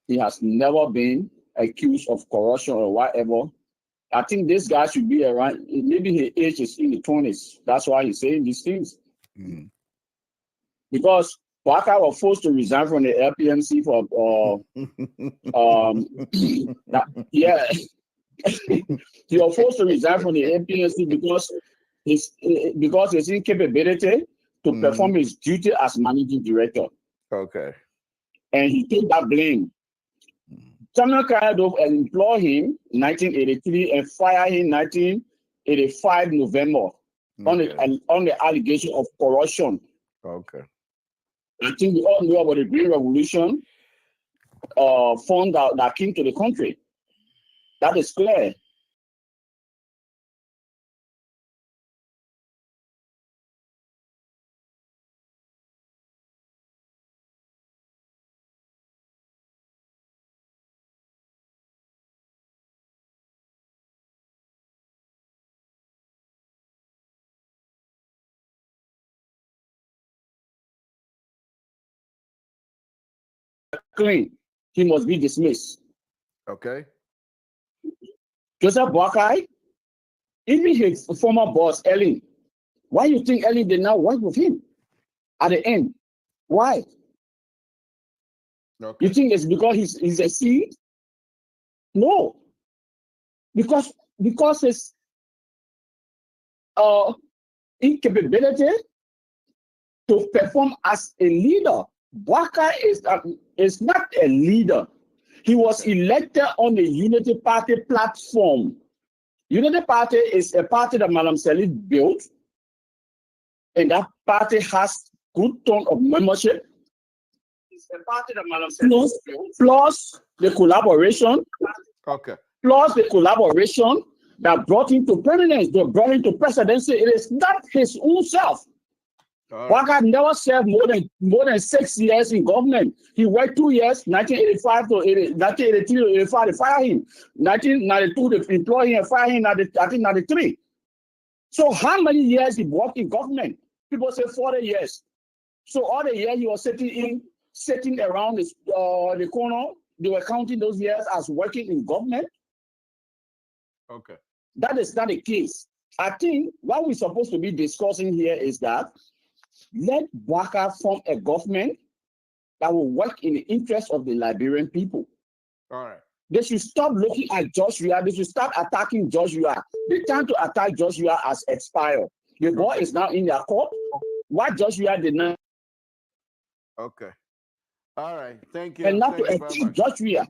He has never been accused of corruption or whatever. I think this guy should be around, maybe his age is in the 20s. That's why he's saying these things. Mm-hmm. Because Waka was forced to resign from the LPMC for yeah. He was forced to resign from the LPMC because his incapability to perform his duty as managing director. Okay. And he took that blame. Samuel Kayadov employed him in 1983 and fired him in 1985 November on the allegation of corruption. Okay. I think we all know about the Green Revolution fund that came to the country. That is clear. Clean. He must be dismissed. Okay. Joseph Boakai, even his former boss, Ellen, why you think Ellen did not work with him at the end? Why? Okay. You think it's because he's a seed? No. Because his incapability to perform as a leader. Boakai is not a leader. He was elected on the Unity Party platform. Unity Party is a party that Madam Salid built, and that party has good ton of membership. It's a party that Madam Salid built, plus the collaboration. Okay. Plus the collaboration that brought him to prominence, that brought him to presidency. It is not his own self. Waka never served more than 6 years in government. He worked 2 years, 1985 to 1983 to 85, they fired him. 1992, they employed him and fired him, I think 93. So how many years he worked in government? People say 40 years. So all the years he was sitting around the corner, they were counting those years as working in government. Okay. That is not the case. I think what we're supposed to be discussing here is that let Waka form a government that will work in the interest of the Liberian people. All right. They should stop looking at Joshua. They should start attacking Joshua. The time to attack Joshua has expired. The ball is now in their court. What Joshua did not. Okay. All right. Thank you. And not Thank to you very attack much. Joshua.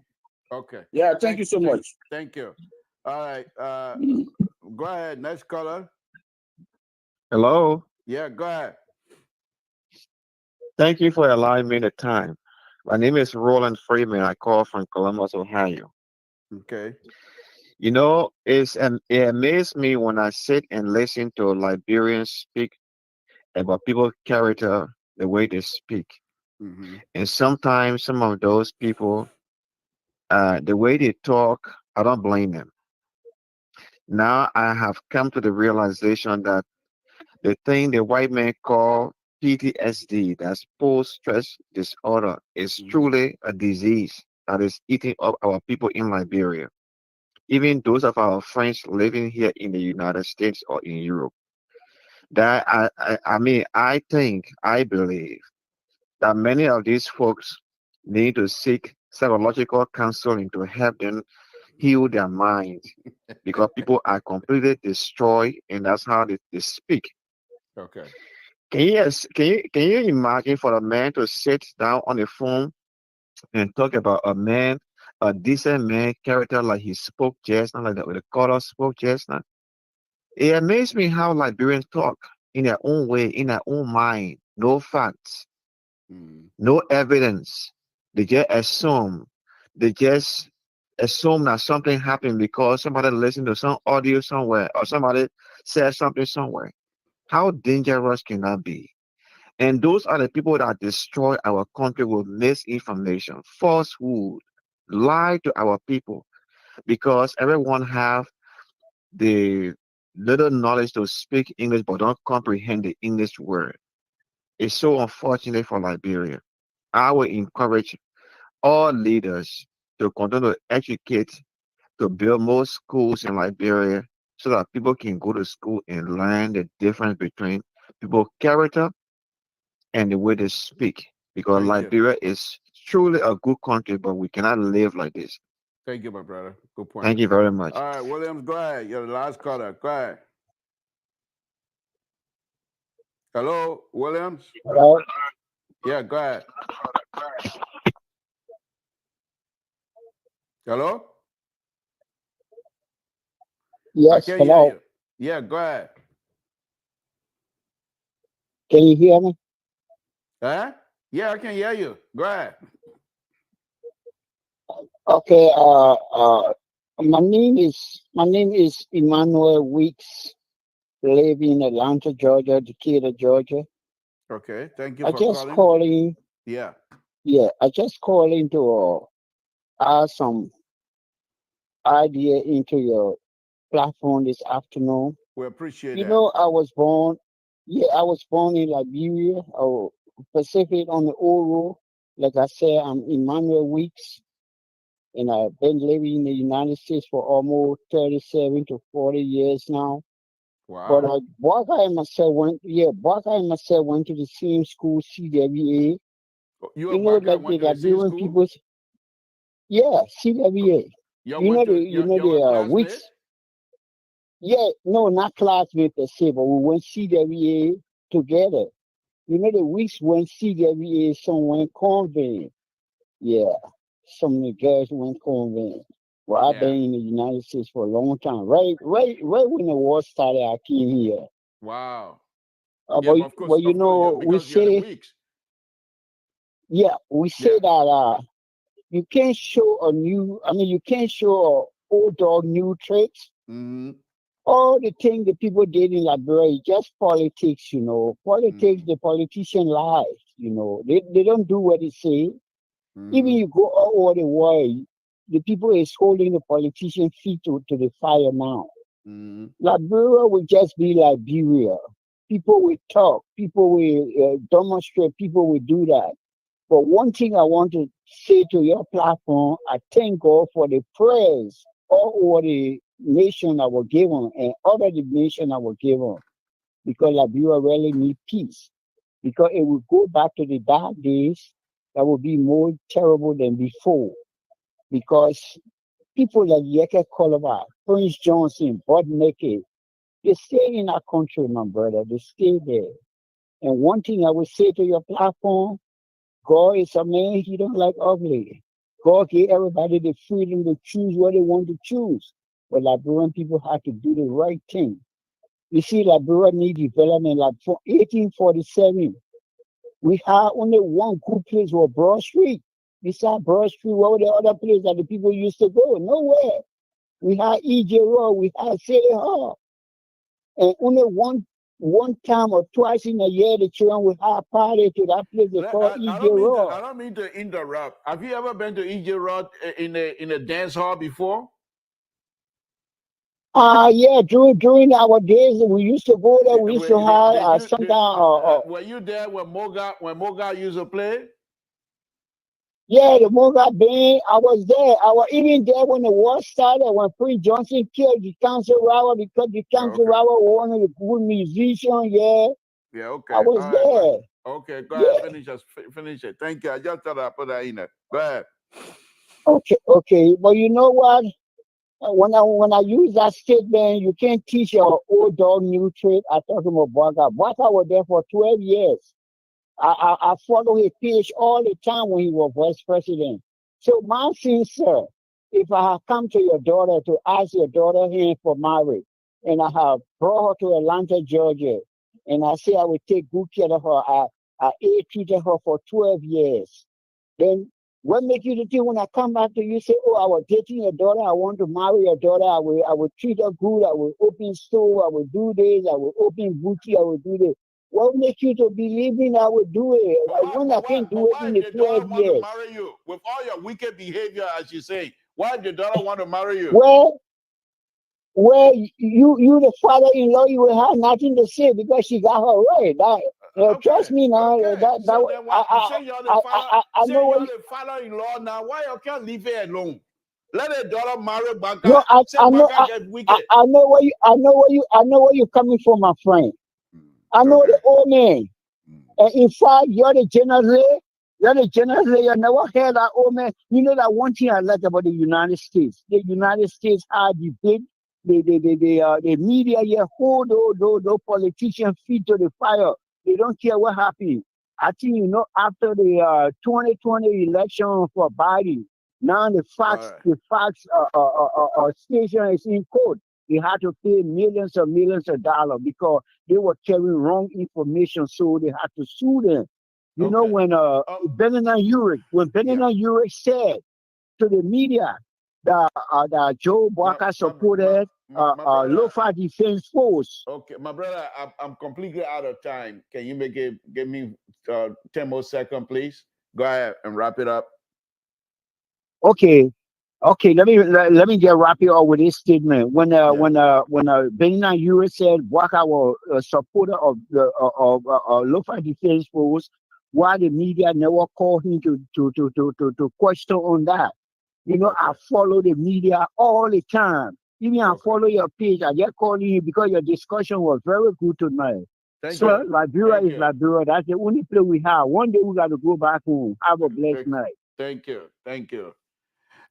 Okay. Yeah, thank you so much. Thank you. All right. Go ahead. Next caller. Hello. Yeah, go ahead. Thank you for allowing me the time. My name is Roland Freeman. I call from Columbus, Ohio. Okay. You know, it amazes me when I sit and listen to Liberians speak about people's character, the way they speak. Mm-hmm. And sometimes some of those people, the way they talk, I don't blame them. Now I have come to the realization that the thing the white man call PTSD, that's post-stress disorder, is truly a disease that is eating up our people in Liberia. Even those of our friends living here in the United States or in Europe. That I mean, I believe that many of these folks need to seek psychological counseling to help them heal their minds because people are completely destroyed and that's how they speak. Okay. Can you imagine for a man to sit down on the phone and talk about a decent man character like he spoke just now, like the caller spoke just now? It amazes me how Liberians talk in their own way, in their own mind, no facts, no evidence. They just assume. They just assume that something happened because somebody listened to some audio somewhere or somebody said something somewhere. How dangerous can that be? And those are the people that destroy our country with misinformation, falsehood, lie to our people because everyone have the little knowledge to speak English but don't comprehend the English word. It's so unfortunate for Liberia. I will encourage all leaders to continue to educate, to build more schools in Liberia so that people can go to school and learn the difference between people's character and the way they speak. Because Thank you. Liberia is truly a good country, but we cannot live like this. Thank you, my brother. Good point. Thank you very much. All right, Williams, go ahead. You're the last caller. Go ahead. Hello, Williams? Hello? Yeah, go ahead. Hello? Yes, I can't hear hello. you. Yeah, go ahead. Can you hear me? Huh? Yeah, I can hear you. Go ahead. Okay, my name is Emmanuel Weeks, live in Atlanta, Georgia, Decatur, Georgia. Okay, thank you I for just calling. calling, Yeah. I just calling to add some idea into your platform this afternoon. We appreciate You that. know, I was born in Liberia, or Pacific on the Oro. Like I said, I'm Emmanuel Weeks, and I've been living in the United States for almost 37 to 40 years now. Wow. But Barker and myself went to the same school, CWA. You You and know, Baka like went the to the same Liberian school? people. Yeah, CWA. Y'all were classmates? Weeks. Yeah, no, not classmates per se, but we went CWA together. You know, the weeks went CWA, some went convent. Yeah, some of the girls went convent. Well, I've been in the United States for a long time. Right when the war started, I came here. Wow. But of course, you know, we because you're the say, weeks. we say that you can't show you can't show a old dog new tricks. Mm-hmm. All the things the people did in Liberia is just politics, you know. Politics, the politician lies, you know. They don't do what they say. Even you go all over the world, the people is holding the politician feet to the fire now. Liberia will just be Liberia. People will talk, people will demonstrate, people will do that. But one thing I want to say to your platform, I thank God for the prayers all over the nation that were given and other the nation that were given, because Liberia really need peace. Because it will go back to the dark days. that will be more terrible than before, because people like Yeke Kolova, Prince Johnson, Bud Naked, they stay in our country, my brother. They stay there. And one thing I would say to your platform, God is a man, he don't like ugly. God gave everybody the freedom to choose what they want to choose. But Liberian people have to do the right thing. You see, Liberia need development. Like from 1847, we had only one good place was Broad Street. Beside Broad Street, what were the other places that the people used to go? Nowhere. We had EJ Road, we had City Hall. And only one time or twice in a year, the children will have party to that place they call EJ Road. I don't mean to interrupt. Have you ever been to EJ Road in a dance hall before? Yeah, during our days, we used to go there. We used to have sometimes. Were you there when Moga used to play? Yeah, the Moga band. I was there. I was even there when the war started. When Prince Johnson killed the Council Rawa, because the Council Rawa was one of the good musicians. Yeah. Yeah. Okay. I was there. Okay. Go ahead. Finish it. Thank you. I just thought I'd put that in there. Go ahead. Okay. But you know what? When I use that statement, you can't teach your old dog new trick. I talk about Baka. Baka was there for 12 years. I follow his page all the time when he was vice president. So my sincere, if I have come to your daughter to ask your daughter hand for marriage, and I have brought her to Atlanta, Georgia, and I say I will take good care of her, I treated her for 12 years, then what make you think when I come back to you, say, oh, I was dating your daughter, I want to marry your daughter, I will treat her good, I will open store, I will do this, I will open boutique, I will do this. What make you to believe in I will do it? When I can't do it in the 12 years. Want to marry you with all your wicked behavior, as you say? Why did your daughter want to marry you? Well, you the father-in-law, you will have nothing to say because she got her right. Trust me now. Say you're the father-in-law now. Why you can't leave her alone? Let her daughter marry Baka. No, I know where you're coming from, my friend. I know the old man. And in fact, you're the general. You never heard that old man. You know that one thing I like about the United States. The United States are the big, the media here hold those politicians feet to the fire. They don't care what happened. I think after the 2020 election for Biden, now the Fox station is in court. They had to pay millions of dollars because they were carrying wrong information, so they had to sue them. You know, when Benina Urich said to the media that Joe Baka supported Lofa Defense Force. Okay, my brother, I'm completely out of time. Can you give me 10 more seconds, please? Go ahead and wrap it up. Okay, let me get wrap it up with this statement. When Benina Urich said Baka was a supporter of the Lofa Defense Force, why the media never called him to question on that? You know, I follow the media all the time. Even I follow your page. I just call you because your discussion was very good tonight. Liberia is Liberia. That's the only place we have. One day we got to go back home. Have a blessed night. Thank you.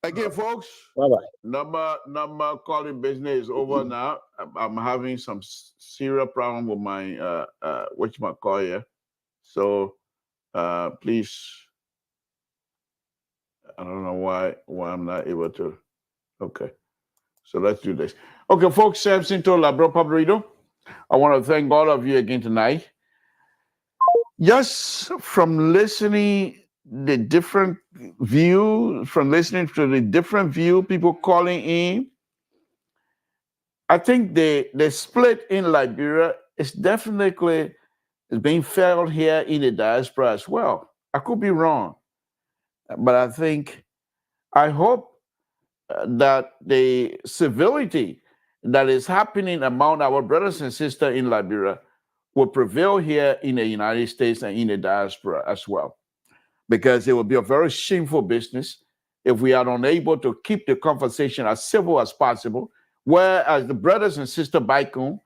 Again, folks. Bye-bye. Number calling business is over now. I'm having some serious problem with my whatchamacall here. So please, I don't know why I'm not able to. Okay, so let's do this. Okay, folks, Samson to Labro Pabrito. I want to thank all of you again tonight. Just from listening the different views, from listening to the different view, people calling in, I think the split in Liberia is definitely being felt here in the diaspora as well. I could be wrong, but I hope that the civility that is happening among our brothers and sisters in Liberia will prevail here in the United States and in the diaspora as well. Because it will be a very shameful business if we are unable to keep the conversation as civil as possible, whereas the brothers and sisters back home,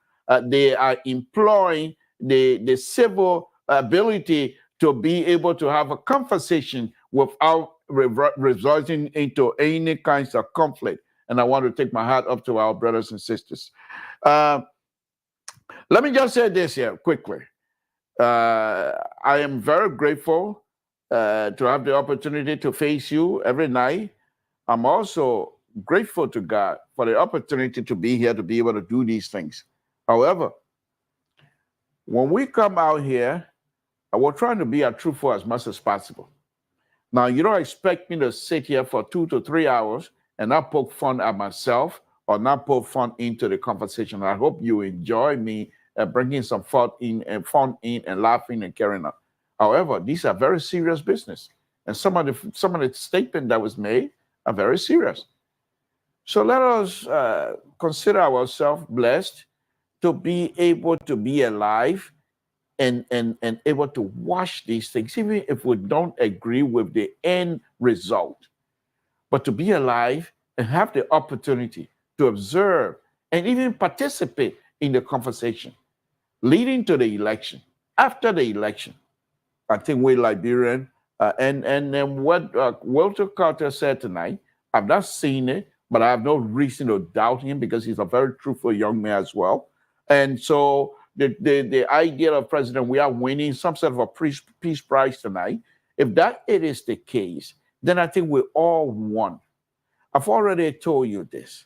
they are employing the civil ability to be able to have a conversation without resorting into any kinds of conflict. And I want to take my hat up to our brothers and sisters. Let me just say this here quickly. I am very grateful to have the opportunity to face you every night. I'm also grateful to God for the opportunity to be here, to be able to do these things. However, when we come out here, we're trying to be as truthful as much as possible. Now, you don't expect me to sit here for 2 to 3 hours and not poke fun at myself or not poke fun into the conversation. I hope you enjoy me bringing some fun in and laughing and carrying on. However, these are very serious business. And some of the statement that was made are very serious. So let us consider ourselves blessed to be able to be alive and able to watch these things, even if we don't agree with the end result. But to be alive and have the opportunity to observe and even participate in the conversation leading to the election, after the election. I think we're Liberian. And what Walter Carter said tonight, I've not seen it, but I have no reason to doubt him because he's a very truthful young man as well. And so the idea of President, we are winning some sort of a peace prize tonight. If that it is the case, then I think we all won. I've already told you this.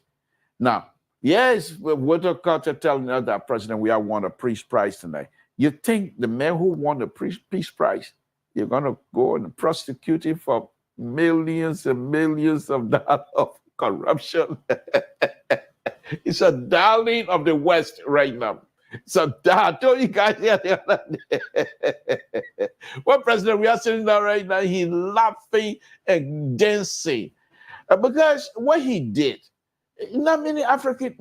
Now, yes, Walter Carter telling us that President, we are won a peace prize tonight. You think the man who won the peace prize, you're going to go and prosecute him for millions and millions of dollars of corruption? It's a darling of the West right now. So I told you guys here the other day. Well, President, we are sitting there right now, he's laughing and dancing. Because what he did, no African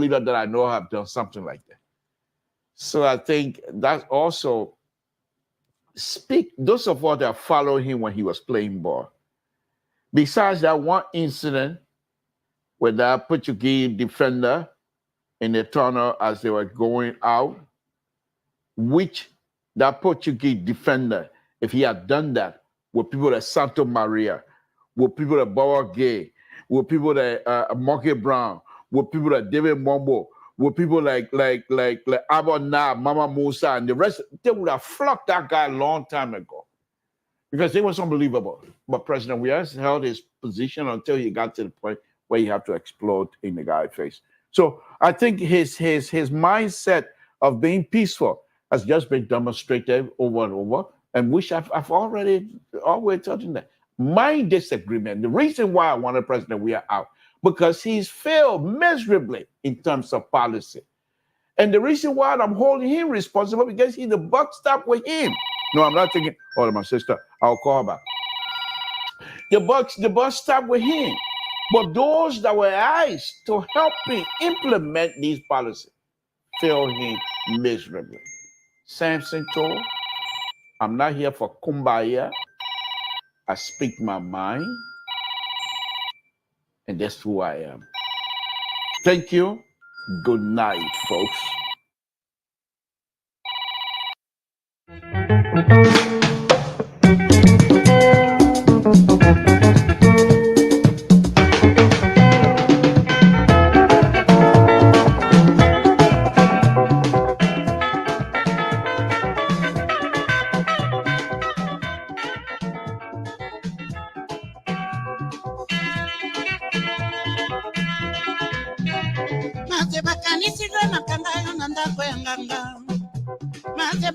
leader that I know have done something like that. So I think that also those of us that followed him when he was playing ball. Besides that one incident with that Portuguese defender in the tunnel as they were going out, which that Portuguese defender, if he had done that with people at Santa Maria, with people at Bawagay, with people like Monkey Brown, with people like David Mombo, with people like Abba, Mama Musa, and the rest, they would have flocked that guy a long time ago because it was unbelievable. But President Weah held his position until he got to the point where he had to explode in the guy's face. So I think his mindset of being peaceful has just been demonstrated over and over, and which I've always told him that. My disagreement, the reason why I wanted President Weah out, because he's failed miserably in terms of policy. And the reason why I'm holding him responsible, because the buck stopped with him. No, I'm not thinking, oh, my sister, I'll call her back. The buck stopped with him. But those that were asked to help him implement these policies failed him miserably. Samson told, I'm not here for kumbaya. I speak my mind, and that's who I am. Thank you. Good night, folks. Mate bakanisi do makanda yo nanda ko yanganga. Mate